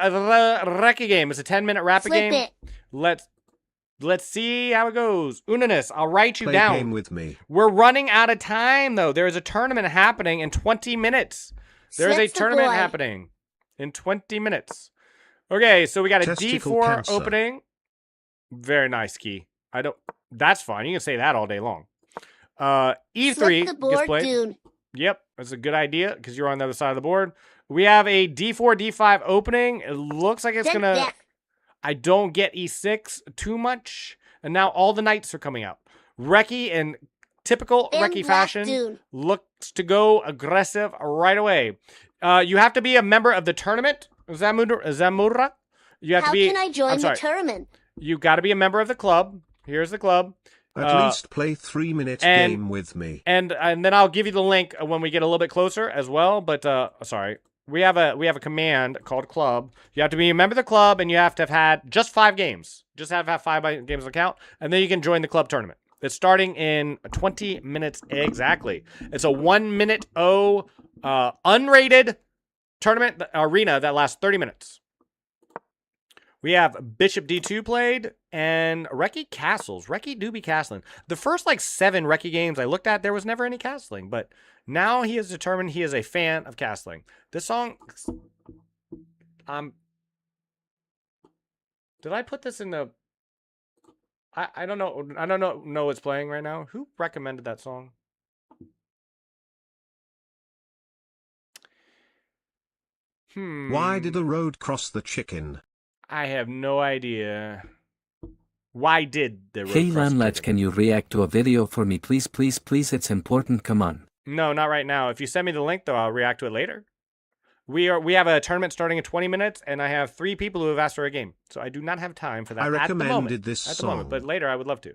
Reki game. It's a 10-minute rapid game. Let's see how it goes. Unanis, I'll write you down. Game with me. We're running out of time, though. There is a tournament happening in 20 minutes. There is a tournament happening in 20 minutes. Okay, so we got a D4 cancer. Opening. Very nice, Key. That's fine. You can say that all day long. E3 gets played. Dude. Yep, that's a good idea because you're on the other side of the board. We have a D4, D5 opening. It looks like it's gonna... I don't get E6 too much. And now all the knights are coming out. Reki, in typical Reki fashion, looks to go aggressive right away. You have to be a member of the tournament, Zamura. You have to be... How can I join the tournament? You got to be a member of the club. Here's the club. At least play 3-minute game with me. And then I'll give you the link when we get a little bit closer as well. But sorry, we have a command called club. You have to be a member of the club, and you have to have had just 5 games. Just have 5 games on account, and then you can join the club tournament. It's starting in 20 minutes exactly. It's a 1-minute unrated tournament arena that lasts 30 minutes. We have Bishop D2 played and Reki castles. Reki do be castling. The first 7 Reki games I looked at, there was never any castling, but now he has determined he is a fan of castling. This song, did I put this in the? I don't know. I don't know what's playing right now. Who recommended that song? Why did the road cross the chicken? I have no idea. Why did the road Hey cross Lamlach, can you react to a video for me, please, please, please? It's important, come on. No, not right now. If you send me the link, though, I'll react to it later. We have a tournament starting in 20 minutes, and I have 3 people who have asked for a game. So I do not have time for that I recommended this song. But later I would love to.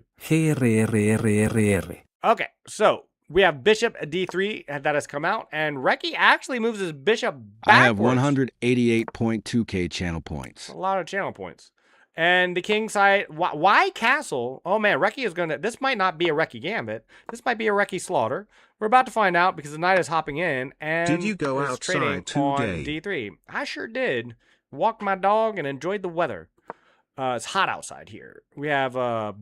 Okay, so we have Bishop D3 that has come out, and Reki actually moves his bishop backwards. I have 188.2k channel points. A lot of channel points. And the king side, why castle? Oh man, Reki is gonna, this might not be a Reki gambit. This might be a Reki slaughter. We're about to find out because the knight is hopping in and did you go outside today? On D3. I sure did. Walked my dog and enjoyed the weather. It's hot outside here. We have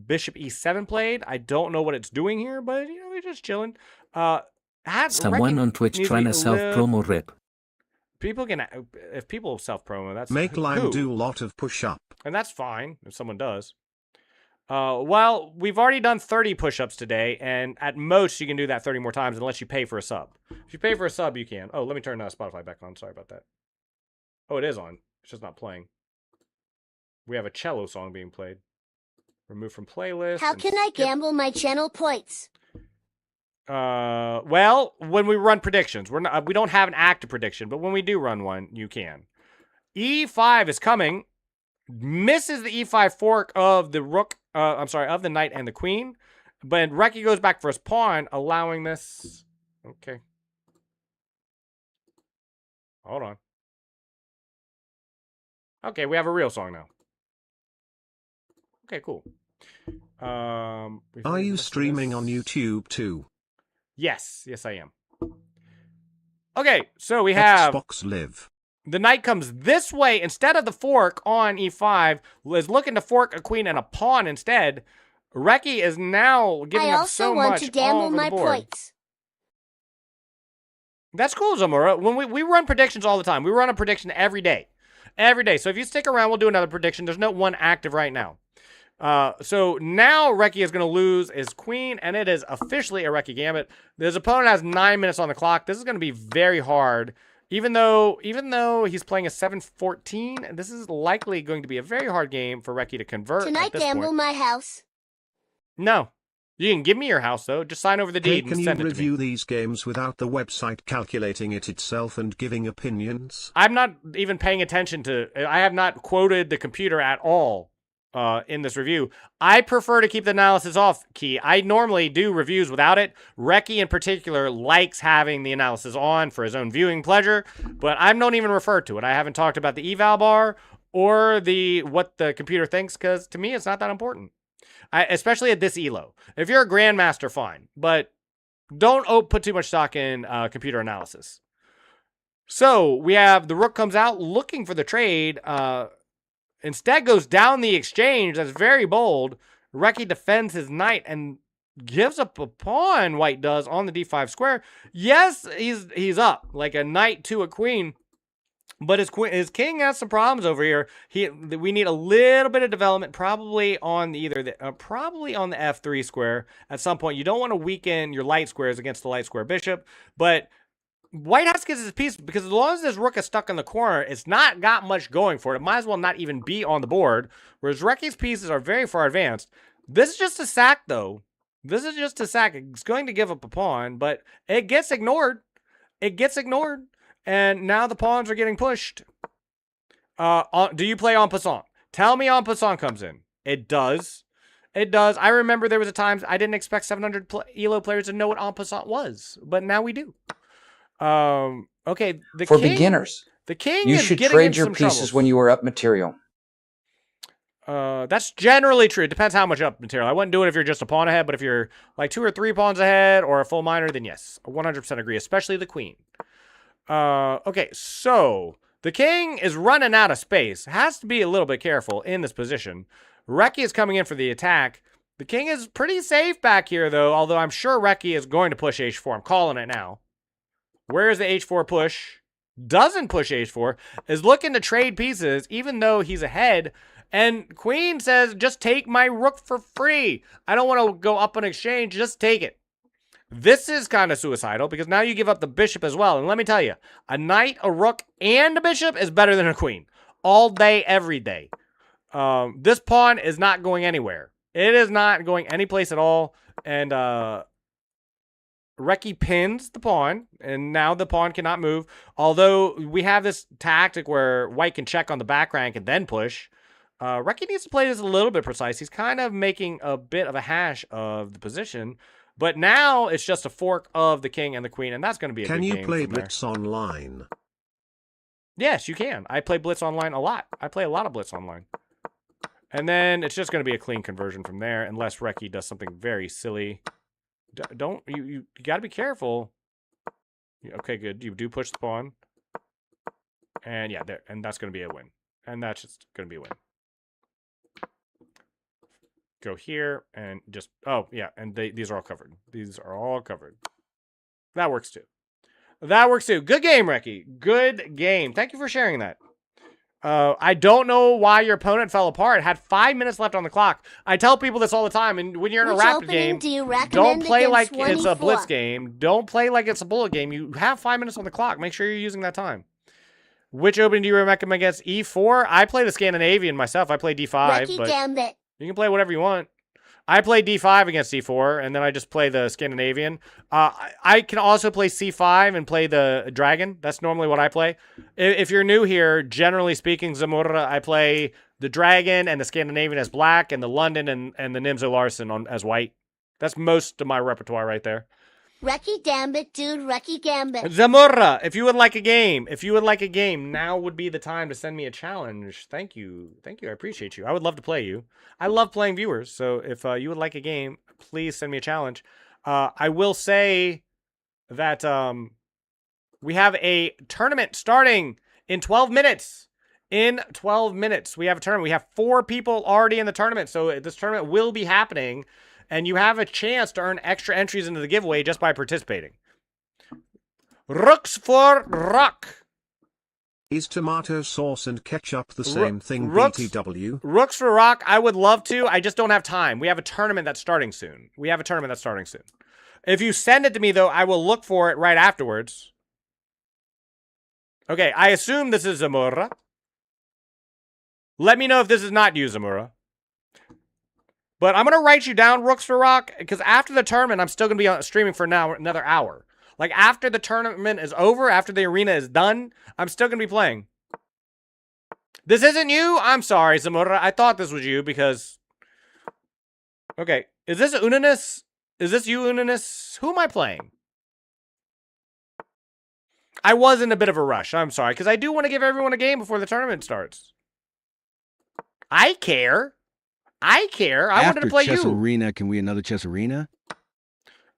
Bishop E7 played. I don't know what it's doing here, but we're just chilling. Someone on Twitch trying to self-promo rip. People can, if people self-promo, that's make Lime do a lot of push-up. And that's fine if someone does. Well, we've already done 30 push-ups today, and at most you can do that 30 more times unless you pay for a sub. If you pay for a sub, you can. Oh, let me turn Spotify back on. Sorry about that. Oh, it is on. It's just not playing. We have a cello song being played. Remove from playlist. How can I gamble my channel points? Well, when we run predictions, we don't have an active prediction, but when we do run one, you can. E5 is coming. Misses the E5 fork of the rook. Of the knight and the queen. But Reki goes back for his pawn, allowing this. Okay. Hold on. Okay, we have a real song now. Okay, cool. Are you streaming on YouTube too? Yes, I am. Okay, so we have Xbox Live. the knight comes this way instead of the fork on e5. Is looking to fork a queen and a pawn instead. Reki is now giving up so much I also want to gamble all over my the board. points. That's cool, Zamora. When we run predictions all the time. We run a prediction every day. Every day. So if you stick around, we'll do another prediction. There's no one active right now. So now Reki is going to lose his queen, and it is officially a Reki gambit. His opponent has 9 minutes on the clock. This is going to be very hard. Even though he's playing a 7-14, this is likely going to be a very hard game for Reki to convert. Can I gamble my house? No. You can give me your house, though. Just sign over the deed and send it to me. Can you review these games without the website calculating it itself and giving opinions? I'm not even paying attention to... I have not quoted the computer at all in this review. I prefer to keep the analysis off, Key. I normally do reviews without it. Reki, in particular, likes having the analysis on for his own viewing pleasure, but I don't even refer to it. I haven't talked about the eval bar or what the computer thinks, because to me, it's not that important. Especially at this elo. If you're a grandmaster, fine, but don't put too much stock in computer analysis. So we have the rook comes out looking for the trade. Instead goes down the exchange. That's very bold. Reki defends his knight and gives up a pawn. White does on the d5 square. Yes, he's up like a knight to a queen. But his king has some problems over here. We need a little bit of development, probably on probably on the f3 square at some point. You don't want to weaken your light squares against the light square bishop, but White has to get his piece because as long as this rook is stuck in the corner, it's not got much going for it. It might as well not even be on the board. Whereas Reki's pieces are very far advanced. This is just a sack, though. This is just a sack. It's going to give up a pawn, but it gets ignored. It gets ignored. And now the pawns are getting pushed. Do you play en passant? Tell me en passant comes in. It does. It does. I remember there was a time I didn't expect 700 ELO players to know what en passant was, but now we do. Okay. For beginners, the king. You should trade your pieces when you are up material. That's generally true. It depends how much up material. I wouldn't do it if you're just a pawn ahead, but if you're like 2 or 3 pawns ahead or a full minor, then yes, 100% agree, especially the queen. Okay, so the king is running out of space. Has to be a little bit careful in this position. Reki is coming in for the attack. The king is pretty safe back here, though, although I'm sure Reki is going to push h4. I'm calling it now. Where is the h4 push? Doesn't push h4. Is looking to trade pieces, even though he's ahead. And queen says, just take my rook for free. I don't want to go up on exchange. Just take it. This is kind of suicidal because now you give up the bishop as well. And let me tell you, a knight, a rook, and a bishop is better than a queen. All day, every day. This pawn is not going anywhere. It is not going anyplace at all. And Reki pins the pawn. And now the pawn cannot move. Although we have this tactic where white can check on the back rank and then push. Reki needs to play this a little bit precise. He's kind of making a bit of a hash of the position. But now it's just a fork of the king and the queen, and that's going to be a good game. Can you play Blitz online? Yes, you can. I play Blitz online a lot. I play a lot of Blitz online. And then it's just going to be a clean conversion from there, unless Reki does something very silly. You got to be careful. Okay, good. You do push the pawn. And yeah, there. And that's going to be a win. And that's just going to be a win. Go here and just, oh yeah, and these are all covered. These are all covered. That works too. That works too. Good game, Reki. Good game. Thank you for sharing that. I don't know why your opponent fell apart. It had 5 minutes left on the clock. I tell people this all the time, and when you're in a rapid game, don't play like it's a blitz game. Don't play like it's a bullet game. You have 5 minutes on the clock. Make sure you're using that time. Which opening do you recommend against E4? I play the Scandinavian myself. I play D5. Reki but gambit. You can play whatever you want. I play D5 against C4, and then I just play the Scandinavian. I can also play C5 and play the dragon. That's normally what I play. If you're new here, generally speaking, Zamora, I play the dragon and the Scandinavian as black, and the London and the Nimzo Larsen as white. That's most of my repertoire right there. Reki gambit, dude. Reki gambit. Zamora, if you would like a game, now would be the time to send me a challenge. Thank you. Thank you. I appreciate you. I would love to play you. I love playing viewers. So if you would like a game, please send me a challenge. I will say that We have a tournament starting in 12 minutes. In 12 minutes, we have a tournament. We have 4 people already in the tournament, so this tournament will be happening, and you have a chance to earn extra entries into the giveaway just by participating. Rooks for Rock. Is tomato sauce and ketchup the same thing, Rooks, BTW? Rooks for Rock, I would love to. I just don't have time. We have a tournament that's starting soon. If you send it to me, though, I will look for it right afterwards. Okay, I assume this is Zamora. Let me know if this is not you, Zamora. But I'm going to write you down, Rooks for Rock, because after the tournament, I'm still going to be streaming for another hour. Like, after the tournament is over, after the arena is done, I'm still going to be playing. This isn't you? I'm sorry, Zamora. I thought this was you because... Okay. Is this Unanis? Is this you, Unanis? Who am I playing? I was in a bit of a rush. I'm sorry, because I do want to give everyone a game before the tournament starts. I care. I wanted to play Chess you. Arena, can we another Chess Arena?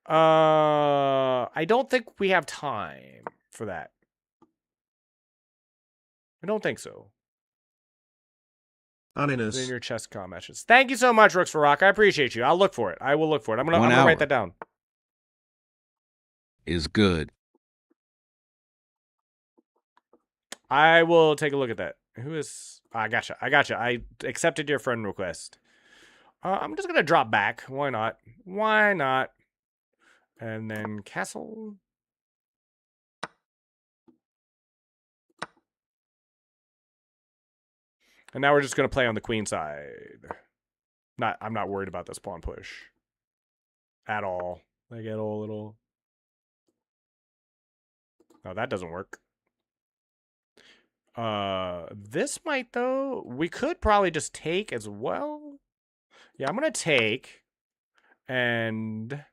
I don't think we have time for that. I don't think so. Uninus. In your chess com matches. Thank you so much, Rooks for Rock. I appreciate you. I'll look for it. I will look for it. I'm gonna write that down. Is good. I will take a look at that. Who is... I gotcha. I accepted your friend request. I'm just going to drop back. Why not? And then castle. And now we're just going to play on the queen side. I'm not worried about this pawn push. At all. They get a little... No, that doesn't work. This might, though. We could probably just take as well. Yeah, I'm going to take. And let's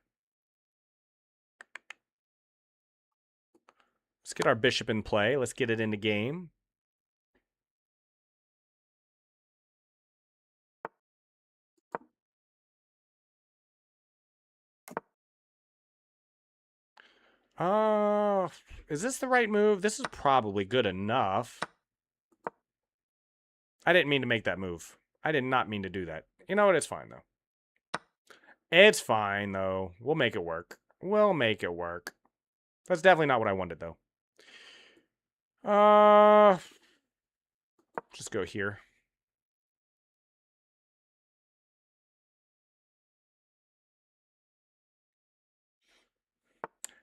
get our bishop in play. Let's get it into game. Is this the right move? This is probably good enough. I didn't mean to make that move. I did not mean to do that. You know what? It's fine, though. It's fine, though. We'll make it work. That's definitely not what I wanted, though. Just go here.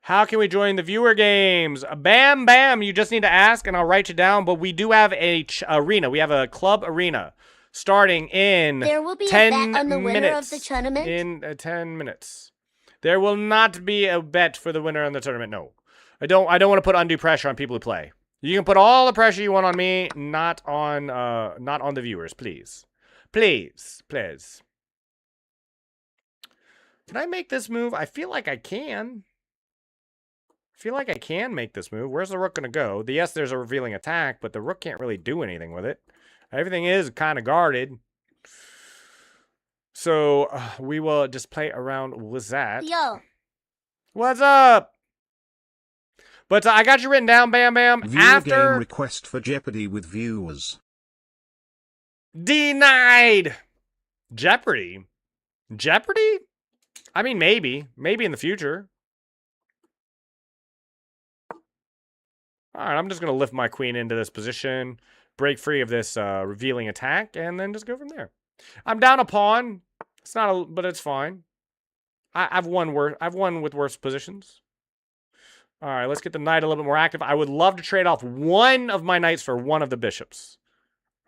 How can we join the viewer games? Bam, bam. You just need to ask, and I'll write you down. But we do have a arena. We have a club arena starting in 10 minutes. There will be a bet on the winner of the tournament? In 10 minutes. There will not be a bet for the winner of the tournament. No. I don't want to put undue pressure on people who play. You can put all the pressure you want on me, not on the viewers, please. Please. Can I make this move? I feel like I can. Make this move. Where's the rook going to go? Yes, there's a revealing attack, but the rook can't really do anything with it. Everything is kind of guarded. So we will just play around with that. Yo. What's up? But I got you written down, Bam Bam. Viewer game request for Jeopardy with viewers. Denied. Jeopardy? I mean, maybe in the future. All right, I'm just going to lift my queen into this position, break free of this revealing attack, and then just go from there. I'm down a pawn. It's not but it's fine. I've won with worse positions. All right, let's get the knight a little bit more active. I would love to trade off one of my knights for one of the bishops.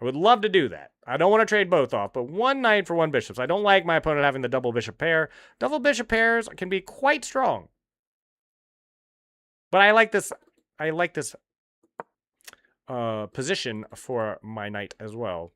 I would love to do that. I don't want to trade both off, but one knight for one bishop. I don't like my opponent having the double bishop pair. Double bishop pairs can be quite strong. But I like this position for my knight as well.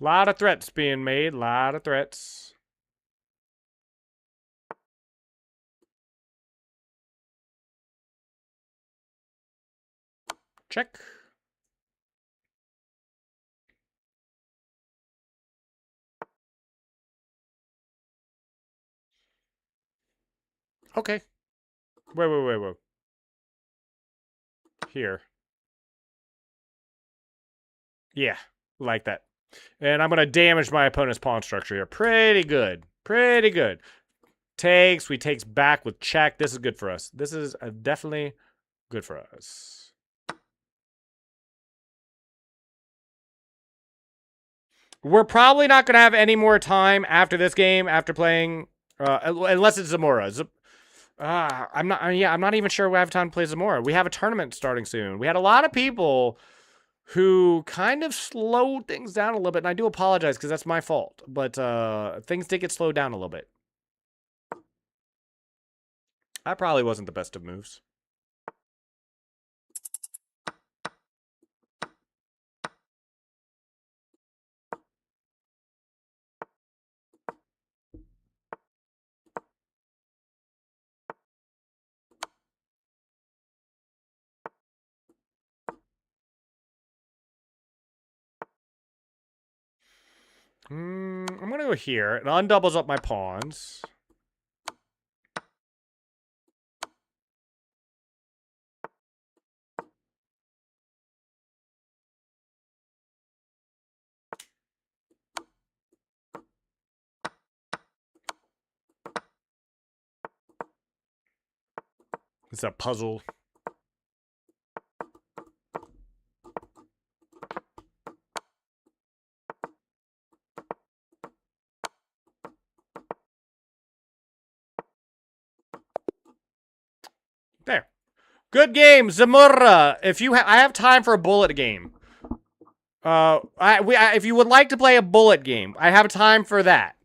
Lot of threats being made. Lot of threats. Check. Okay. Wait. Here. Yeah, like that. And I'm going to damage my opponent's pawn structure here. Pretty good. Pretty good. Takes. We takes back with check. This is good for us. This is definitely good for us. We're probably not going to have any more time after this game, after playing, unless it's Zamora. I'm not even sure we have time to play Zamora. We have a tournament starting soon. We had a lot of people who kind of slowed things down a little bit, and I do apologize because that's my fault. But things did get slowed down a little bit. I probably wasn't the best of moves. I'm going to go here. It undoubles up my pawns. It's a puzzle. There. Good game, Zamora. If you I have time for a bullet game. If you would like to play a bullet game, I have time for that.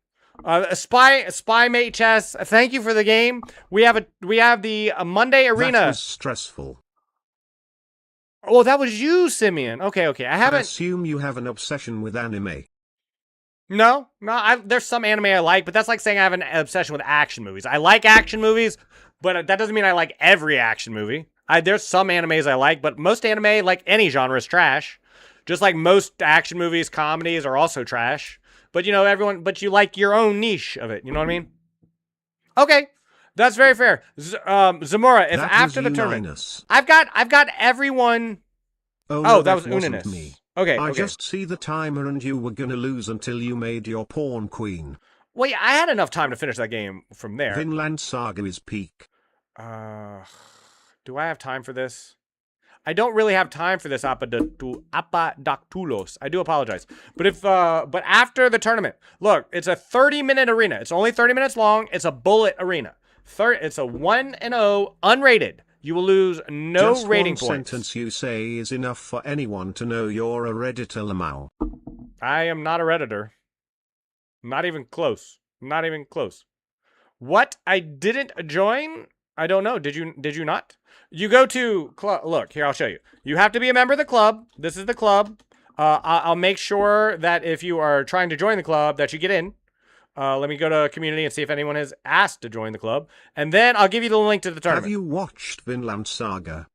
Spy Mate Chess. Thank you for the game. We have the Monday Arena. That was stressful. Oh, that was you, Simeon. Okay. I assume you have an obsession with anime. No. There's some anime I like, but that's like saying I have an obsession with action movies. I like action movies, but that doesn't mean I like every action movie. There's some animes I like, but most anime, like any genre, is trash. Just like most action movies, comedies are also trash. But but you like your own niche of it. You know what I mean? Okay. That's very fair. Zamora, if after the tournament, I've got everyone. Oh, that was Unanis. Me. Okay. I just see the timer and you were gonna lose until you made your pawn queen. Well, yeah, I had enough time to finish that game from there. Vinland Saga is peak. Do I have time for this? I don't really have time for this Apadactulos. I do apologize. But after the tournament, look, it's a 30-minute arena. It's only 30 minutes long. It's a bullet arena. It's a 1-0 unrated. You will lose no just rating one points. Sentence you say is enough for anyone to know you're a Redditor, Lamau. I am not a Redditor. Not even close. Not even close. What? I didn't join? I don't know. Did you not? You go to club. Look, here, I'll show you. You have to be a member of the club. This is the club. I'll make sure that if you are trying to join the club that you get in. Let me go to community and see if anyone has asked to join the club. And then I'll give you the link to the tournament. Have you watched Vinland Saga?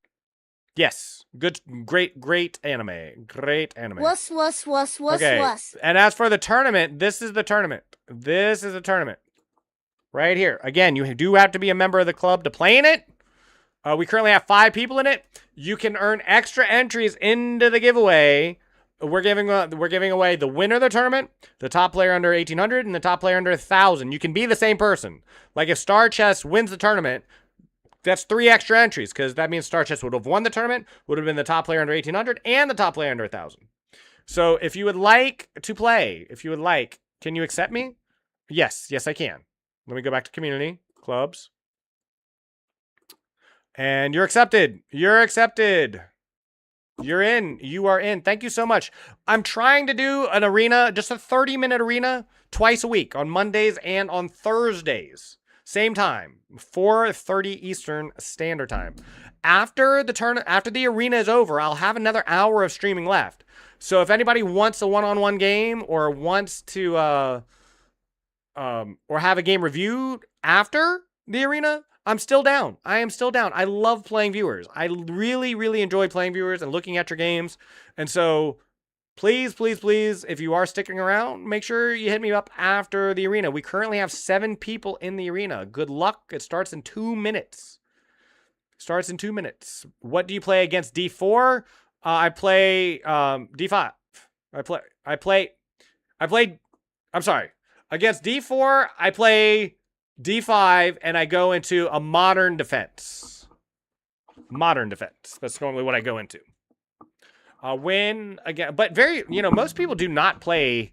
Yes. Good, great anime. Great anime. Wuss. Okay. And as for the tournament, this is the tournament. This is the tournament. Right here. Again, you do have to be a member of the club to play in it. We currently have 5 people in it. You can earn extra entries into the giveaway. We're giving away the winner of the tournament, the top player under 1,800, and the top player under 1,000. You can be the same person. Like if Star Chess wins the tournament, that's 3 extra entries because that means Star Chess would have won the tournament, would have been the top player under 1,800, and the top player under 1,000. So if you would like to play, can you accept me? Yes, I can. Let me go back to community, clubs. And you're accepted. You're accepted. You're in. You are in. Thank you so much. I'm trying to do an arena, just a 30-minute arena, twice a week, on Mondays and on Thursdays. Same time, 4:30 Eastern Standard Time. After the arena is over, I'll have another hour of streaming left. So if anybody wants a one-on-one game or wants to or have a game reviewed after the arena, I'm still down. I am still down. I love playing viewers. I really, really enjoy playing viewers and looking at your games. And so please, please, please, if you are sticking around, make sure you hit me up after the arena. We currently have 7 people in the arena. Good luck. It starts in 2 minutes. Starts in 2 minutes. What do you play against D4? I play D5. I'm sorry. Against D4, I play D5 and I go into a modern defense. Modern defense. That's normally what I go into. Win again, but most people do not play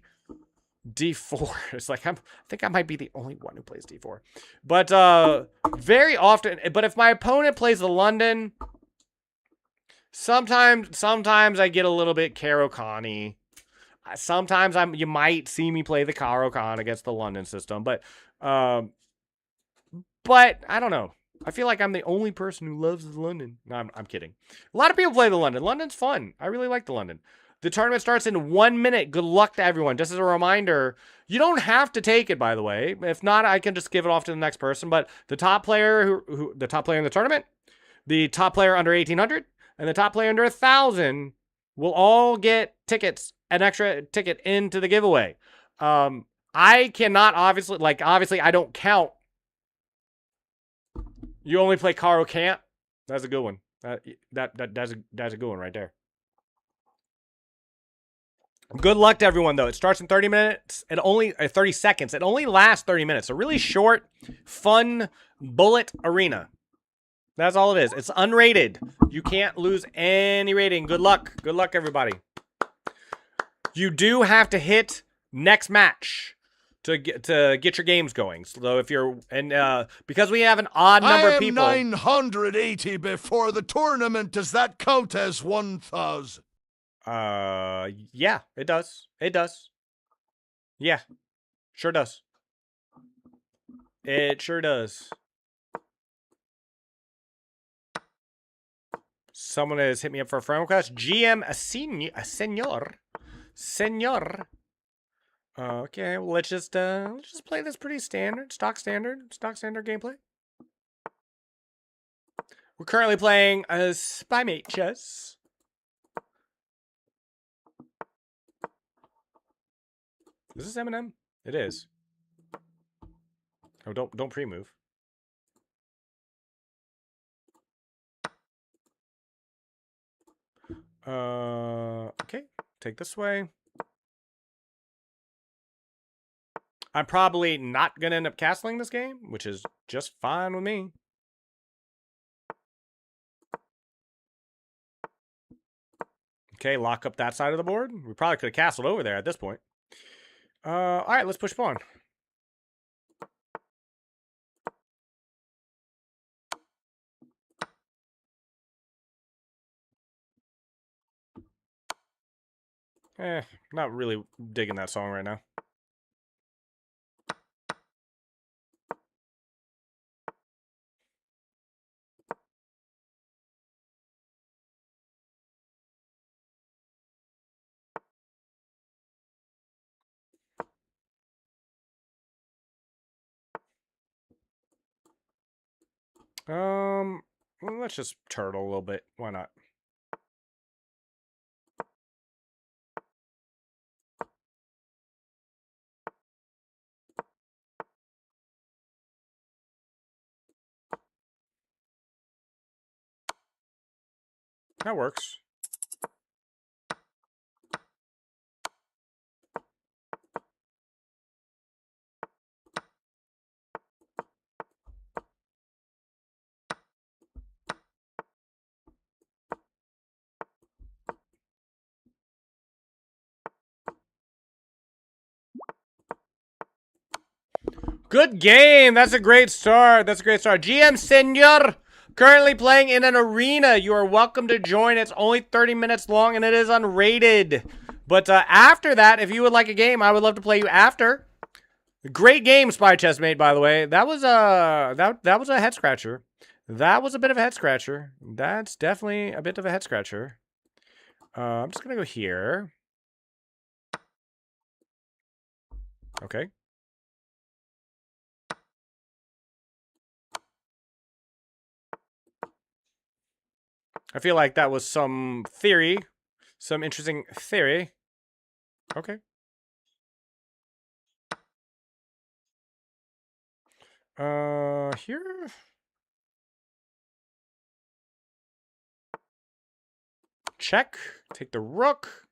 D4. It's like I think I might be the only one who plays D4. But very often, but if my opponent plays the London, sometimes I get a little bit Caro-Conny. Sometimes you might see me play the Caro-Con against the London system, but I don't know. I feel like I'm the only person who loves the London. No, I'm kidding. A lot of people play the London. London's fun. I really like the London. The tournament starts in 1 minute. Good luck to everyone. Just as a reminder, you don't have to take it, by the way. If not, I can just give it off to the next person. But the top player the top player in the tournament, the top player under 1,800, and the top player under 1,000 will all get tickets, an extra ticket into the giveaway. I cannot obviously I don't count. You only play Caro Can't? That's a good one. That's a good one right there. Good luck to everyone, though. It starts in 30 minutes. 30 seconds. It only lasts 30 minutes. A really short, fun bullet arena. That's all it is. It's unrated. You can't lose any rating. Good luck. Good luck, everybody. You do have to hit next match to get your games going. So if you're because we have an odd number of people. I am 980 before the tournament. Does that count as 1,000? Yeah, it does. It does. Yeah, sure does. It sure does. Someone has hit me up for a friend request. GM a senor. Okay, well let's just play this pretty stock standard gameplay. We're currently playing a Spy Mate chess. Is this Eminem? It is. Oh, don't pre-move. Okay, take this way. I'm probably not gonna end up castling this game, which is just fine with me. Okay, lock up that side of the board. We probably could have castled over there at this point. All right, let's push pawn. Not really digging that song right now. Let's just turtle a little bit. Why not? That works. Good game. That's a great start. That's a great start. GM Senor, currently playing in an arena. You are welcome to join. It's only 30 minutes long, and it is unrated. But after that, if you would like a game, I would love to play you after. Great game, Spy Chessmate, by the way. That was that was a head scratcher. That was a bit of a head scratcher. That's definitely a bit of a head scratcher. I'm just gonna go here. Okay. I feel like that was some theory. Some interesting theory. Okay. Here? Check. Take the rook.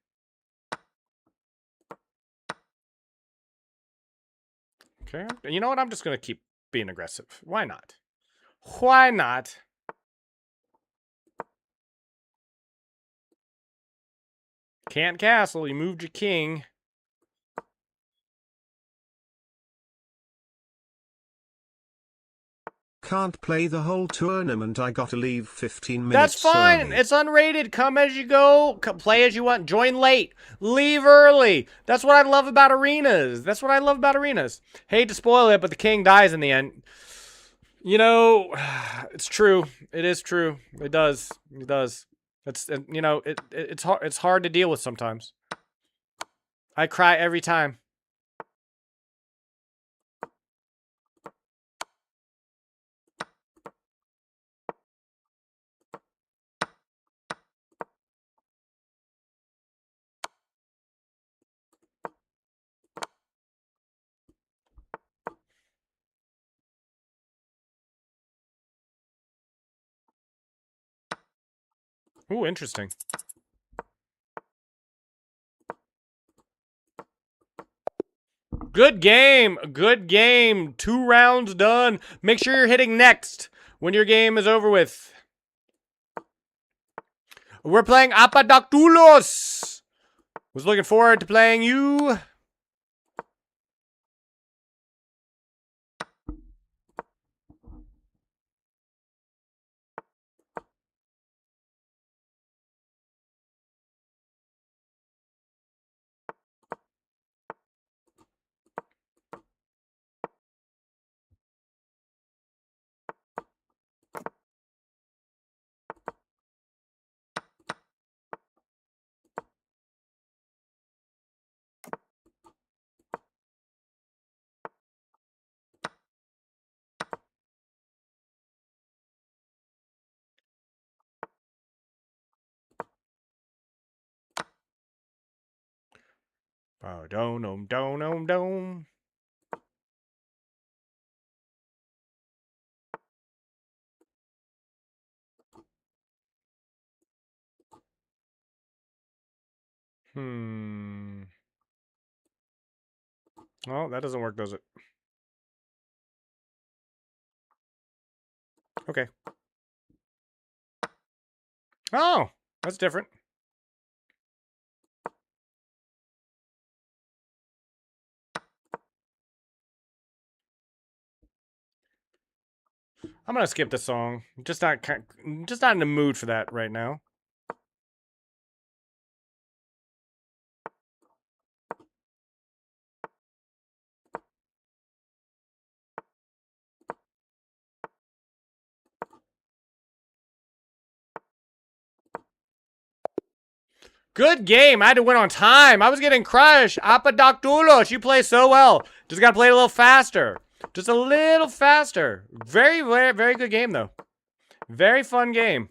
Okay. You know what? I'm just going to keep being aggressive. Why not? Why not? Can't castle. You moved your king. Can't play the whole tournament. I gotta leave 15 minutes. That's fine. Early. It's unrated. Come as you go. Play as you want. Join late. Leave early. That's what I love about arenas. That's what I love about arenas. Hate to spoil it, but the king dies in the end. You know, it's true. It is true. It does. It does. It's, you know, it's hard. It's hard to deal with sometimes. I cry every time. Ooh, interesting. Good game. Good game. 2 rounds done. Make sure you're hitting next when your game is over with. We're playing Apadactulos. Was looking forward to playing you. Oh, dome. Well, that doesn't work, does it? Okay. Oh, that's different. I'm gonna skip this song. Just not in the mood for that right now. Good game. I had to win on time. I was getting crushed. Apadactulos, you play so well. Just gotta play it a little faster. Just a little faster. Very, very, very good game, though. Very fun game.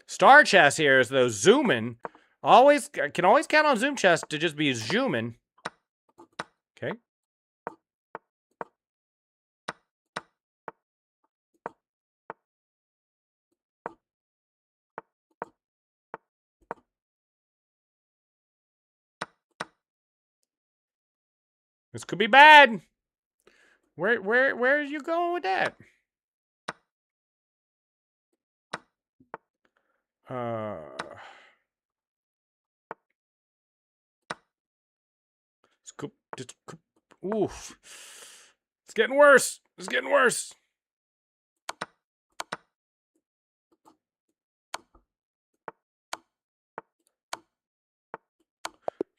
Star Chess here is, though, zooming. Can always count on Zoom Chess to just be zooming. Okay. This could be bad. Where are you going with that? Oof. It's getting worse. It's getting worse.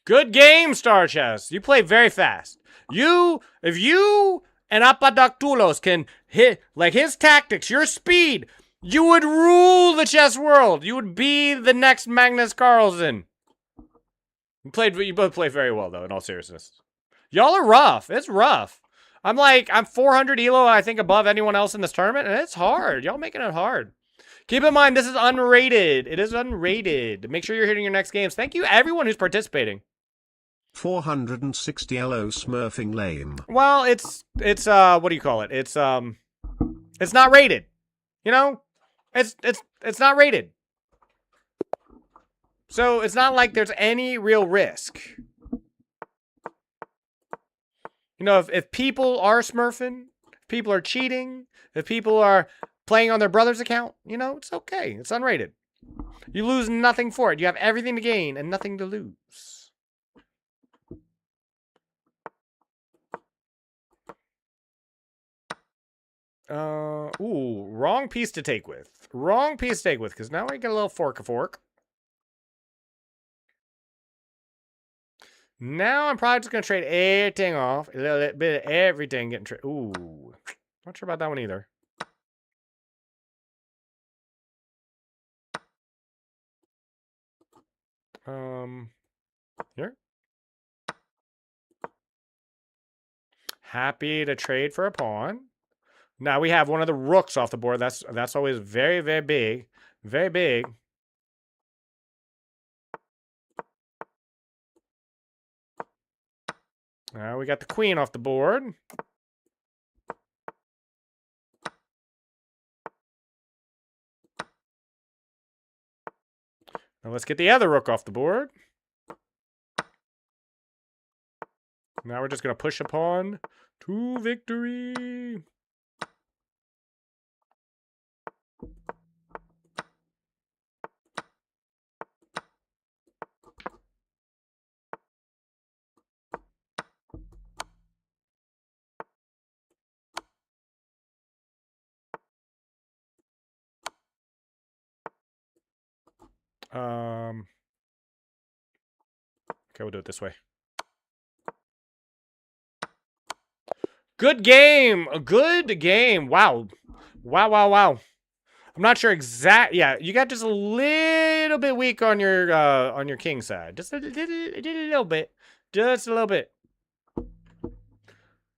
Good game, Star Chess. You play very fast. If you and Apadactulos can hit, like his tactics, your speed, you would rule the chess world. You would be the next Magnus Carlsen. You both play very well, though, in all seriousness. Y'all are rough. It's rough. I'm 400 elo, I think, above anyone else in this tournament, and it's hard. Y'all making it hard. Keep in mind, this is unrated. It is unrated. Make sure you're hitting your next games. Thank you, everyone who's participating. 460 LO smurfing lame. Well, it's what do you call it? It's not rated. You know? It's not rated. So it's not like there's any real risk. You know, if people are smurfing, if people are cheating, if people are playing on their brother's account, you know, it's okay. It's unrated. You lose nothing for it. You have everything to gain and nothing to lose. Ooh, wrong piece to take with. Wrong piece to take with, because now I get a little fork. Now I'm probably just going to trade everything off. A little bit of everything getting traded. Ooh. Not sure about that one either. Here. Happy to trade for a pawn. Now we have one of the rooks off the board. That's always very, very big. Very big. Now we got the queen off the board. Now let's get the other rook off the board. Now we're just going to push a pawn to victory. Okay, we'll do it this way. Good game. A good game. Wow. Wow. I'm not sure yeah, you got just a little bit weak on your king side. Just a little bit. Just a little bit.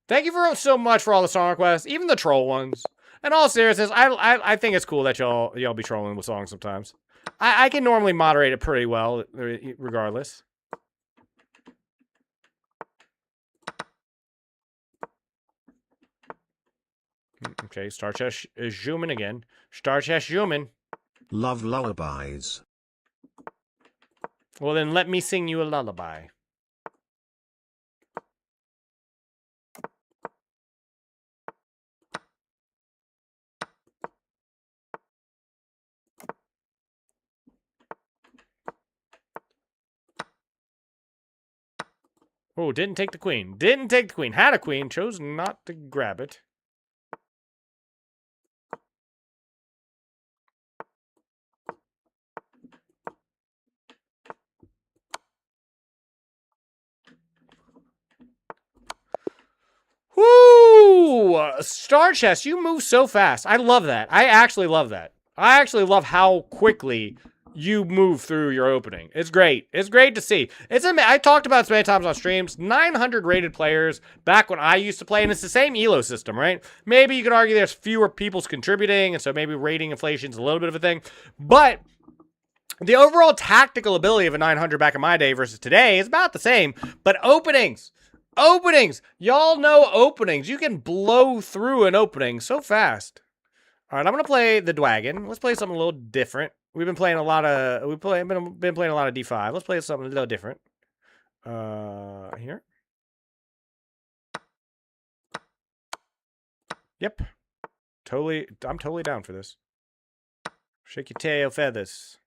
Thank you so much for all the song requests, even the troll ones. In all seriousness, I think it's cool that y'all be trolling with songs sometimes. I can normally moderate it pretty well, regardless. Okay, Star Chess is zooming again. Star Chess zooming. Love lullabies. Well, then let me sing you a lullaby. Oh, didn't take the queen. Didn't take the queen. Had a queen. Chose not to grab it. Woo! Star Chess, you move so fast. I love that. I actually love that. I actually love how quickly you move through your opening. It's great. It's great to see. I talked about this many times on streams. 900 rated players back when I used to play, and it's the same elo system, right? Maybe you could argue there's fewer people's contributing, and so maybe rating inflation's a little bit of a thing. But the overall tactical ability of a 900 back in my day versus today is about the same. But openings. Y'all know openings. You can blow through an opening so fast. All right, I'm going to play the Dwagon. Let's play something a little different. We've been playing a lot of been playing a lot of D5. Let's play something a little different. Here. Yep. I'm totally down for this. Shake your tail feathers.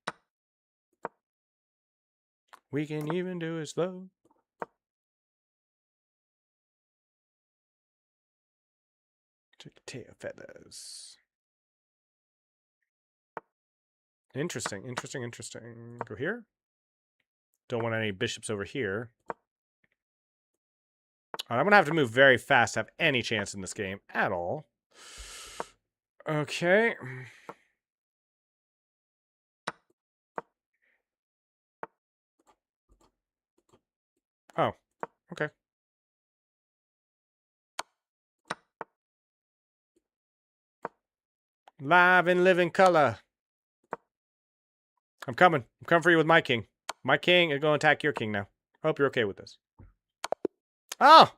We can even do it slow. Shake your tail feathers. Interesting. Go here. Don't want any bishops over here. All right, I'm going to have to move very fast to have any chance in this game at all. Okay. Oh, okay. Live and live in color. I'm coming. I'm coming for you with my king. My king is going to attack your king now. I hope you're okay with this. Oh!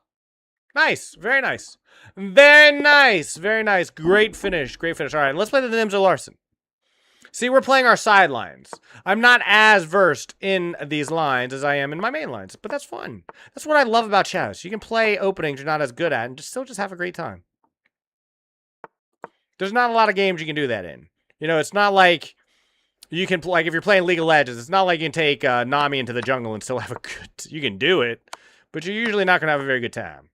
Nice. Very nice. Very nice. Very nice. Great finish. Great finish. All right, let's play the Nimzo Larson. See, we're playing our sidelines. I'm not as versed in these lines as I am in my main lines, but that's fun. That's what I love about chess. You can play openings you're not as good at and still just have a great time. There's not a lot of games you can do that in. You know, it's not like you can, like, if you're playing League of Legends, it's not like you can take Nami into the jungle and still have a good, you can do it, but you're usually not going to have a very good time.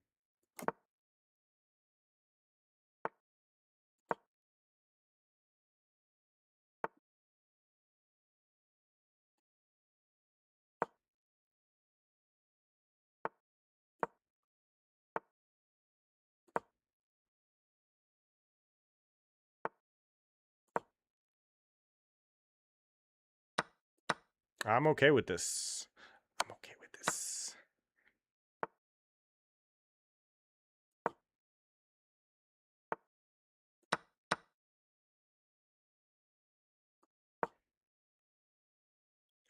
I'm okay with this. I'm okay with this.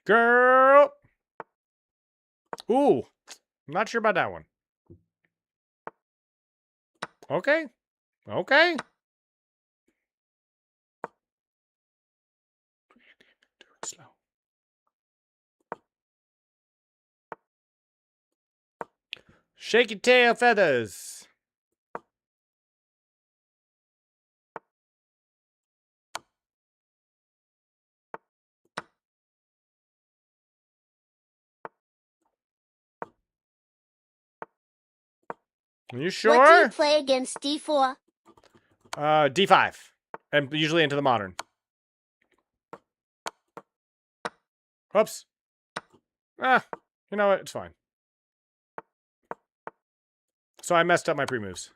Girl! Ooh, I'm not sure about that one. Okay. Okay. Do it slow. Shake your tail feathers. Are you sure? What do you play against D4? D5. And usually into the modern. Oops. Ah, you know what? It's fine. So I messed up my pre-moves.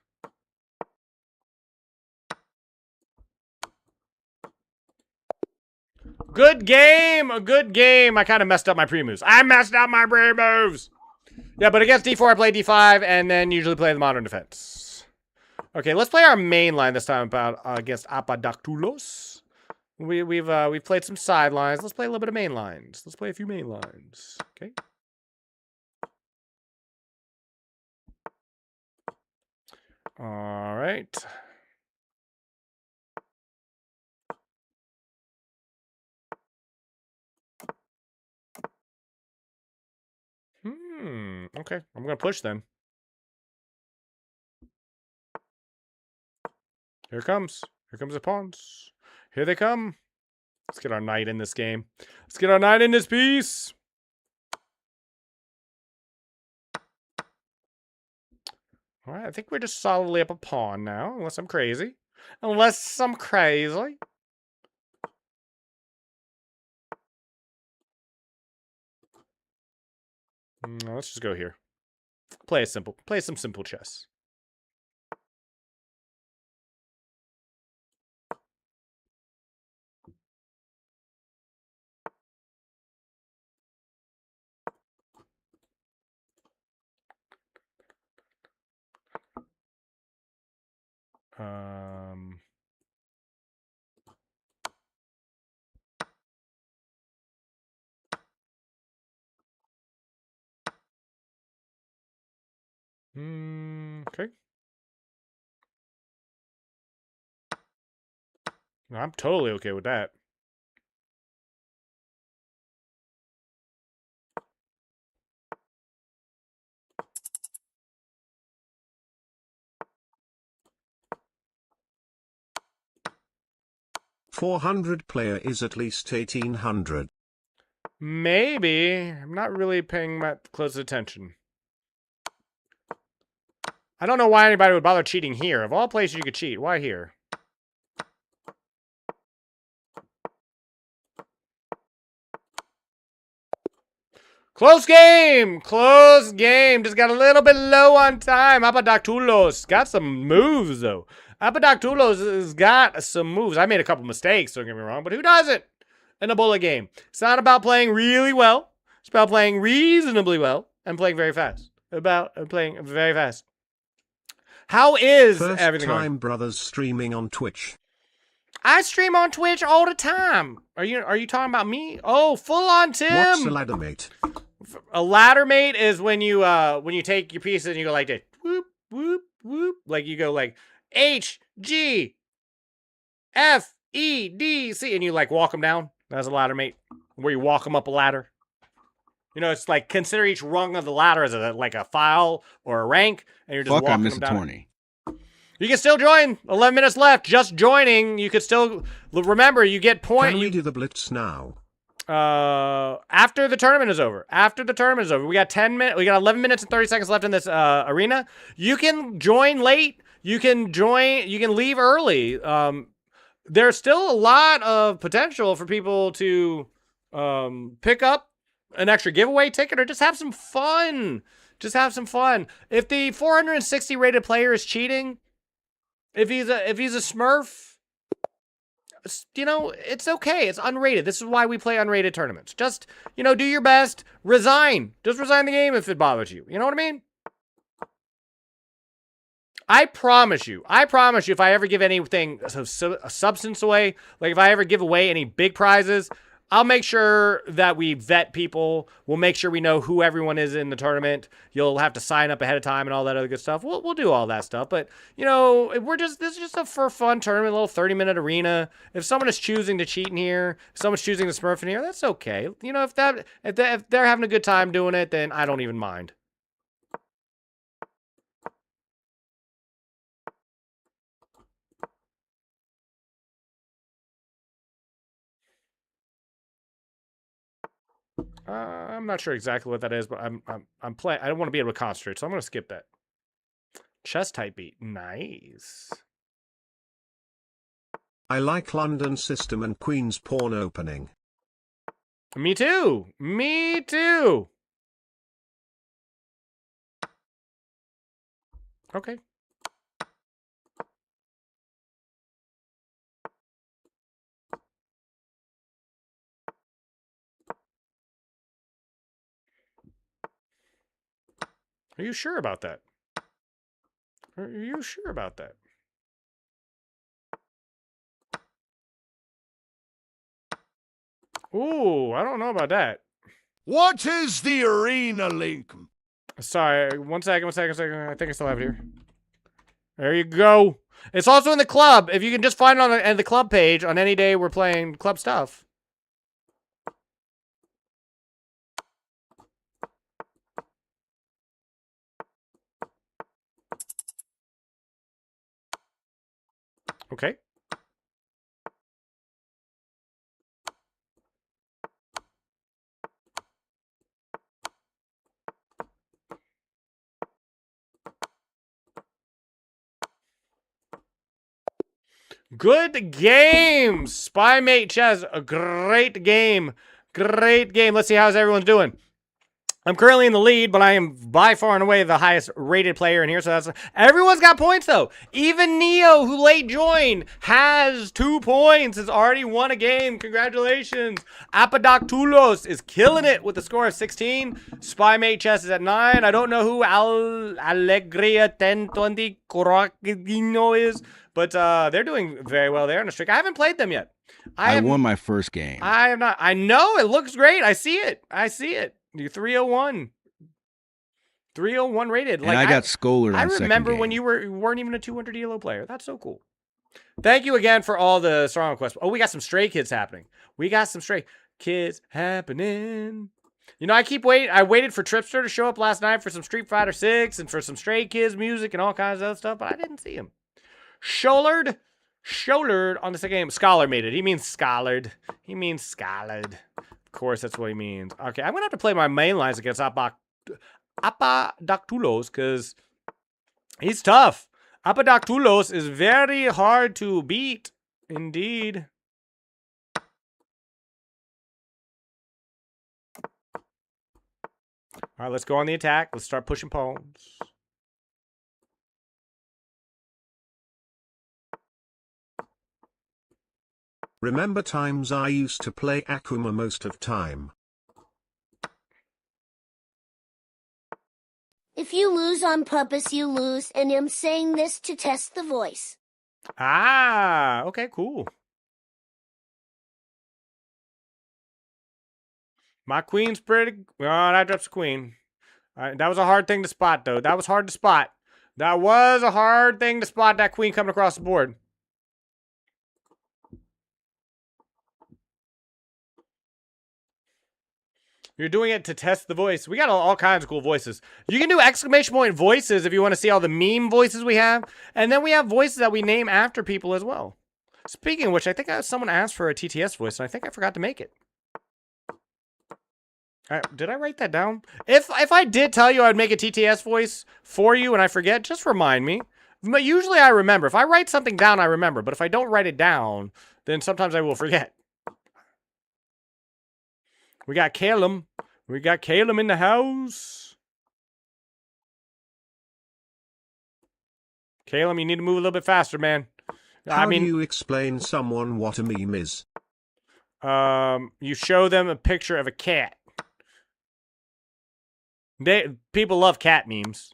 Good game! A good game. I kind of messed up my pre-moves. I messed up my pre-moves! Yeah, but against D4, I play D5, and then usually play the modern defense. Okay, let's play our main line this time about against Apadactulos. We've played some sidelines. Let's play a little bit of main lines. Let's play a few main lines. Okay. All right. Okay. I'm gonna push then. Here it comes. Here comes the pawns. Here they come. Let's get our knight in this game. Let's get our knight in this piece. All right, I think we're just solidly up a pawn now, unless I'm crazy. Unless I'm crazy. No, let's just go here. Play a simple. Play some simple chess. Okay. I'm totally okay with that. .400 player is at least 1800. Maybe. I'm not really paying that close attention. I don't know why anybody would bother cheating here. Of all places you could cheat, why here? Close game! Close game! Just got a little bit low on time. Apadactulos got some moves, though. Apadactulos has got some moves. I made a couple mistakes, don't get me wrong, but who doesn't in a bullet game? It's not about playing really well. It's about playing reasonably well and playing very fast. About playing very fast. How is everything going? First time brothers streaming on Twitch. I stream on Twitch all the time. Are you talking about me? Oh, full on Tim. What's a ladder mate? A ladder mate is when you take your pieces and you go like this. Whoop, whoop, whoop. Like you go like H, G, F, E, D, C, and you like walk them down. That's a ladder mate. Where you walk them up a ladder. You know, it's like consider each rung of the ladder as like a file or a rank, and you're just Fuck, I walking missed them down. 20. You can still join. 11 minutes left. Just joining. You could still remember. You get point. Can we do the Blitz now? After the tournament is over. After the tournament is over, we got 10 minutes. We got 11 minutes and 30 seconds left in this arena. You can join late. You can join. You can leave early. There's still a lot of potential for people to pick up an extra giveaway ticket or just have some fun. Just have some fun. If the 460 rated player is cheating, if he's a Smurf, you know, it's okay. It's unrated. This is why we play unrated tournaments. Just, you know, do your best. Resign. Just resign the game if it bothers you. You know what I mean? I promise you, if I ever give anything, a substance away, like if I ever give away any big prizes, I'll make sure that we vet people. We'll make sure we know who everyone is in the tournament. You'll have to sign up ahead of time and all that other good stuff. We'll do all that stuff. But, you know, this is just a for fun tournament, a little 30-minute arena. If someone is choosing to cheat in here, if someone's choosing to smurf in here, that's okay. You know, if they're having a good time doing it, then I don't even mind. I'm not sure exactly what that is, but I'm playing. I don't want to be able to concentrate, so I'm going to skip that. Chess type beat. Nice. I like London System and Queen's Pawn opening. Me too. Me too. Okay. Are you sure about that? Are you sure about that? Ooh, I don't know about that. What is the arena link? Sorry, one second. I think I still have it here. There you go. It's also in the club. If you can just find it on the club page on any day we're playing club stuff. Okay. Good game, Spymate Chess. A great game. Great game. Let's see how's everyone's doing. I'm currently in the lead, but I am by far and away the highest rated player in here. So that's everyone's got points though. Even Neo, who late joined, has 2 points. Has already won a game. Congratulations. Apadoctulos is killing it with a score of 16. Spymate Chess is at 9. I don't know wwho Alegria 1020 Coracino is, but they're doing very well. They're on a streak. I haven't played them yet. I won my first game. I have not. I know it looks great. I see it. I see it. You're 301. 301 rated. And I got Scholar on I remember when you weren't even a 200 ELO player. That's so cool. Thank you again for all the strong requests. Oh, we got some Stray Kids happening. We got some Stray Kids happening. You know, I waited for Tripster to show up last night for some Street Fighter 6 and for some Stray Kids music and all kinds of other stuff, but I didn't see him. Scholard on the second game. Scholar made it. He means scholared. He means scholared. Of course, that's what he means. Okay, I'm going to have to play my main lines against Apadoctulos because he's tough. Apadoctulos is very hard to beat. Indeed. All right, let's go on the attack. Let's start pushing pawns. Remember times I used to play Akuma most of time. If you lose on purpose, you lose, and I'm saying this to test the voice. Ah, okay, cool. My queen's pretty... Oh, that drops a queen. That was a hard thing to spot, though. That was hard to spot. That was a hard thing to spot, that queen coming across the board. You're doing it to test the voice. We got all kinds of cool voices. You can do exclamation point voices if you want to see all the meme voices we have. And then we have voices that we name after people as well. Speaking of which, I think someone asked for a TTS voice, and I think I forgot to make it. Did I write that down? If I did tell you I'd make a TTS voice for you and I forget, just remind me. But usually I remember. If I write something down, I remember. But if I don't write it down, then sometimes I will forget. We got Calum. We got Calum in the house. Calum, you need to move a little bit faster, man. How do you explain someone what a meme is? You show them a picture of a cat. People love cat memes.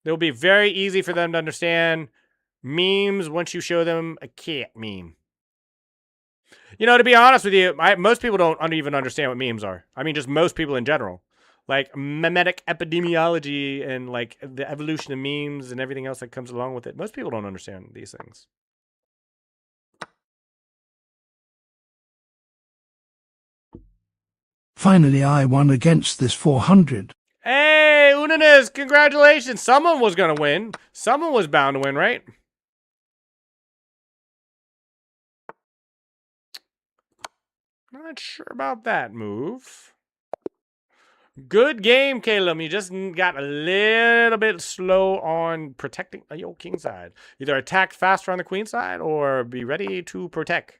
It'll be very easy for them to understand memes once you show them a cat meme. You know, to be honest with you, most people don't even understand what memes are. I mean, just most people in general. Like, memetic epidemiology and, like, the evolution of memes and everything else that comes along with it. Most people don't understand these things. Finally, I won against this 400. Hey, Unanis, congratulations. Someone was going to win. Someone was bound to win, right? Not sure about that move. Good game, Caleb. You just got a little bit slow on protecting your king side. Either attack faster on the queen side or be ready to protect.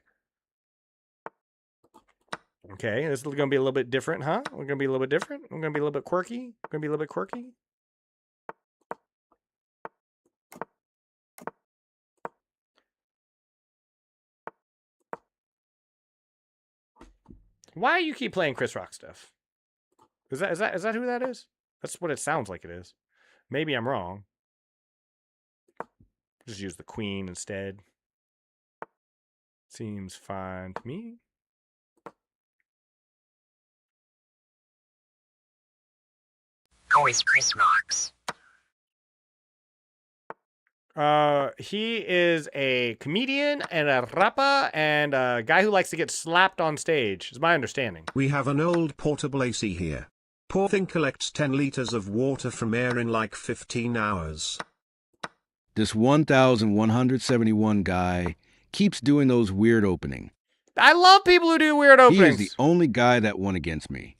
Okay, this is going to be a little bit different, huh? We're going to be a little bit different. We're going to be a little bit quirky. We're going to be a little bit quirky. Why do you keep playing Chris Rock stuff? Is that who that is? That's what it sounds like it is. Maybe I'm wrong. Just use the queen instead. Seems fine to me. Always Chris Rocks. He is a comedian and a rapper and a guy who likes to get slapped on stage, is my understanding. We have an old portable AC here. Poor thing collects 10 liters of water from air in like 15 hours. This 1171 guy keeps doing those weird opening. I love people who do weird openings. He is the only guy that won against me.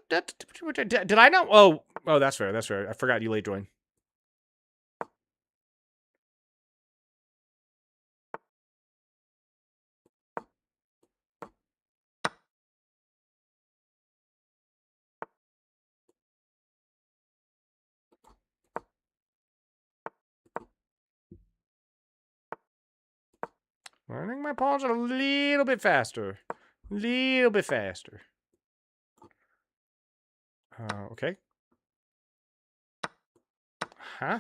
Did I know? Oh, that's fair. That's fair. I forgot you late join. I think my pawns are a little bit faster. Little bit faster. Okay. Huh?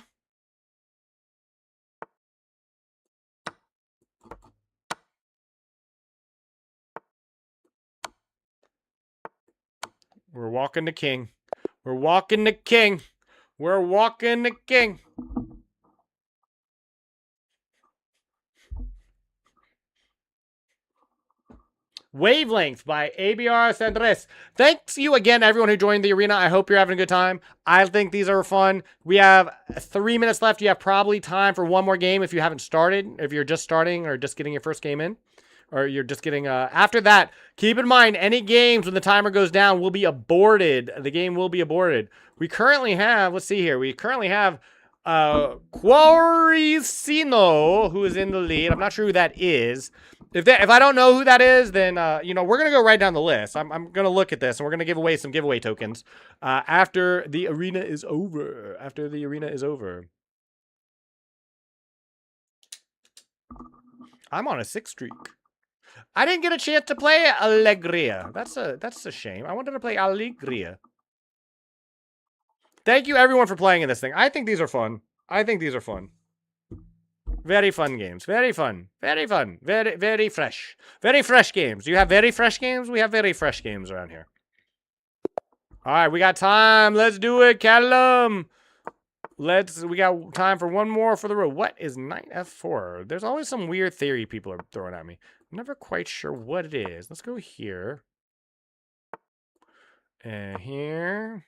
We're walking the king. We're walking the king. We're walking the king. Wavelength by ABR Sandres. Thanks you again, everyone who joined the arena. I hope you're having a good time. I think these are fun. We have 3 minutes left. You have probably time for one more game if you haven't started, if you're just starting or just getting your first game in, or you're just getting, after that, keep in mind, any games when the timer goes down will be aborted. The game will be aborted. We currently have, let's see here, we currently have Quaricino, who is in the lead. I'm not sure who that is. If I don't know who that is, then, you know, we're going to go right down the list. I'm going to look at this, and we're going to give away some giveaway tokens after the arena is over. After the arena is over. I'm on a 6 streak. I didn't get a chance to play Alegria. That's a shame. I wanted to play Alegria. Thank you, everyone, for playing in this thing. I think these are fun. I think these are fun. Very fun games. Very fun. Very fun. Very, very fresh. Very fresh games. Do you have very fresh games? We have very fresh games around here. All right, we got time. Let's do it, Callum. We got time for one more for the road. What is knight f4? There's always some weird theory people are throwing at me. I'm never quite sure what it is. Let's go here. And here.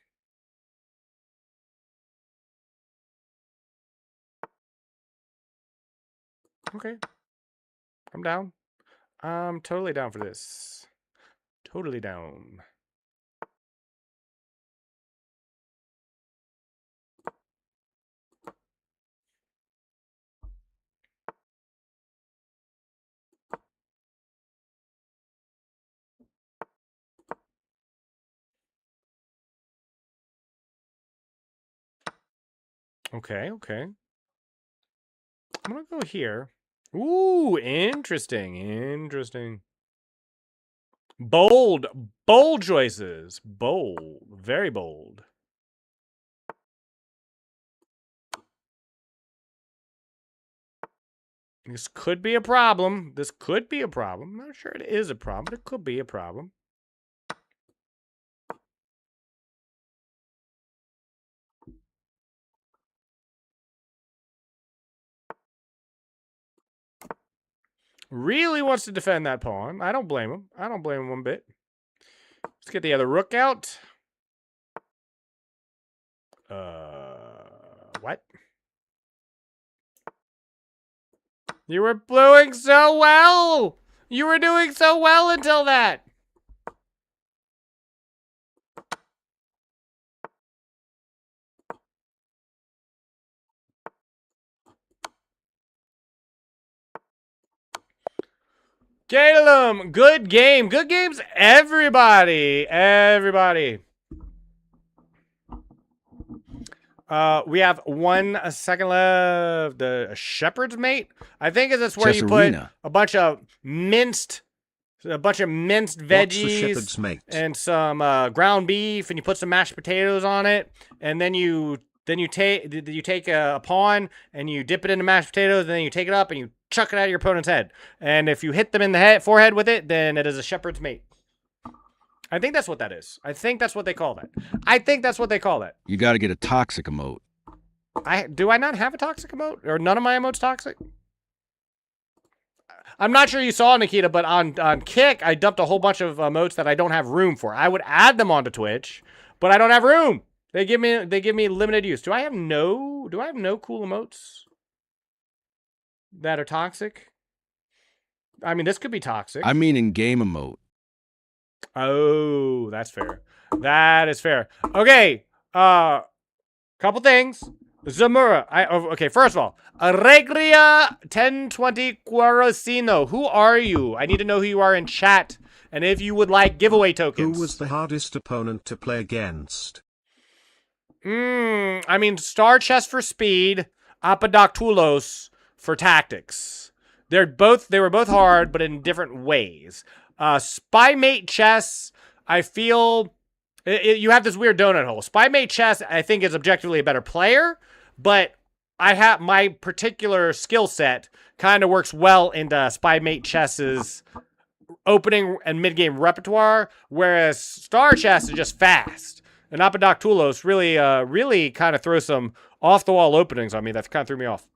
Okay. I'm down. I'm totally down for this. Totally down. Okay, okay. I'm gonna go here. Ooh, interesting, interesting. Bold, bold choices. Bold, very bold. This could be a problem. This could be a problem. I'm not sure it is a problem, but it could be a problem. Really wants to defend that pawn. I don't blame him. I don't blame him one bit. Let's get the other rook out. What? You were doing so well! You were doing so well until that! Caleb, good game. Good games, everybody. Everybody. We have 1 second left. The shepherd's mate. I think that's where you put a bunch of minced veggies and some ground beef, and you put some mashed potatoes on it, and then you take a pawn and you dip it into mashed potatoes, and then you take it up and you chuck it at your opponent's head. And if you hit them in the forehead with it, then it is a shepherd's mate. I think that's what that is. I think that's what they call that. I think that's what they call that. You got to get a toxic emote. Do I not have a toxic emote? Or none of my emotes toxic? I'm not sure you saw, Nikita, but on Kick, I dumped a whole bunch of emotes that I don't have room for. I would add them onto Twitch, but I don't have room. They give me limited use. Do I have no cool emotes that are toxic? I mean, this could be toxic. I mean in-game emote. Oh, that's fair. That is fair. Okay, couple things. Zamura. Okay, first of all, Regria 1020 Quarosino. Who are you? I need to know who you are in chat, and if you would like giveaway tokens. Who was the hardest opponent to play against? I mean, Star Chess for speed, Apadoctulos for tactics. They were both hard, but in different ways. Spy Mate Chess, I feel you have this weird donut hole. Spy Mate Chess, I think, is objectively a better player, but I have my particular skill set kind of works well into Spy Mate Chess's opening and mid-game repertoire, whereas Star Chess is just fast. And Apadoctulos really kind of throws some off-the-wall openings on me that kind of threw me off.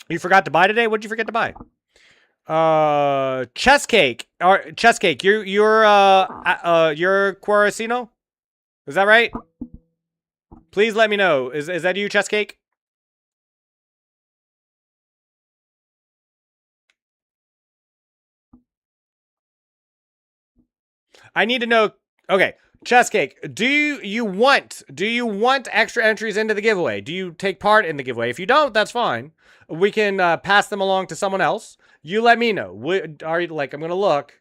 You forgot to buy today? What did you forget to buy? Chess Cake. Chess Cake. You're Quarosino? Is that right? Please let me know. Is that you, Chess Cake? I need to know. Okay, Chess Cake. Do you want extra entries into the giveaway? Do you take part in the giveaway? If you don't, that's fine. We can pass them along to someone else. You let me know. Are you I'm gonna look.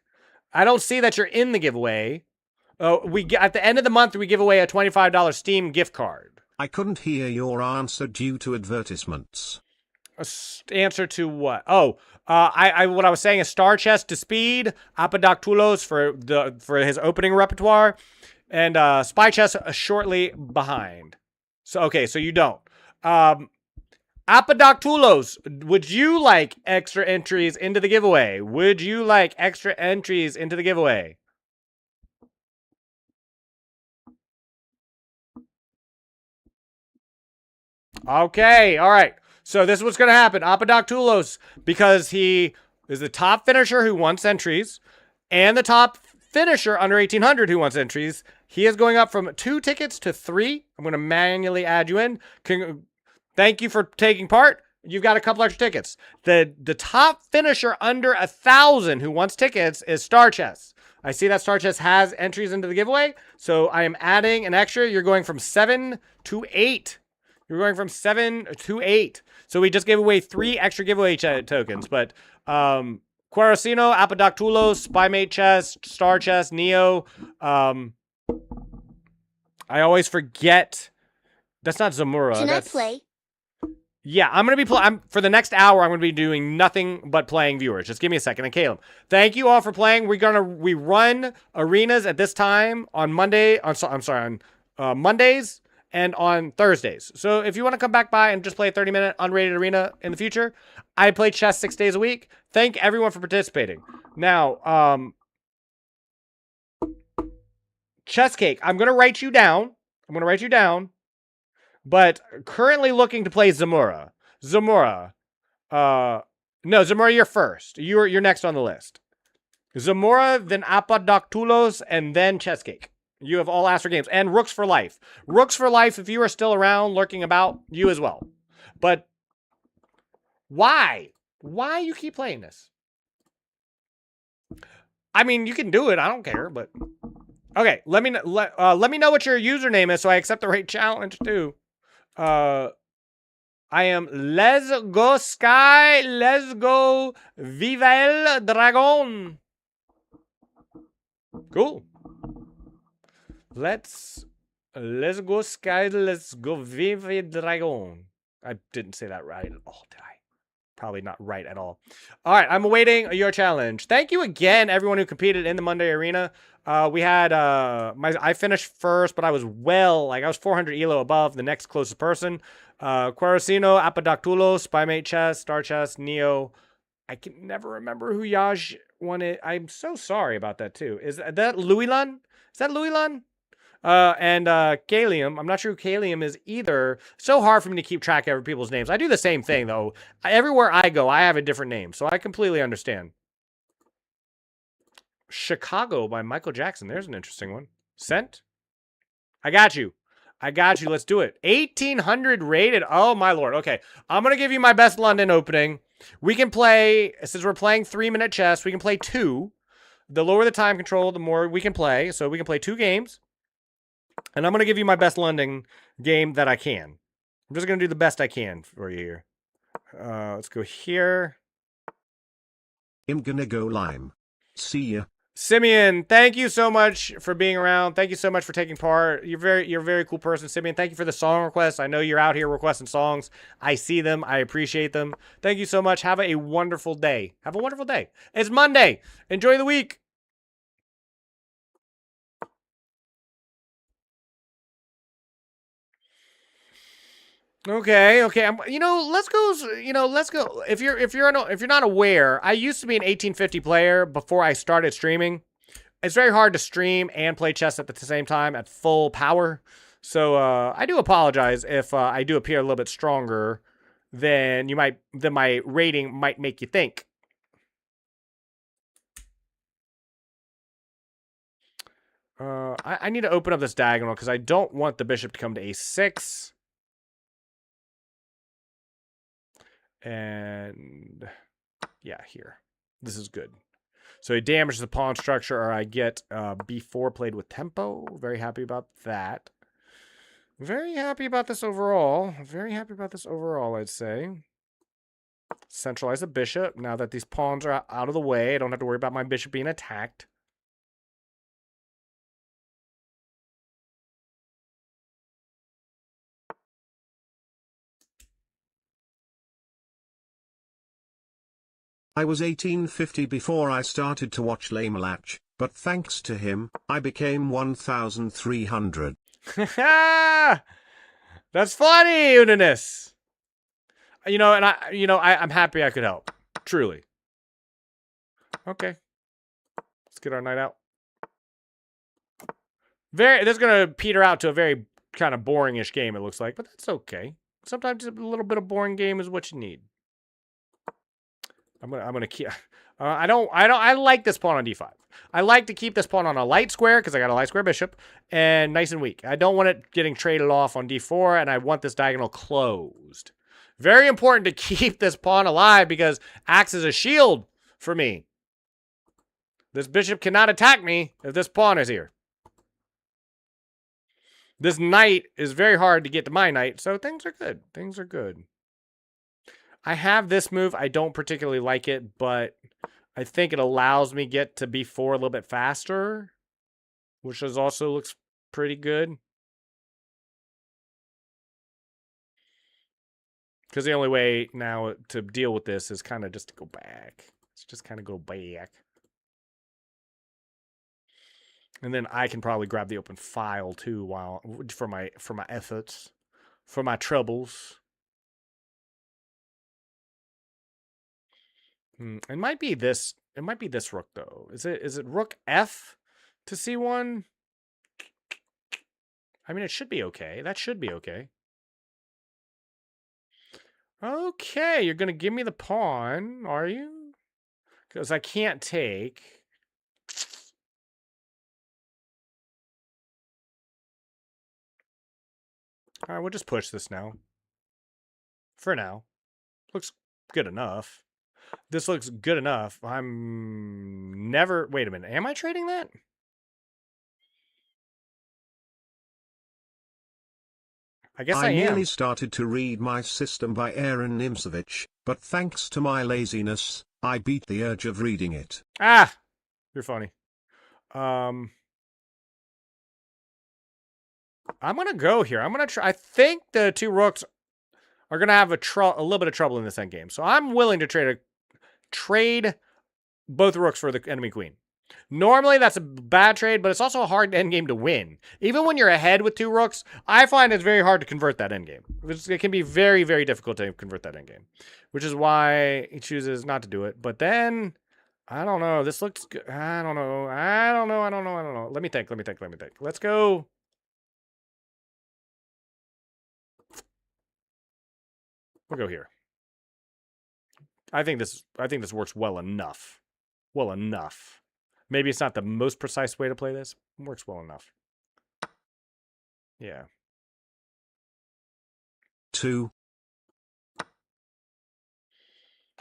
I don't see that you're in the giveaway. At the end of the month we give away a $25 Steam gift card. I couldn't hear your answer due to advertisements. Answer to what? Oh, what I was saying is Star Chess to speed, Apadoctulos for his opening repertoire, and Spy Chess shortly behind. So okay, so you don't. Apodoctulos, would you like extra entries into the giveaway? Would you like extra entries into the giveaway? Okay, all right. So this is what's going to happen. Apodoctulos, because he is the top finisher who wants entries, and the top finisher under 1800 who wants entries, he is going up from 2 tickets to 3. I'm going to manually add you in. Thank you for taking part. You've got a couple extra tickets. The top finisher under 1,000 who wants tickets is Star Chess. I see that Star Chess has entries into the giveaway, so I am adding an extra. You're going from 7 to 8. You're going from 7 to 8. So we just gave away 3 extra giveaway tokens. But Quaracino, Apodoctulos, Spymate Chess, Star Chess, Neo. I always forget. That's not Zamora. Can I play? Yeah, I'm going to be playing. For the next hour, I'm going to be doing nothing but playing viewers. Just give me a second. And Caleb, thank you all for playing. We run arenas at this time on Monday. On Mondays and on Thursdays. So if you want to come back by and just play a 30-minute unrated arena in the future, I play chess 6 days a week. Thank everyone for participating. Now, Chess Cake, I'm going to write you down. But currently looking to play Zamora. No, Zamora, you're first. You're next on the list. Zamora, then Apodoctulos, and then Chess Cake. You have all asked for games. And Rooks for Life. Rooks for Life, if you are still around, lurking about, you as well. But why? Why you keep playing this? I mean, you can do it. I don't care, but... Okay, let me know what your username is so I accept the right challenge, too. I am Let's Go Sky, Let's Go Viva el Dragon. Cool. Let's go Sky, let's go Viva el Dragon. I didn't say that right at all, did I? Probably not right at all. All right, I'm awaiting your challenge. Thank you again, everyone who competed in the Monday Arena. We had I finished first, but I was I was 400 elo above the next closest person. Quaracino, Apodoctulos, Spymate Chess, Star Chess, Neo. I can never remember who Yaj won it. I'm so sorry about that too. Is that Louis-Lun? Is that Louis-Lun? And Kalium. I'm not sure who Kalium is either. So hard for me to keep track of people's names. I do the same thing though. Everywhere I go, I have a different name, so I completely understand. Chicago by Michael Jackson. There's an interesting one. Sent. I got you. Let's do it. 1800 rated. Oh my lord. Okay, I'm gonna give you my best London opening. We can play, since we're playing 3-minute chess, we can play 2. The lower the time control, the more we can play. So we can play 2 games. And I'm going to give you my best London game that I can. I'm just going to do the best I can for you here. Let's go here. I'm gonna go lime. See ya. Simeon, thank you so much for being around. Thank you so much for taking part. You're a very cool person, Simeon. Thank you for the song requests. I know you're out here requesting songs. I see them. I appreciate them. Thank you so much. Have a wonderful day. Have a wonderful day. It's Monday. Enjoy the week. Okay. Let's go. If you're not aware, I used to be an 1850 player before I started streaming. It's very hard to stream and play chess at the same time at full power. So I do apologize if I do appear a little bit stronger than my rating might make you think. I need to open up this diagonal because I don't want the bishop to come to a6. And yeah, here. This is good. So he damages the pawn structure, or I get b4 played with tempo. Very happy about that. Very happy about this overall. I'd say. Centralize the bishop. Now that these pawns are out of the way, I don't have to worry about my bishop being attacked. I was 1850 before I started to watch Lamelatch, but thanks to him, I became 1300. That's funny, Unanis. You know, and I'm happy I could help. Truly. Okay. Let's get our knight out. This is gonna peter out to a very kind of boring-ish game, it looks like, but that's okay. Sometimes a little bit of boring game is what you need. I'm gonna keep. I like this pawn on d5. I like to keep this pawn on a light square because I got a light square bishop and nice and weak. I don't want it getting traded off on d4, and I want this diagonal closed. Very important to keep this pawn alive because acts as a shield for me. This bishop cannot attack me if this pawn is here. This knight is very hard to get to my knight, so things are good. Things are good. I have this move. I don't particularly like it, but I think it allows me get to b4 a little bit faster, which also looks pretty good. Because the only way now to deal with this is kind of just to go back. Let's just kind of go back. And then I can probably grab the open file too for my efforts, for my troubles. It might be this. It might be this rook though. Is it rook F to C1? I mean, it should be okay. That should be okay. Okay, you're gonna give me the pawn, are you? Because I can't take. All right, we'll just push this now. For now. Looks good enough. This looks good enough. I'm never... Wait a minute. Am I trading that? I guess I am. I nearly started to read My System by Aaron Nimzovich, but thanks to my laziness, I beat the urge of reading it. Ah! You're funny. I'm going to go here. I'm going to try... I think the two rooks are going to have a little bit of trouble in this endgame. So I'm willing to trade both rooks for the enemy queen. Normally, that's a bad trade, but it's also a hard endgame to win. Even when you're ahead with two rooks, I find it's very hard to convert that endgame. It can be very, very difficult to convert that endgame, which is why he chooses not to do it. But then, I don't know. This looks good. I don't know. Let me think. Let's go. We'll go here. I think this works well enough. Well enough. Maybe it's not the most precise way to play this. It works well enough. Yeah. 2.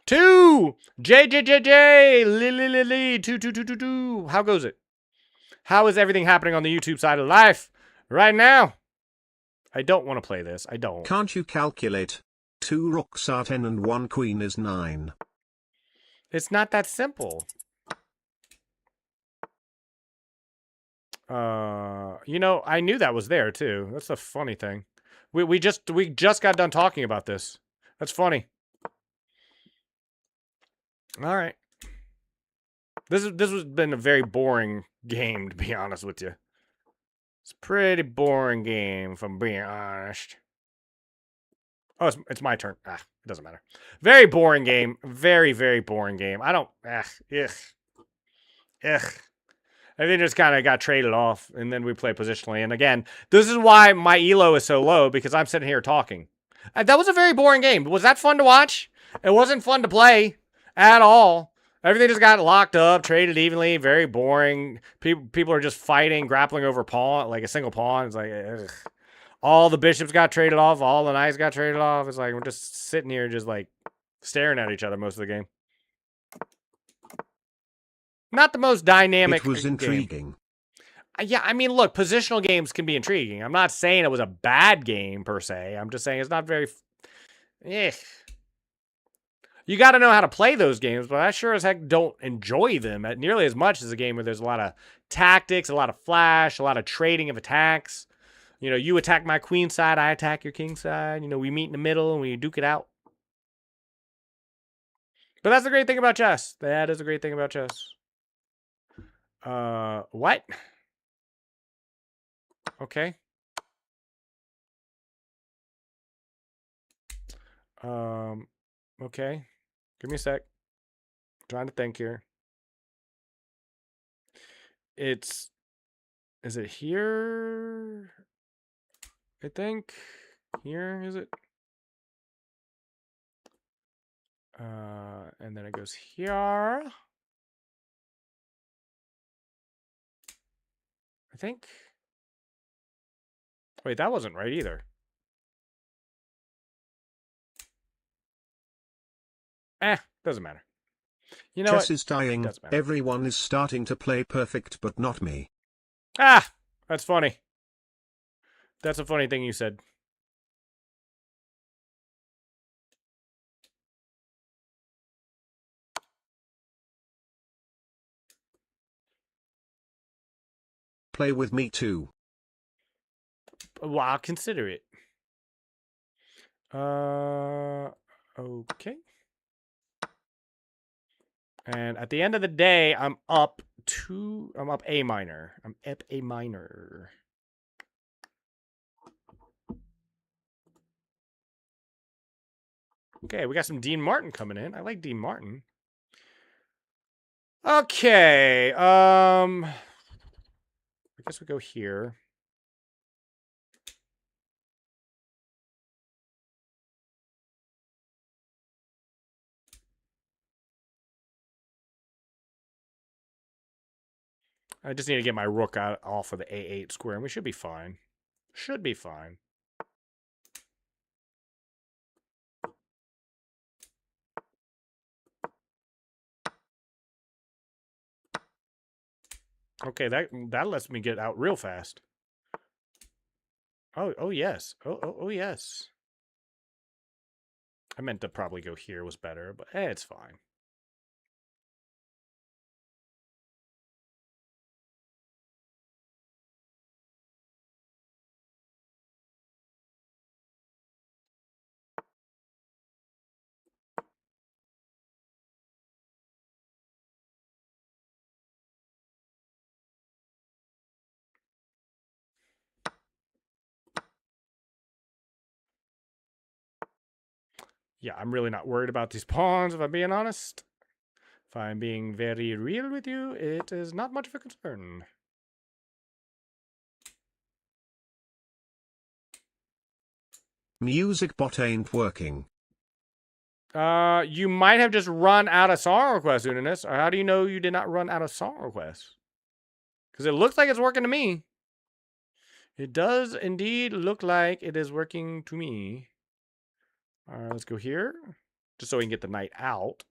JJJJ! Lily 2. How goes it? How is everything happening on the YouTube side of life right now? I don't want to play this. I don't. Can't you calculate? 2 rooks are 10 and 1 queen is 9. It's not that simple. You know, I knew that was there too. That's a funny thing. We just got done talking about this. That's funny. All right. This has been a very boring game, to be honest with you. It's a pretty boring game, if I'm being honest. Oh, it's my turn. It doesn't matter. Very boring game. Very, very boring game. I don't... Ugh. Everything just kind of got traded off, and then we play positionally. And again, this is why my elo is so low, because I'm sitting here talking. That was a very boring game. Was that fun to watch? It wasn't fun to play at all. Everything just got locked up, traded evenly, very boring. People are just fighting, grappling over pawn, like a single pawn. It's like, ugh. All the bishops got traded off. All the knights got traded off. It's like we're just sitting here just like staring at each other most of the game. Not the most dynamic. It was intriguing. Yeah, I mean, look, positional games can be intriguing. I'm not saying it was a bad game per se. I'm just saying it's not very... You got to know how to play those games, but I sure as heck don't enjoy them nearly as much as a game where there's a lot of tactics, a lot of flash, a lot of trading of attacks. You know, you attack my queen side, I attack your king side. You know, we meet in the middle and we duke it out. But that's the great thing about chess. That is a great thing about chess. What? Okay. Okay. Give me a sec. I'm trying to think here. Is it here? I think. Here, is it? And then it goes here. I think. Wait, that wasn't right either. Doesn't matter. You know Chess what? is dying. Everyone is starting to play perfect, but not me. Ah! That's funny. That's a funny thing you said. Play with me too. Well, I'll consider it. Okay. And at the end of the day, I'm up A minor. I'm up A minor. Okay, we got some Dean Martin coming in. I like Dean Martin. Okay. I guess we go here. I just need to get my rook off of the A8 square, and we should be fine. Should be fine. Okay, that lets me get out real fast. Oh yes. Oh yes. I meant to probably go here was better, but it's fine. Yeah, I'm really not worried about these pawns, if I'm being honest. If I'm being very real with you, it is not much of a concern. Music bot ain't working. You might have just run out of song requests, Uniness. Or how do you know you did not run out of song requests? Because it looks like it's working to me. It does indeed look like it is working to me. All right, let's go here. Just so we can get the knight out.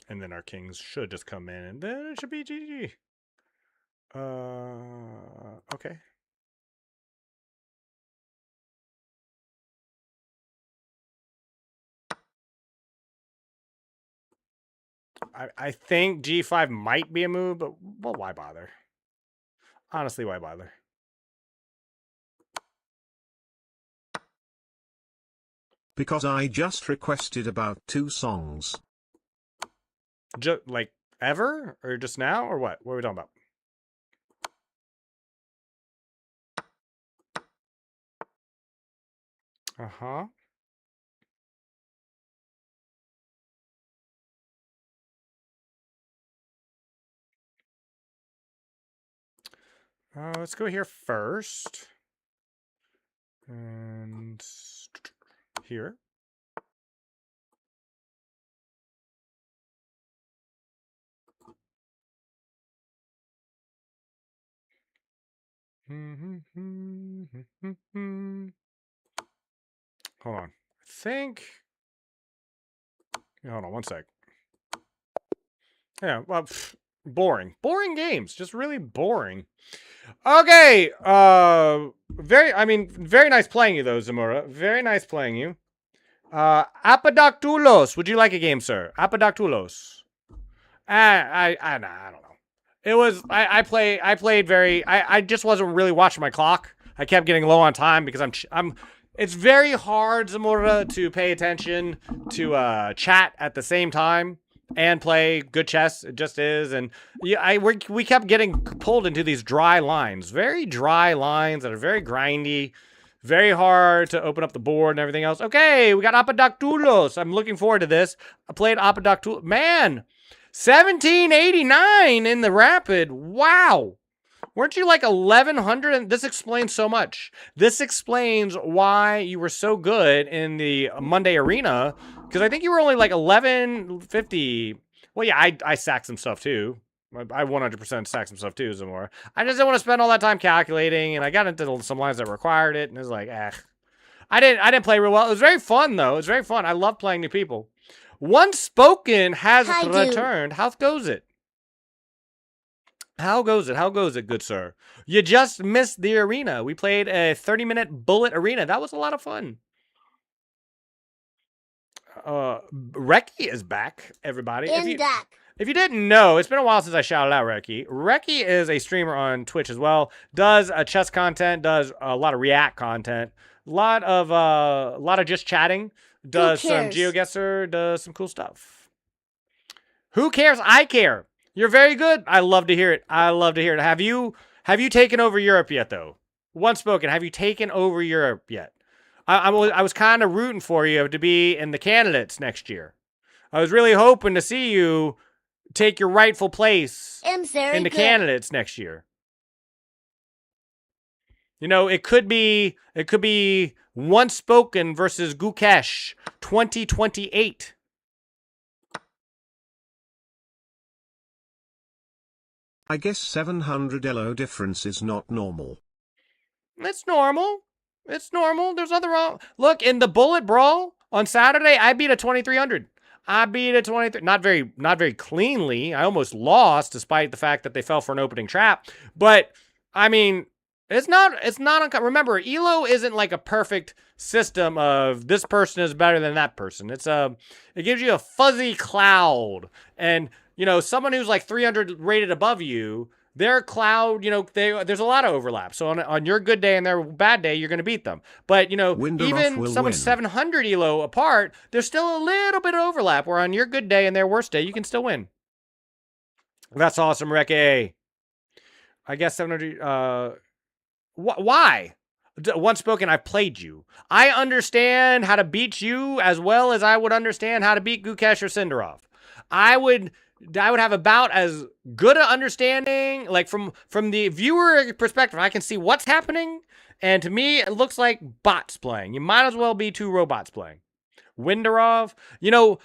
And then our kings should just come in, and then it should be GG. Okay. I think G5 might be a move, but well, why bother? Honestly, why bother? Because I just requested about 2 songs. Just like ever, or just now, or what? What are we talking about? Uh-huh. Let's go here first. And here. Hold on. I think. Hold on one sec. Yeah, well, boring. Boring games. Just really boring. Okay. Very nice playing you, though, Zamora. Very nice playing you. Apadoctulos. Would you like a game, sir? Apadoctulos. I don't know. It was I played very I just wasn't really watching my clock. I kept getting low on time because I'm it's very hard, Zamora, to pay attention to chat at the same time and play good chess. It just is. And yeah, we kept getting pulled into these dry lines, very dry lines that are very grindy, very hard to open up the board and everything else. Okay, we got Apadactulos. I'm looking forward to this. I played Apadactulos. Man, 1789 in the rapid. Wow. Weren't you like 1100? And this explains so much. This explains why you were so good in the Monday arena, because I think you were only like 1150. Well, yeah, I sacked some stuff too. I 100% sacked some stuff too, Zamora. I just didn't want to spend all that time calculating, and I got into some lines that required it, and it was like, I didn't play real well. It was very fun though. It was very fun. I love playing new people. One Spoken has returned. How goes it? How goes it? How goes it, good sir? You just missed the arena. We played a 30-minute bullet arena. That was a lot of fun. Reki is back, everybody. If you didn't know, it's been a while since I shouted out Reki. Reki is a streamer on Twitch as well. Does chess content, does a lot of React content, a lot of just chatting. Does some GeoGuessr, does some cool stuff. Who cares? I care. You're very good. I love to hear it. I love to hear it. Have you taken over Europe yet, though? One Spoken, have you taken over Europe yet? I was kind of rooting for you to be in the candidates next year. I was really hoping to see you take your rightful place in the candidates next year. You know, it could be One Spoken versus Gukesh 2028. I guess 700 elo difference is not normal. It's normal. It's normal. There's nothing wrong. Look, in the Bullet Brawl on Saturday, I beat a 2300. I beat a 23. Not very cleanly. I almost lost despite the fact that they fell for an opening trap. But I mean, it's not remember, Elo isn't like a perfect system of this person is better than that person. It gives you a fuzzy cloud. And you know, someone who's like 300 rated above you, their cloud, you know, there's a lot of overlap. So on your good day and their bad day, you're going to beat them. But, you know, even someone 700 elo apart, there's still a little bit of overlap where on your good day and their worst day, you can still win. That's awesome, Reke. I guess 700, why? One Spoken, I've played you. I understand how to beat you as well as I would understand how to beat Gukesh or Sindarov. I would have about as good an understanding, like from the viewer perspective. I can see what's happening, and to me, it looks like bots playing. You might as well be two robots playing. Windarov, you know,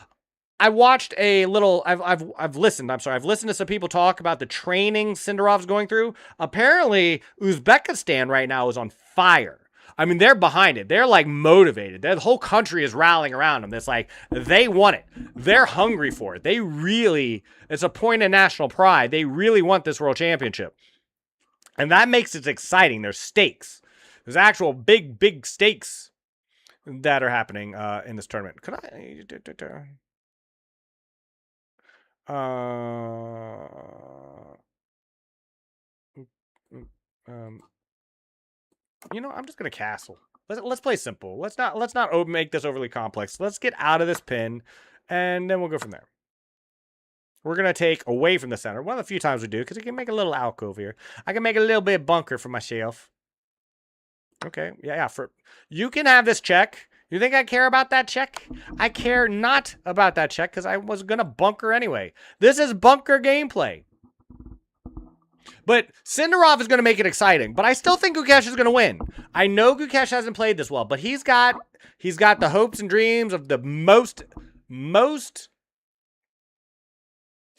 I watched a little. I've listened. I'm sorry. I've listened to some people talk about the training Sindarov's going through. Apparently, Uzbekistan right now is on fire. I mean, they're behind it. They're like motivated. The whole country is rallying around them. It's like they want it. They're hungry for it. It's a point of national pride. They really want this world championship. And that makes it exciting. There's stakes. There's actual big stakes that are happening in this tournament. Could you know, I'm just gonna castle. Let's play simple. Let's not make this overly complex. Let's get out of this pin, and then we'll go from there. We're gonna take away from the center. One of the few times we do, because we can make a little alcove here. I can make a little bit of bunker for myself. Okay, yeah. You can have this check. You think I care about that check? I care not about that check because I was gonna bunker anyway. This is bunker gameplay. But Sindarov is going to make it exciting. But I still think Gukesh is going to win. I know Gukesh hasn't played this well, but he's got the hopes and dreams of the most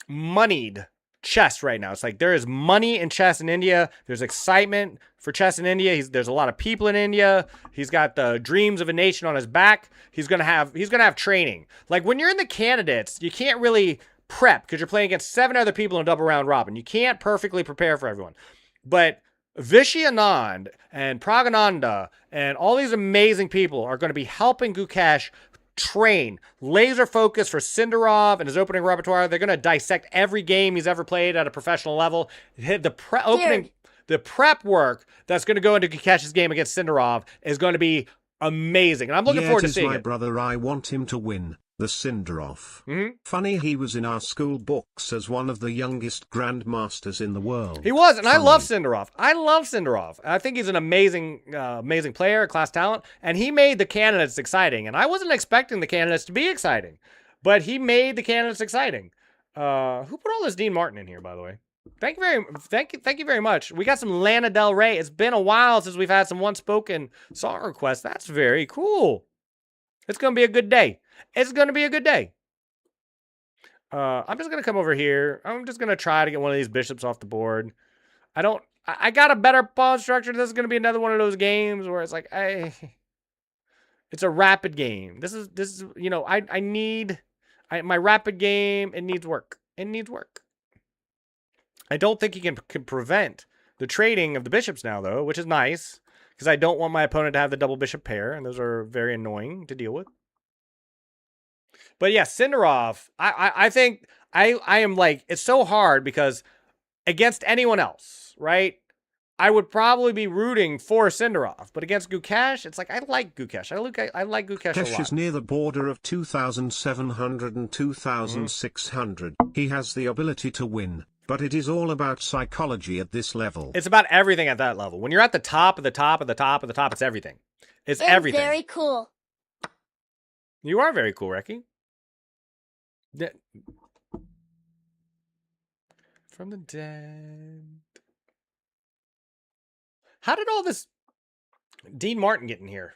moneyed chess right now. It's like there is money in chess in India. There's excitement for chess in India. There's a lot of people in India. He's got the dreams of a nation on his back. He's gonna have training. Like when you're in the candidates, you can't really prep because you're playing against 7 other people in a double round robin. You can't perfectly prepare for everyone. But Vishy Anand and Pragananda and all these amazing people are going to be helping Gukesh train, laser focus for Sindarov and his opening repertoire. They're going to dissect every game he's ever played at a professional level. The prep work that's going to go into Gukesh's game against Sindarov is going to be amazing. And I'm looking forward to seeing it. My brother, I want him to win. The Sindarov. Funny, he was in our school books as one of the youngest grandmasters in the world. He was, and I love Sindarov. I think he's an amazing player, class talent, and he made the candidates exciting. And I wasn't expecting the candidates to be exciting, but he made the candidates exciting. Who put all this Dean Martin in here, by the way? Thank you very much. We got some Lana Del Rey. It's been a while since we've had some one-spoken song requests. That's very cool. It's gonna be a good day. It's going to be a good day. I'm just going to come over here. I'm just going to try to get one of these bishops off the board. I got a better pawn structure. This is going to be another one of those games where it's like, it's a rapid game. This is, you know, I need my rapid game. It needs work. It needs work. I don't think he can prevent the trading of the bishops now, though, which is nice because I don't want my opponent to have the double bishop pair, and those are very annoying to deal with. But yeah, Sindarov, I think I am like, it's so hard because against anyone else, right? I would probably be rooting for Sindarov, but against Gukesh, it's like, I like Gukesh. I like Gukesh a lot. Gukesh is near the border of 2,700 and 2,600. He has the ability to win, but it is all about psychology at this level. It's about everything at that level. When you're at the top of the top of the top of the top, it's everything. It's everything. Very cool. You are very cool, Reki. From the dead. How did all this Dean Martin get in here?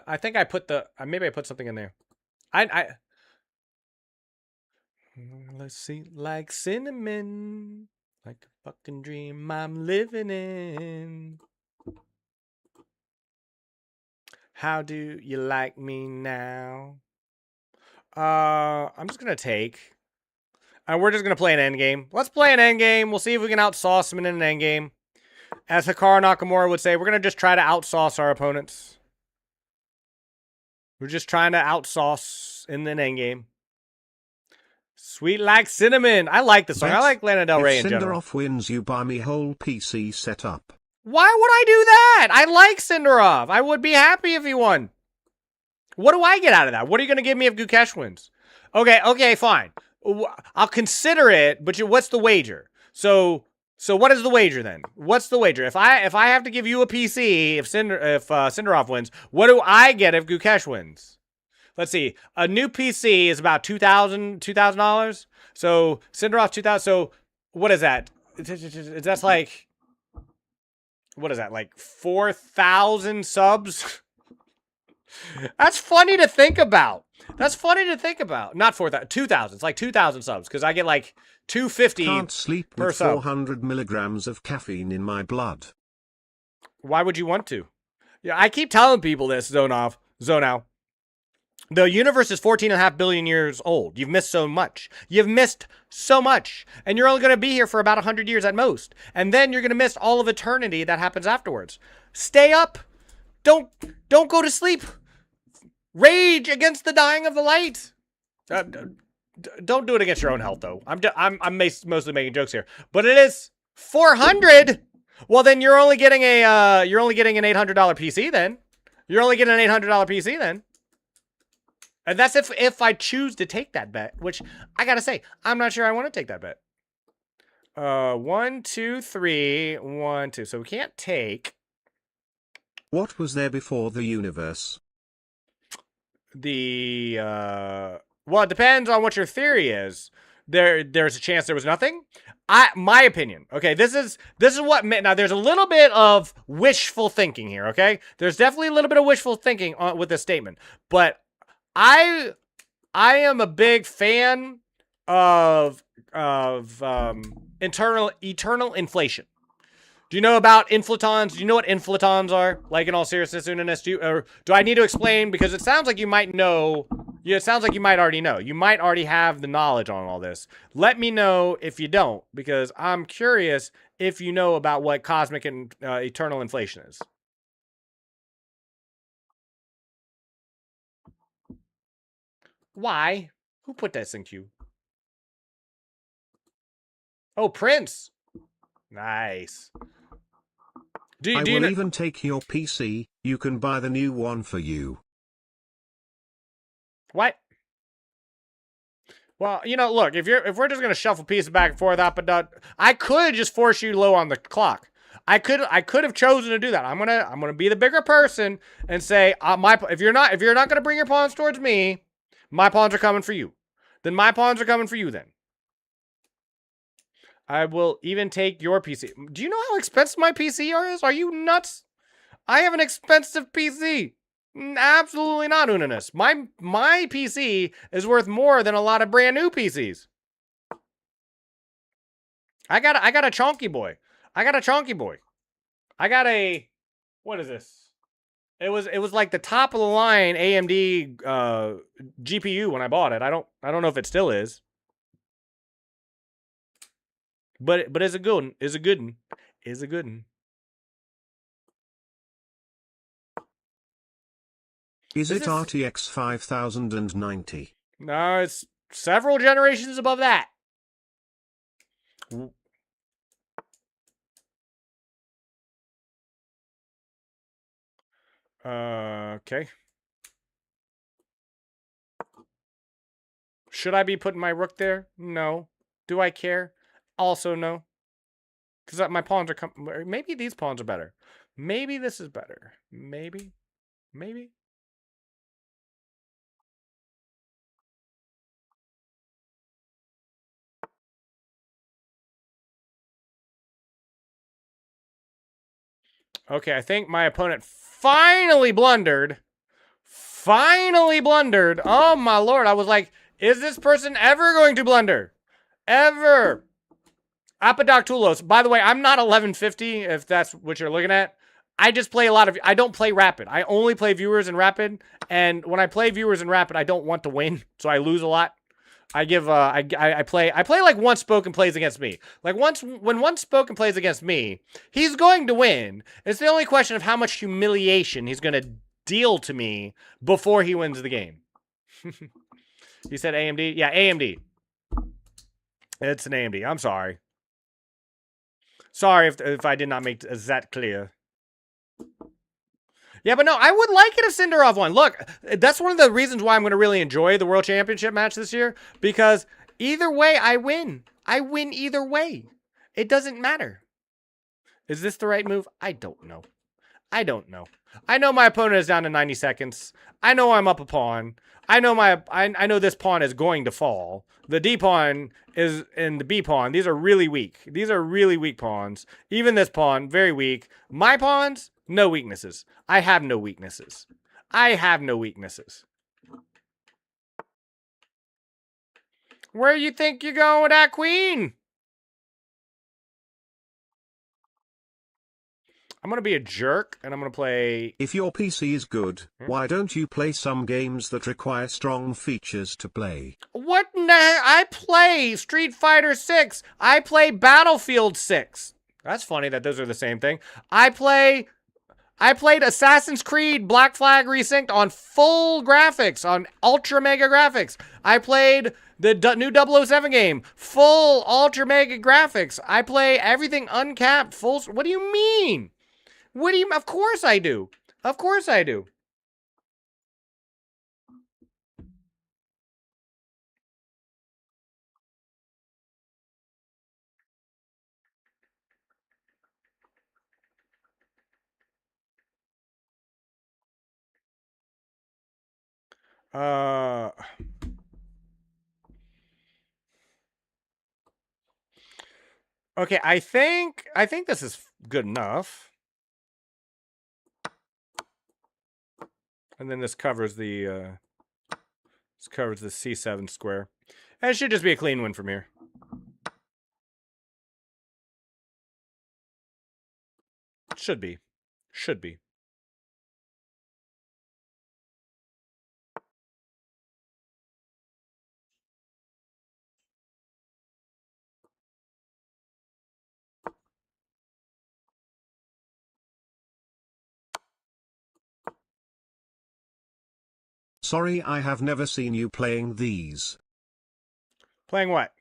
I think I put maybe I put something in there. Let's see, like cinnamon, like a fucking dream I'm living in. How do you like me now? I'm just going to take. And we're just going to play an endgame. Let's play an endgame. We'll see if we can outsauce him in an endgame. As Hikaru Nakamura would say, we're going to just try to outsauce our opponents. We're just trying to outsauce in an endgame. Sweet like cinnamon. I like this song. I like Lana Del Rey in general. If Sindarov wins, you buy me whole PC setup. Why would I do that? I like Sindarov. I would be happy if he won. What do I get out of that? What are you going to give me if Gukesh wins? Okay, fine. I'll consider it, but what's the wager? So what is the wager then? What's the wager? If I have to give you a PC if Sindarov wins, what do I get if Gukesh wins? Let's see. A new PC is about $2,000. So Sindarov 2,000. So what is that? That's like, what is that? Like 4,000 subs? That's funny to think about. Not 4,000, 2,000. It's like 2,000 subs because I get like 250 Can't sleep per with sub. 400 milligrams of caffeine in my blood. Why would you want to? Yeah, I keep telling people this, Zonow. The universe is 14.5 billion years old. You've missed so much. And you're only going to be here for about 100 years at most. And then you're going to miss all of eternity that happens afterwards. Stay up. Don't go to sleep. Rage against the dying of the light. Don't do it against your own health, though. I'm mostly making jokes here. But it is 400. Well, then you're only getting an $800 PC then. And that's if I choose to take that bet, which I gotta say, I'm not sure I want to take that bet. 1, 2, 3, 1, 2. So we can't take. What was there before the universe? Well, it depends on what your theory is. There's a chance there was nothing. My opinion. Okay, this is what now. There's a little bit of wishful thinking here. Okay, there's definitely a little bit of wishful thinking with this statement, but I am a big fan of eternal inflation. Do you know about inflatons? Do you know what inflatons are? Like, in all seriousness, or do I need to explain? Because it sounds like you might know. Yeah, it sounds like you might already know. You might already have the knowledge on all this. Let me know if you don't, because I'm curious if you know about what cosmic and eternal inflation is. Why? Who put this in queue? Oh, Prince. Nice. I will even take your PC. You can buy the new one for you. What? Well, you know, look, if we're just gonna shuffle pieces back and forth, up and down, I could just force you low on the clock. I could have chosen to do that. I'm gonna be the bigger person and say, if you're not gonna bring your pawns towards me, my pawns are coming for you. Then my pawns are coming for you. Then I will even take your PC. Do you know how expensive my PC is? Are you nuts? I have an expensive PC. Absolutely not, Unanis. My PC is worth more than a lot of brand new PCs. I got a chonky boy. I got a what is this? It was like the top of the line AMD GPU when I bought it. I don't know if it still is. But it's a good one. It's a good one. It's a good one. Is it RTX 5090? No, it's several generations above that. Okay. Should I be putting my rook there? No. Do I care? Also no. Because my pawns are maybe these pawns are better. Maybe this is better. Maybe. Okay, I think my opponent finally blundered. Oh my lord. I was like, is this person ever going to blunder? Ever. Apodoctulos. By the way, I'm not 1150, if that's what you're looking at. I just play I don't play Rapid. I only play Viewers and Rapid. And when I play Viewers and Rapid, I don't want to win. So I lose a lot. I play like Once Spoken plays against me. Like when Once Spoken plays against me, he's going to win. It's the only question of how much humiliation he's going to deal to me before he wins the game. He said AMD? Yeah, AMD. It's an AMD. I'm sorry. Sorry if I did not make that clear. Yeah, but no, I would like it if Sindarov won. Look, that's one of the reasons why I'm going to really enjoy the World Championship match this year. Because either way, I win. I win either way. It doesn't matter. Is this the right move? I don't know. I know my opponent is down to 90 seconds. I know I'm up a pawn. I know this pawn is going to fall. The D pawn is in the B pawn. These are really weak. These are really weak pawns. Even this pawn, very weak. My pawns, no weaknesses. I have no weaknesses. Where you think you're going with that queen? I'm going to be a jerk, and I'm going to play... If your PC is good, why don't you play some games that require strong features to play? What in the heck? I play Street Fighter 6. I play Battlefield 6. That's funny that those are the same thing. I played Assassin's Creed Black Flag Resynced on full graphics, on ultra mega graphics. I played the new 007 game, full ultra mega graphics. I play everything uncapped, full... What do you mean? Of course I do. Of course I do. Okay, I think this is good enough. And then this covers the C7 square. And it should just be a clean win from here. Should be. Sorry, I have never seen you playing these. Playing what?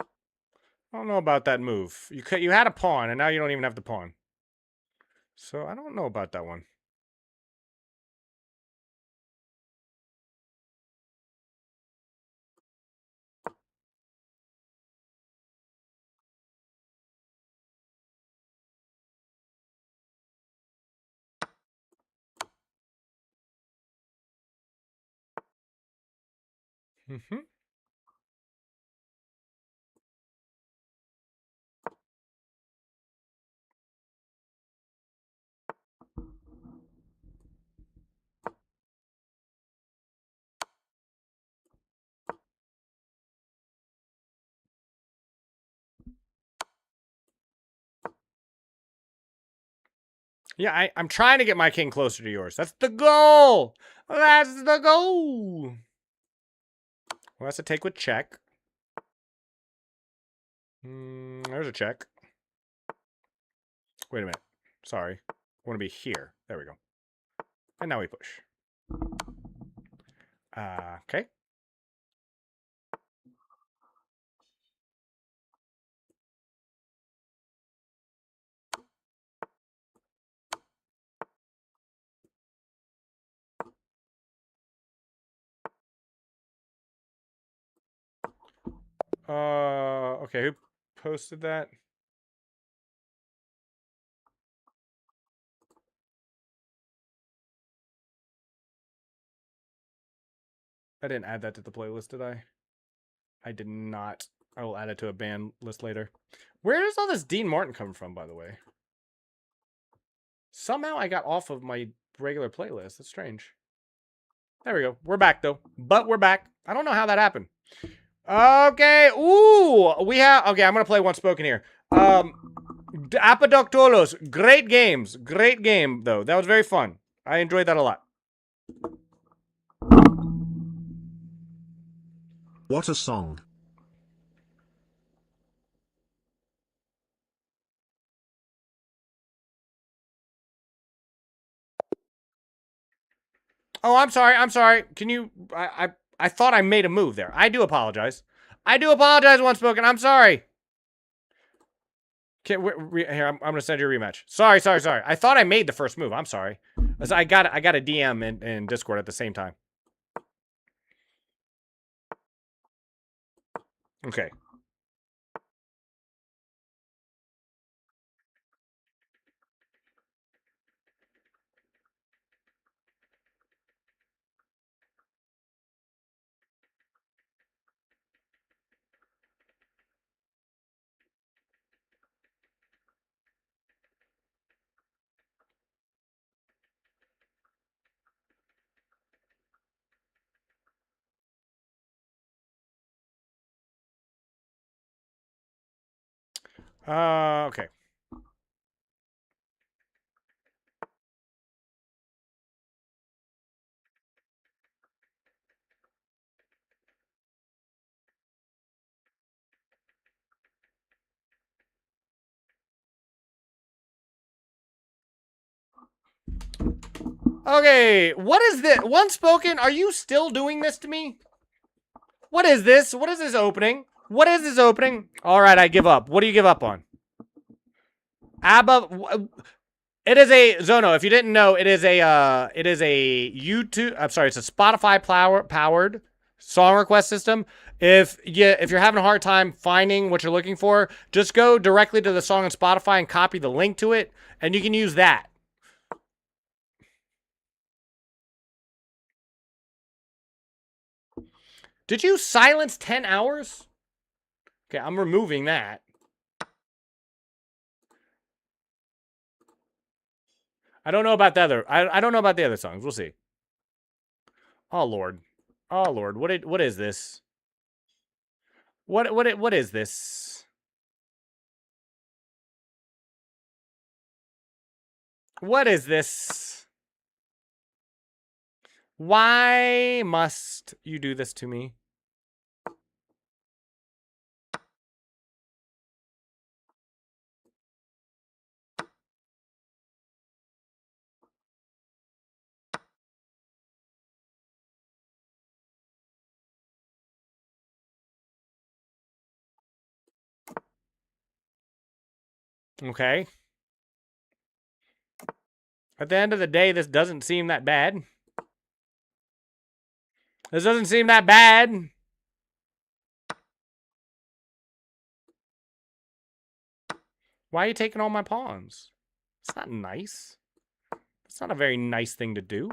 I don't know about that move. You had a pawn, and now you don't even have the pawn. So I don't know about that one. Mm-hmm. Yeah, I'm trying to get my king closer to yours. That's the goal. That's the goal. Well, that's a take with check. There's a check. Wait a minute. Sorry. I want to be here. There we go. And now we push. Okay. Okay, who posted that? I didn't add that to the playlist, did I? I did not. I will add it to a band list later. Where does all this Dean Martin come from, by the way? Somehow I got off of my regular playlist. That's strange. There we go. We're back, though. But we're back. I don't know how that happened. Okay. Ooh. We have... Okay, I'm going to play Once Spoken here. Apadoctolos. Great games. Great game, though. That was very fun. I enjoyed that a lot. What a song. Oh, I'm sorry. I'm sorry. Can you... I thought I made a move there. I do apologize. I do apologize, Once Spoken. I'm sorry. Here, I'm going to send you a rematch. Sorry. I thought I made the first move. I'm sorry. I got a DM in Discord at the same time. Okay. Okay. Okay, what is this? Once Spoken, are you still doing this to me? What is this? What is this opening? What is this opening? All right, I give up. What do you give up on? ABBA. It is a Zono. If you didn't know, it is a YouTube. I'm sorry, it's a Spotify powered song request system. If you're having a hard time finding what you're looking for, just go directly to the song on Spotify and copy the link to it, and you can use that. Did you silence 10 hours? Okay, I'm removing that. I don't know about the other. I don't know about the other songs. We'll see. Oh Lord. Oh Lord. What is this? What is this? What is this? Why must you do this to me? Okay. At the end of the day, this doesn't seem that bad. This doesn't seem that bad. Why are you taking all my pawns? It's not nice. It's not a very nice thing to do.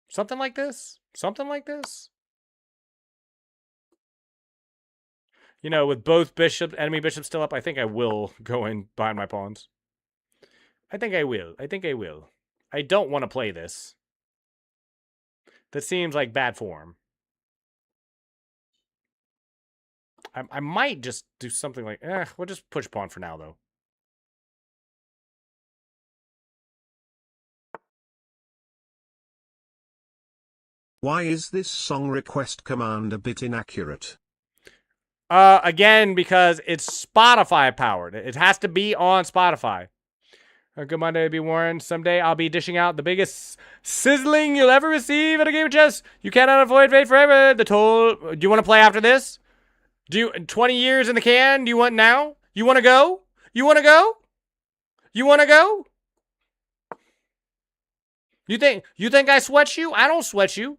Something like this? Something like this? You know, with both enemy bishops still up, I think I will go in behind my pawns. I think I will. I think I will. I don't want to play this. That seems like bad form. I might just do something like, we'll just push pawn for now, though. Why is this song request command a bit inaccurate? Again, because it's Spotify powered. It has to be on Spotify. Good Monday, be warned. Someday I'll be dishing out the biggest sizzling you'll ever receive at a game of chess. You cannot avoid fate forever. Do you want to play after this? 20 years in the can? Do you want now? You want to go? You want to go? You want to go? You think I sweat you? I don't sweat you.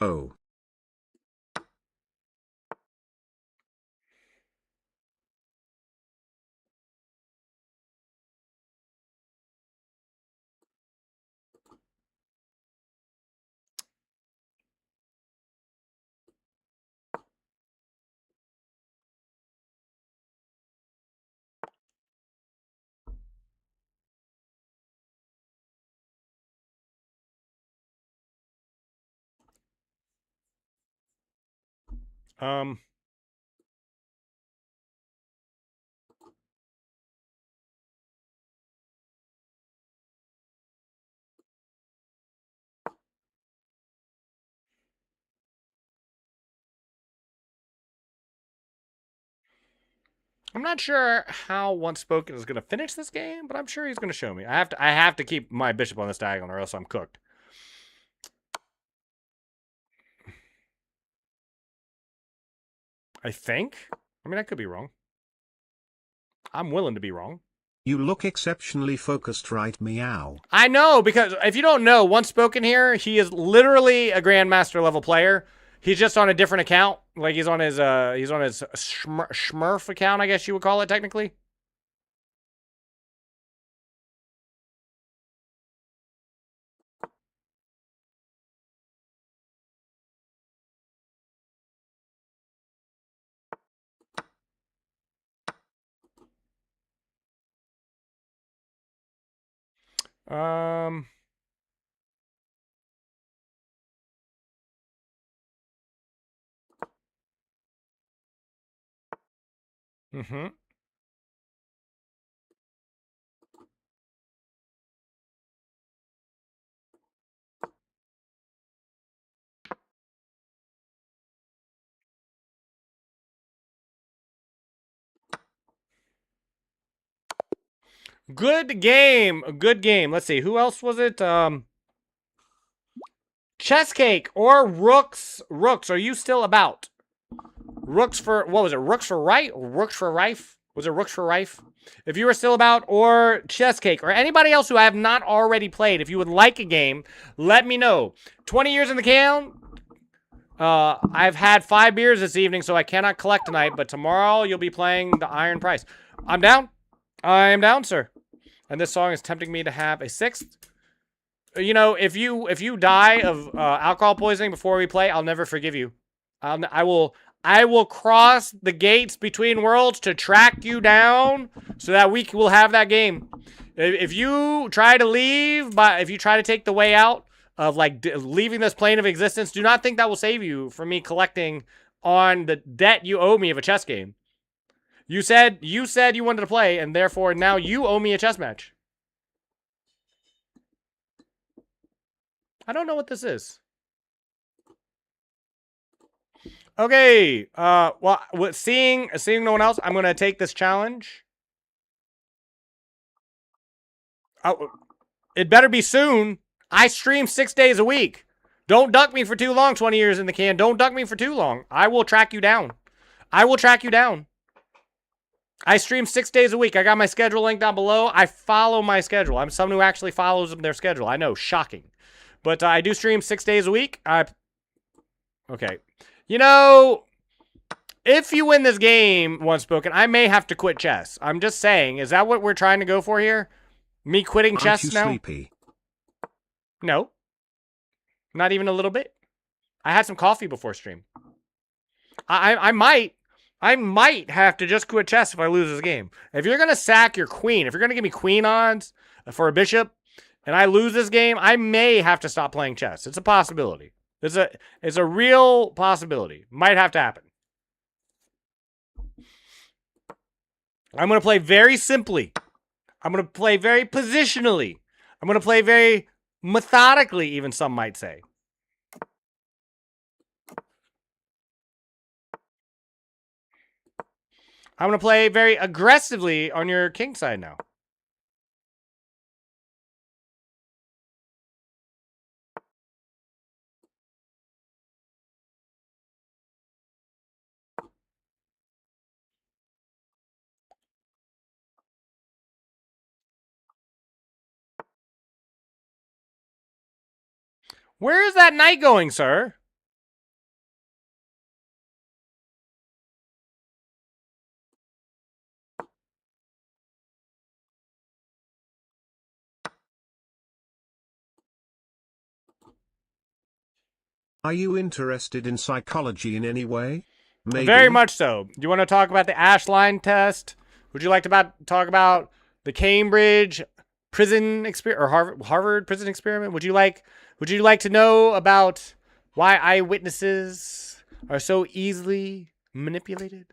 Oh. I'm not sure how Once Spoken is going to finish this game, but I'm sure he's going to show me. I have to keep my bishop on this diagonal or else I'm cooked. I think. I mean, I could be wrong. I'm willing to be wrong. You look exceptionally focused, right, meow? I know, because if you don't know, Once Spoken here, he is literally a Grandmaster level player. He's just on a different account. Like he's on his Smurf account, I guess you would call it technically. Mm-hmm. Good game. Good game. Let's see. Who else was it? Chess Cake or Rooks. Rooks, are you still about? Rooks for, what was it? Rooks for right? Or Rooks for Rife? Was it Rooks for Rife? If you are still about, or Chess Cake, or anybody else who I have not already played, if you would like a game, let me know. 20 years in the can. I've had 5 beers this evening, so I cannot collect tonight, but tomorrow you'll be playing the Iron Price. I'm down. I am down, sir. And this song is tempting me to have a 6th. You know, if you die of alcohol poisoning before we play, I'll never forgive you. I will cross the gates between worlds to track you down so that we will have that game. If you try to leave, if you try to take the way out of like leaving this plane of existence, do not think that will save you from me collecting on the debt you owe me of a chess game. You said you wanted to play, and therefore now you owe me a chess match. I don't know what this is. Okay. Well, seeing no one else, I'm gonna take this challenge. Oh, it better be soon. I stream 6 days a week. Don't duck me for too long, 20 years in the can. Don't duck me for too long. I will track you down. I will track you down. I stream 6 days a week. I got my schedule linked down below. I follow my schedule. I'm someone who actually follows their schedule. I know, shocking. But I do stream 6 days a week. Okay. You know, if you win this game, once spoken, I may have to quit chess. I'm just saying. Is that what we're trying to go for here? Me quitting chess now? Sleepy? No. Not even a little bit. I had some coffee before stream. I might have to just quit chess if I lose this game. If you're going to sack your queen, if you're going to give me queen odds for a bishop, and I lose this game, I may have to stop playing chess. It's a possibility. It's a real possibility. Might have to happen. I'm going to play very simply. I'm going to play very positionally. I'm going to play very methodically, even some might say. I'm going to play very aggressively on your king side now. Where is that knight going, sir? Are you interested in psychology in any way? Maybe. Very much so. Do you want to talk about the Ashline test? Would you like to talk about the Cambridge prison experiment or Harvard prison experiment? Would you like to know about why eyewitnesses are so easily manipulated?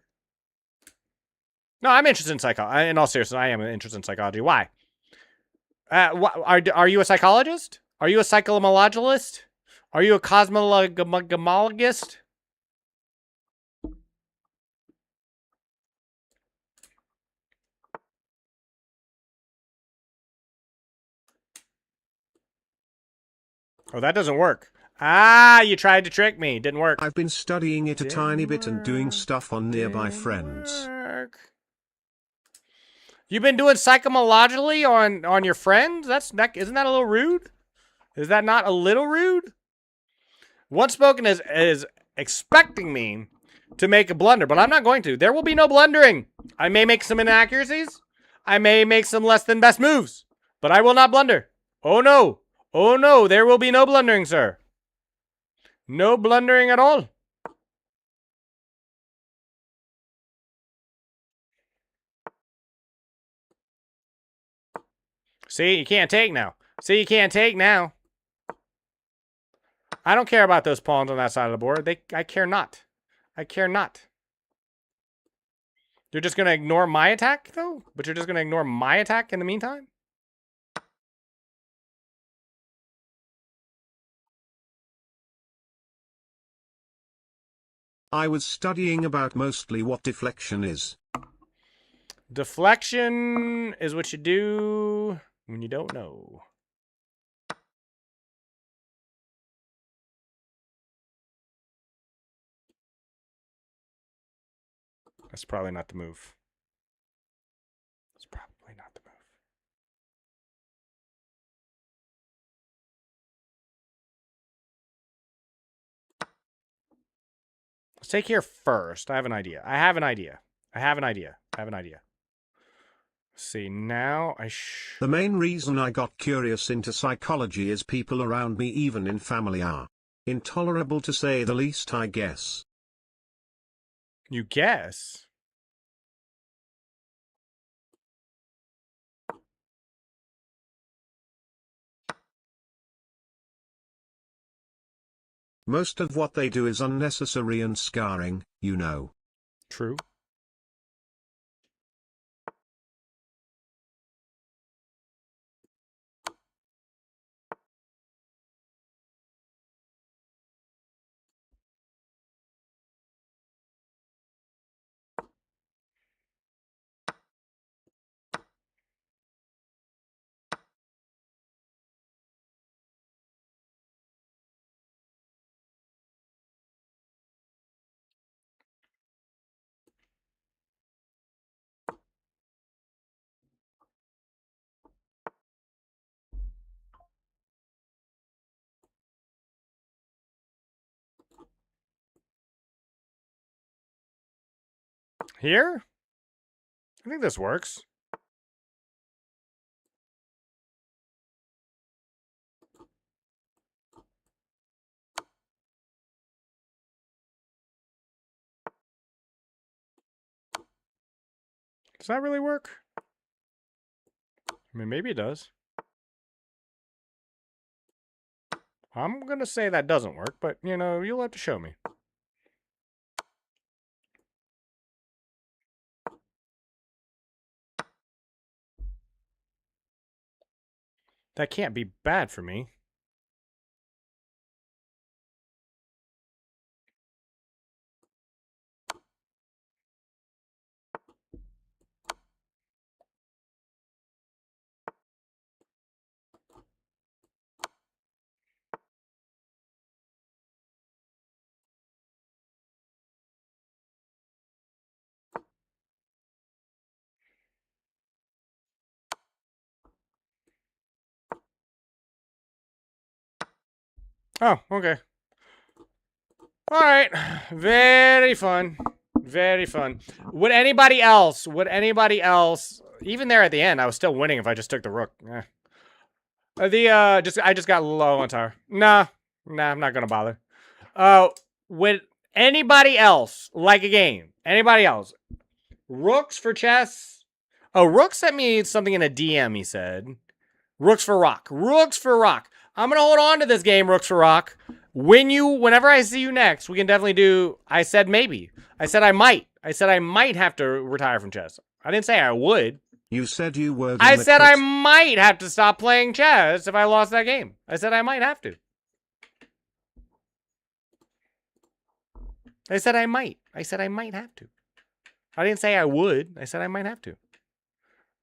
No, I'm interested in psychology. In all seriousness, I am interested in psychology. Why? Are you a psychologist? Are you a psychomonologist? Are you a cosmologist? Oh, that doesn't work. Ah, you tried to trick me. Didn't work. I've been studying it a tiny bit and doing stuff on nearby friends. You've been doing psychomologically on your friends? Isn't that a little rude? Is that not a little rude? Once spoken is expecting me to make a blunder, but I'm not going to. There will be no blundering. I may make some inaccuracies. I may make some less than best moves, but I will not blunder. Oh no. Oh no, there will be no blundering, sir. No blundering at all. See, you can't take now. See, you can't take now. I don't care about those pawns on that side of the board. I care not. I care not. You're just going to ignore my attack, though? But you're just going to ignore my attack in the meantime? I was studying about mostly what deflection is. Deflection is what you do when you don't know. That's probably not the move. That's probably not the move. Let's take here first. I have an idea. I have an idea. See, now The main reason I got curious into psychology is people around me, even in family, are intolerable to say the least, I guess. You guess? Most of what they do is unnecessary and scarring, you know. True. Here? I think this works. Does that really work? I mean, maybe it does. I'm going to say that doesn't work, but, you know, you'll have to show me. That can't be bad for me. Oh, okay. All right. Very fun. Very fun. Would anybody else, even there at the end, I was still winning if I just took the rook. I just got low on tower. Nah, I'm not gonna bother. Would anybody else like a game? Anybody else? Rooks for chess? Oh, Rook sent me something in a DM, he said. Rooks for rock. Rooks for rock. I'm going to hold on to this game, Rooks for rock. Whenever I see you next, we can definitely do, I said maybe. I said I might. I said I might have to retire from chess. I didn't say I would. You said you were I said I might have to stop playing chess if I lost that game. I said I might have to. I said I might. I said I might have to. I didn't say I would. I said I might have to.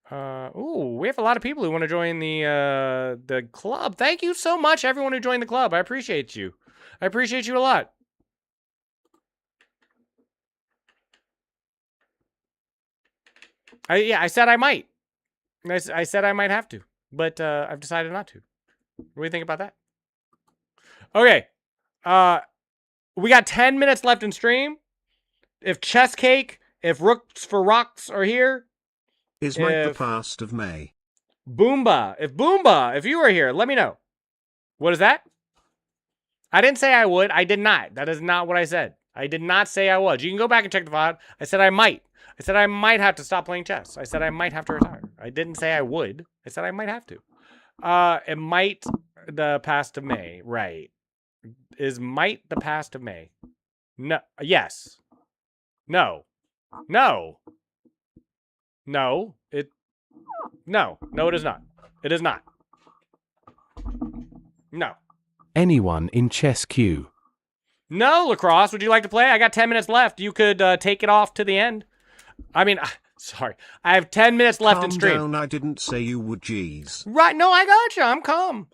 Ooh, we have a lot of people who want to join the club. Thank you so much, everyone who joined the club. I appreciate you. I appreciate you a lot. I said I might. I said I might have to, but I've decided not to. What do you think about that? Okay. We got 10 minutes left in stream. If Chess Cake, if Rooks for Rocks are here. Is Mike the past of May? Boomba. If you are here, let me know. What is that? I didn't say I would. I did not. That is not what I said. I did not say I was. You can go back and check the VOD. I said I might. I said I might have to stop playing chess. I said I might have to retire. I didn't say I would. I said I might have to. It might the past of May. Right. Is might the past of May? No. Yes. No. No. No. No, it is not. It is not. No. Anyone in chess queue? No, Lacrosse. Would you like to play? I got 10 minutes left. You could take it off to the end. I mean, sorry. I have 10 minutes left in stream. Calm down, I didn't say you would, jeez. Right. No, I got you. I'm calm.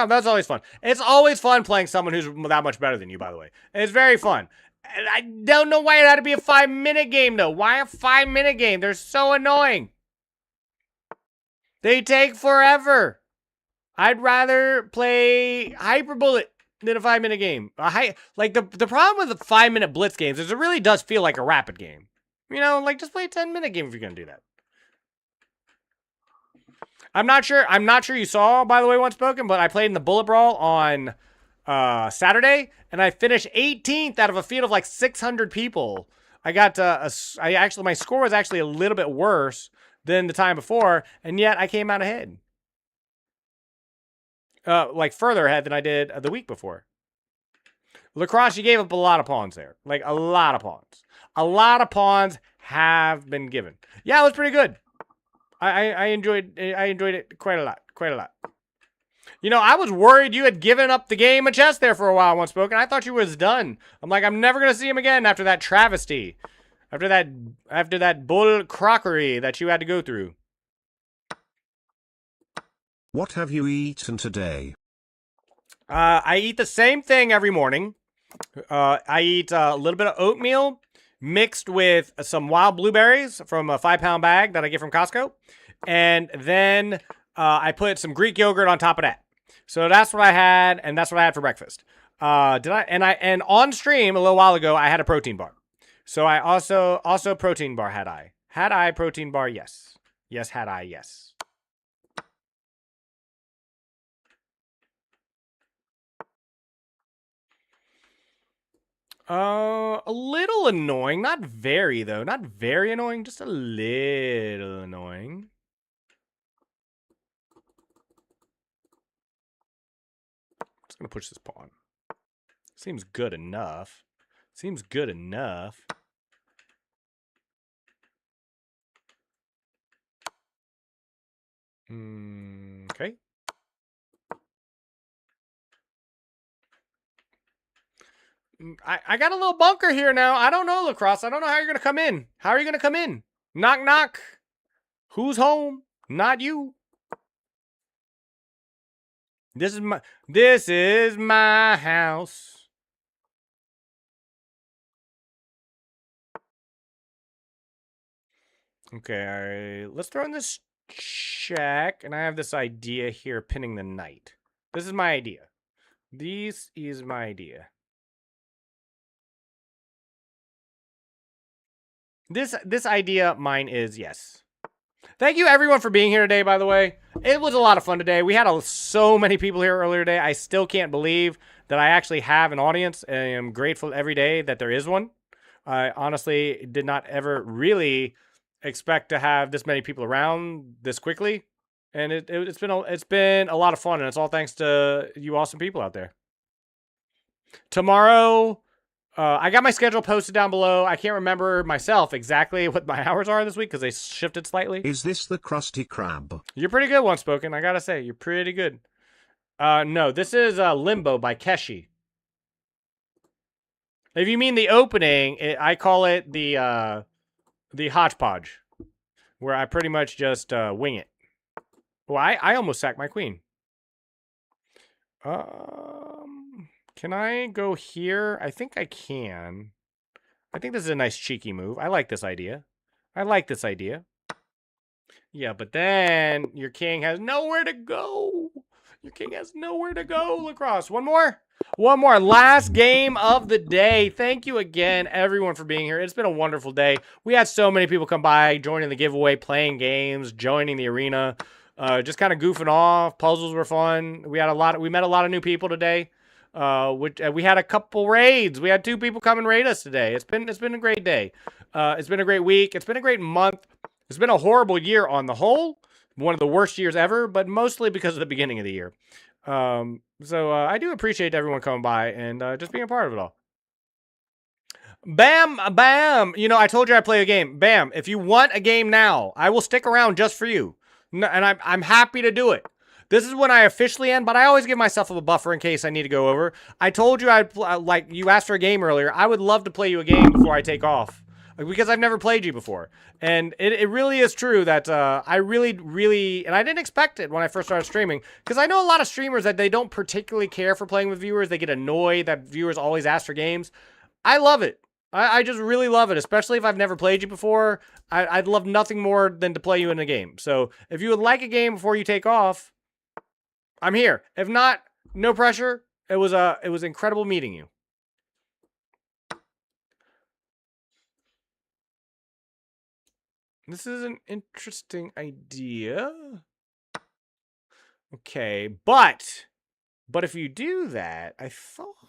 That's always fun. It's always fun playing someone who's that much better than you, by the way. It's very fun. And I don't know why it had to be a 5-minute game, though. Why a 5-minute game? They're so annoying. They take forever. I'd rather play Hyperbullet than a 5-minute game. Like, the problem with the 5-minute Blitz games is it really does feel like a rapid game. You know, like, just play a 10-minute game if you're going to do that. I'm not sure you saw, by the way, Once Spoken, but I played in the Bullet Brawl on Saturday, and I finished 18th out of a field of like 600 people. I got my score was actually a little bit worse than the time before, and yet I came out ahead. Like further ahead than I did the week before. Lacrosse, you gave up a lot of pawns there. Like a lot of pawns. A lot of pawns have been given. Yeah, it was pretty good. I enjoyed it quite a lot. You know, I was worried you had given up the game of chess there for a while, Once Spoken. I thought you was done. I'm like, I'm never gonna see him again after that travesty. After that bull crockery that you had to go through. What have you eaten today? I eat the same thing every morning. I eat a little bit of oatmeal mixed with some wild blueberries from a 5-pound bag that I get from Costco. And then I put some Greek yogurt on top of that. So that's what I had, and that's what I had for breakfast. And on stream a little while ago, I had a protein bar. So I also protein bar had I. Had I protein bar? Yes. Yes, had I, yes. A little annoying. Not very, though. Not very annoying. Just a little annoying. Just gonna push this pawn. Seems good enough. Seems good enough. Okay. I got a little bunker here now. I don't know, Lacrosse. I don't know how you're going to come in. How are you going to come in? Knock, knock. Who's home? Not you. This is my house. Okay, all right. Let's throw in this check. And I have this idea here, pinning the knight. This is my idea. This is my idea. This idea, mine is, yes. Thank you, everyone, for being here today, by the way. It was a lot of fun today. We had so many people here earlier today. I still can't believe that I actually have an audience, and I am grateful every day that there is one. I honestly did not ever really expect to have this many people around this quickly. And it's been a lot of fun, and it's all thanks to you awesome people out there. Tomorrow... I got my schedule posted down below. I can't remember myself exactly what my hours are this week because they shifted slightly. Is this the Krusty Krab? You're pretty good, One Spoken. I gotta say, you're pretty good. No, this is Limbo by Keshi. If you mean the opening, I call it the hodgepodge, where I pretty much just wing it. Well, I almost sacked my queen. Can I go here? I think I can. I think this is a nice cheeky move. I like this idea. I like this idea. Yeah, but then your king has nowhere to go. Your king has nowhere to go, Lacrosse. One more. One more. Last game of the day. Thank you again, everyone, for being here. It's been a wonderful day. We had so many people come by, joining the giveaway, playing games, joining the arena, just kind of goofing off. Puzzles were fun. We met a lot of new people today. We had a couple raids. We had 2 people come and raid us today. It's been a great day. It's been a great week. It's been a great month. It's been a horrible year on the whole. One of the worst years ever, but mostly because of the beginning of the year. So I do appreciate everyone coming by and just being a part of it all. Bam, bam. You know, I told you I'd play a game. Bam. If you want a game now, I will stick around just for you. And I'm happy to do it. This is when I officially end, but I always give myself a buffer in case I need to go over. I told you like you asked for a game earlier. I would love to play you a game before I take off, because I've never played you before. And it really is true that I really, and I didn't expect it when I first started streaming, because I know a lot of streamers that they don't particularly care for playing with viewers. They get annoyed that viewers always ask for games. I love it. I just really love it, especially if I've never played you before. I'd love nothing more than to play you in a game. So if you would like a game before you take off, I'm here. If not, no pressure. It was incredible meeting you. This is an interesting idea. Okay, but if you do that, I thought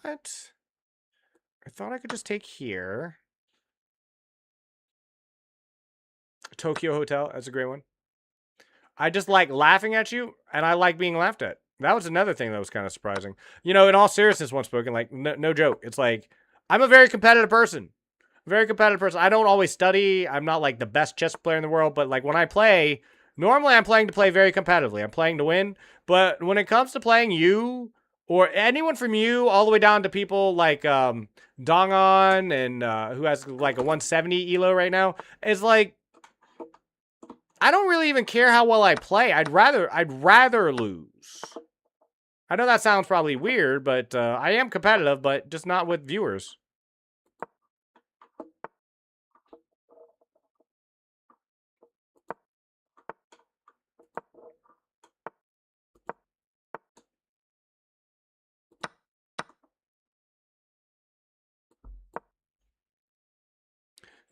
I could just take here. Tokyo Hotel, that's a great one. I just like laughing at you, and I like being laughed at. That was another thing that was kind of surprising. You know, in all seriousness, One Spoken, like, no joke. It's like, I'm a very competitive person. Very competitive person. I don't always study. I'm not, like, the best chess player in the world. But, like, when I play, normally I'm playing to play very competitively. I'm playing to win. But when it comes to playing you, or anyone from you, all the way down to people like Dongon, and who has, like, a 170 elo right now, it's like, I don't really even care how well I play. I'd rather lose. I know that sounds probably weird, but I am competitive, but just not with viewers.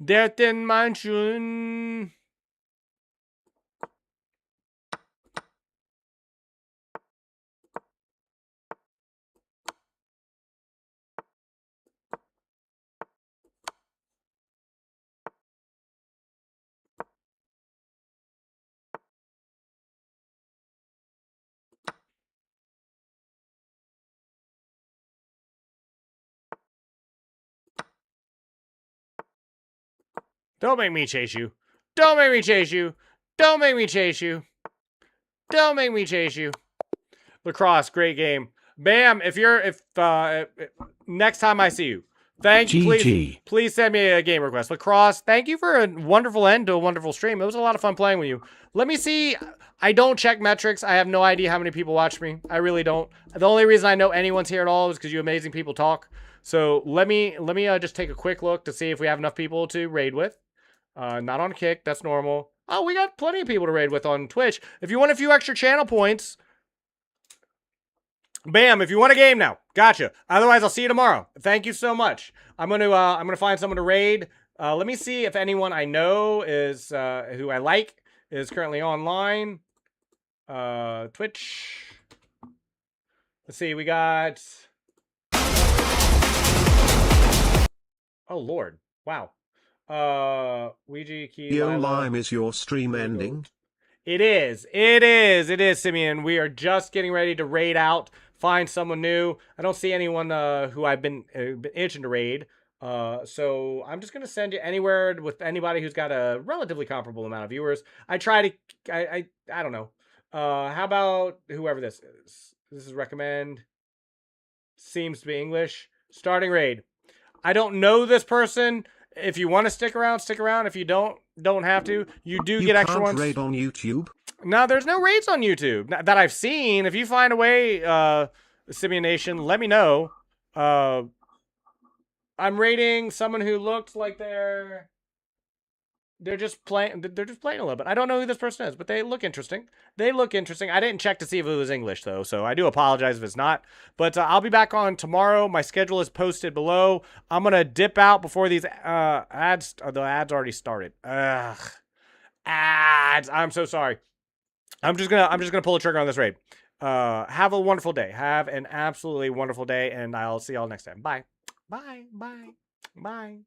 Death in Mansion. Don't make me chase you. Don't make me chase you. Don't make me chase you. Don't make me chase you. Lacrosse, great game. Bam, if next time I see you, please send me a game request. Lacrosse, thank you for a wonderful end to a wonderful stream. It was a lot of fun playing with you. Let me see. I don't check metrics. I have no idea how many people watch me. I really don't. The only reason I know anyone's here at all is because you amazing people talk. So let me just take a quick look to see if we have enough people to raid with. Not on Kick. That's normal. Oh, we got plenty of people to raid with on Twitch. If you want a few extra channel points, bam, if you want a game now. Gotcha. Otherwise, I'll see you tomorrow. Thank you so much. I'm gonna find someone to raid. Let me see if anyone I know is who I like is currently online. Twitch. Let's see, we got oh Lord. Wow. Ouija key. Yo, Lime, is your stream ending? It is. It is, Simeon. We are just getting ready to raid out, find someone new. I don't see anyone who I've been itching to raid. So I'm just going to send you anywhere with anybody who's got a relatively comparable amount of viewers. I don't know. How about whoever this is? This is recommend. Seems to be English. Starting raid. I don't know this person. If you want to stick around, stick around. If you don't have to. You get extra ones. Raid on YouTube? No, there's no raids on YouTube that I've seen. If you find a way, Simeon Nation, let me know. I'm raiding someone who looks like they're just playing a little bit. I don't know who this person is, but they look interesting. I didn't check to see if it was English though, so I do apologize if it's not. But I'll be back on tomorrow. My schedule is posted below. I'm gonna dip out before these ads. The ads already started. Ugh, ads. I'm so sorry. I'm just gonna pull the trigger on this raid. Have a wonderful day. Have an absolutely wonderful day, and I'll see y'all next time. Bye. Bye. Bye. Bye.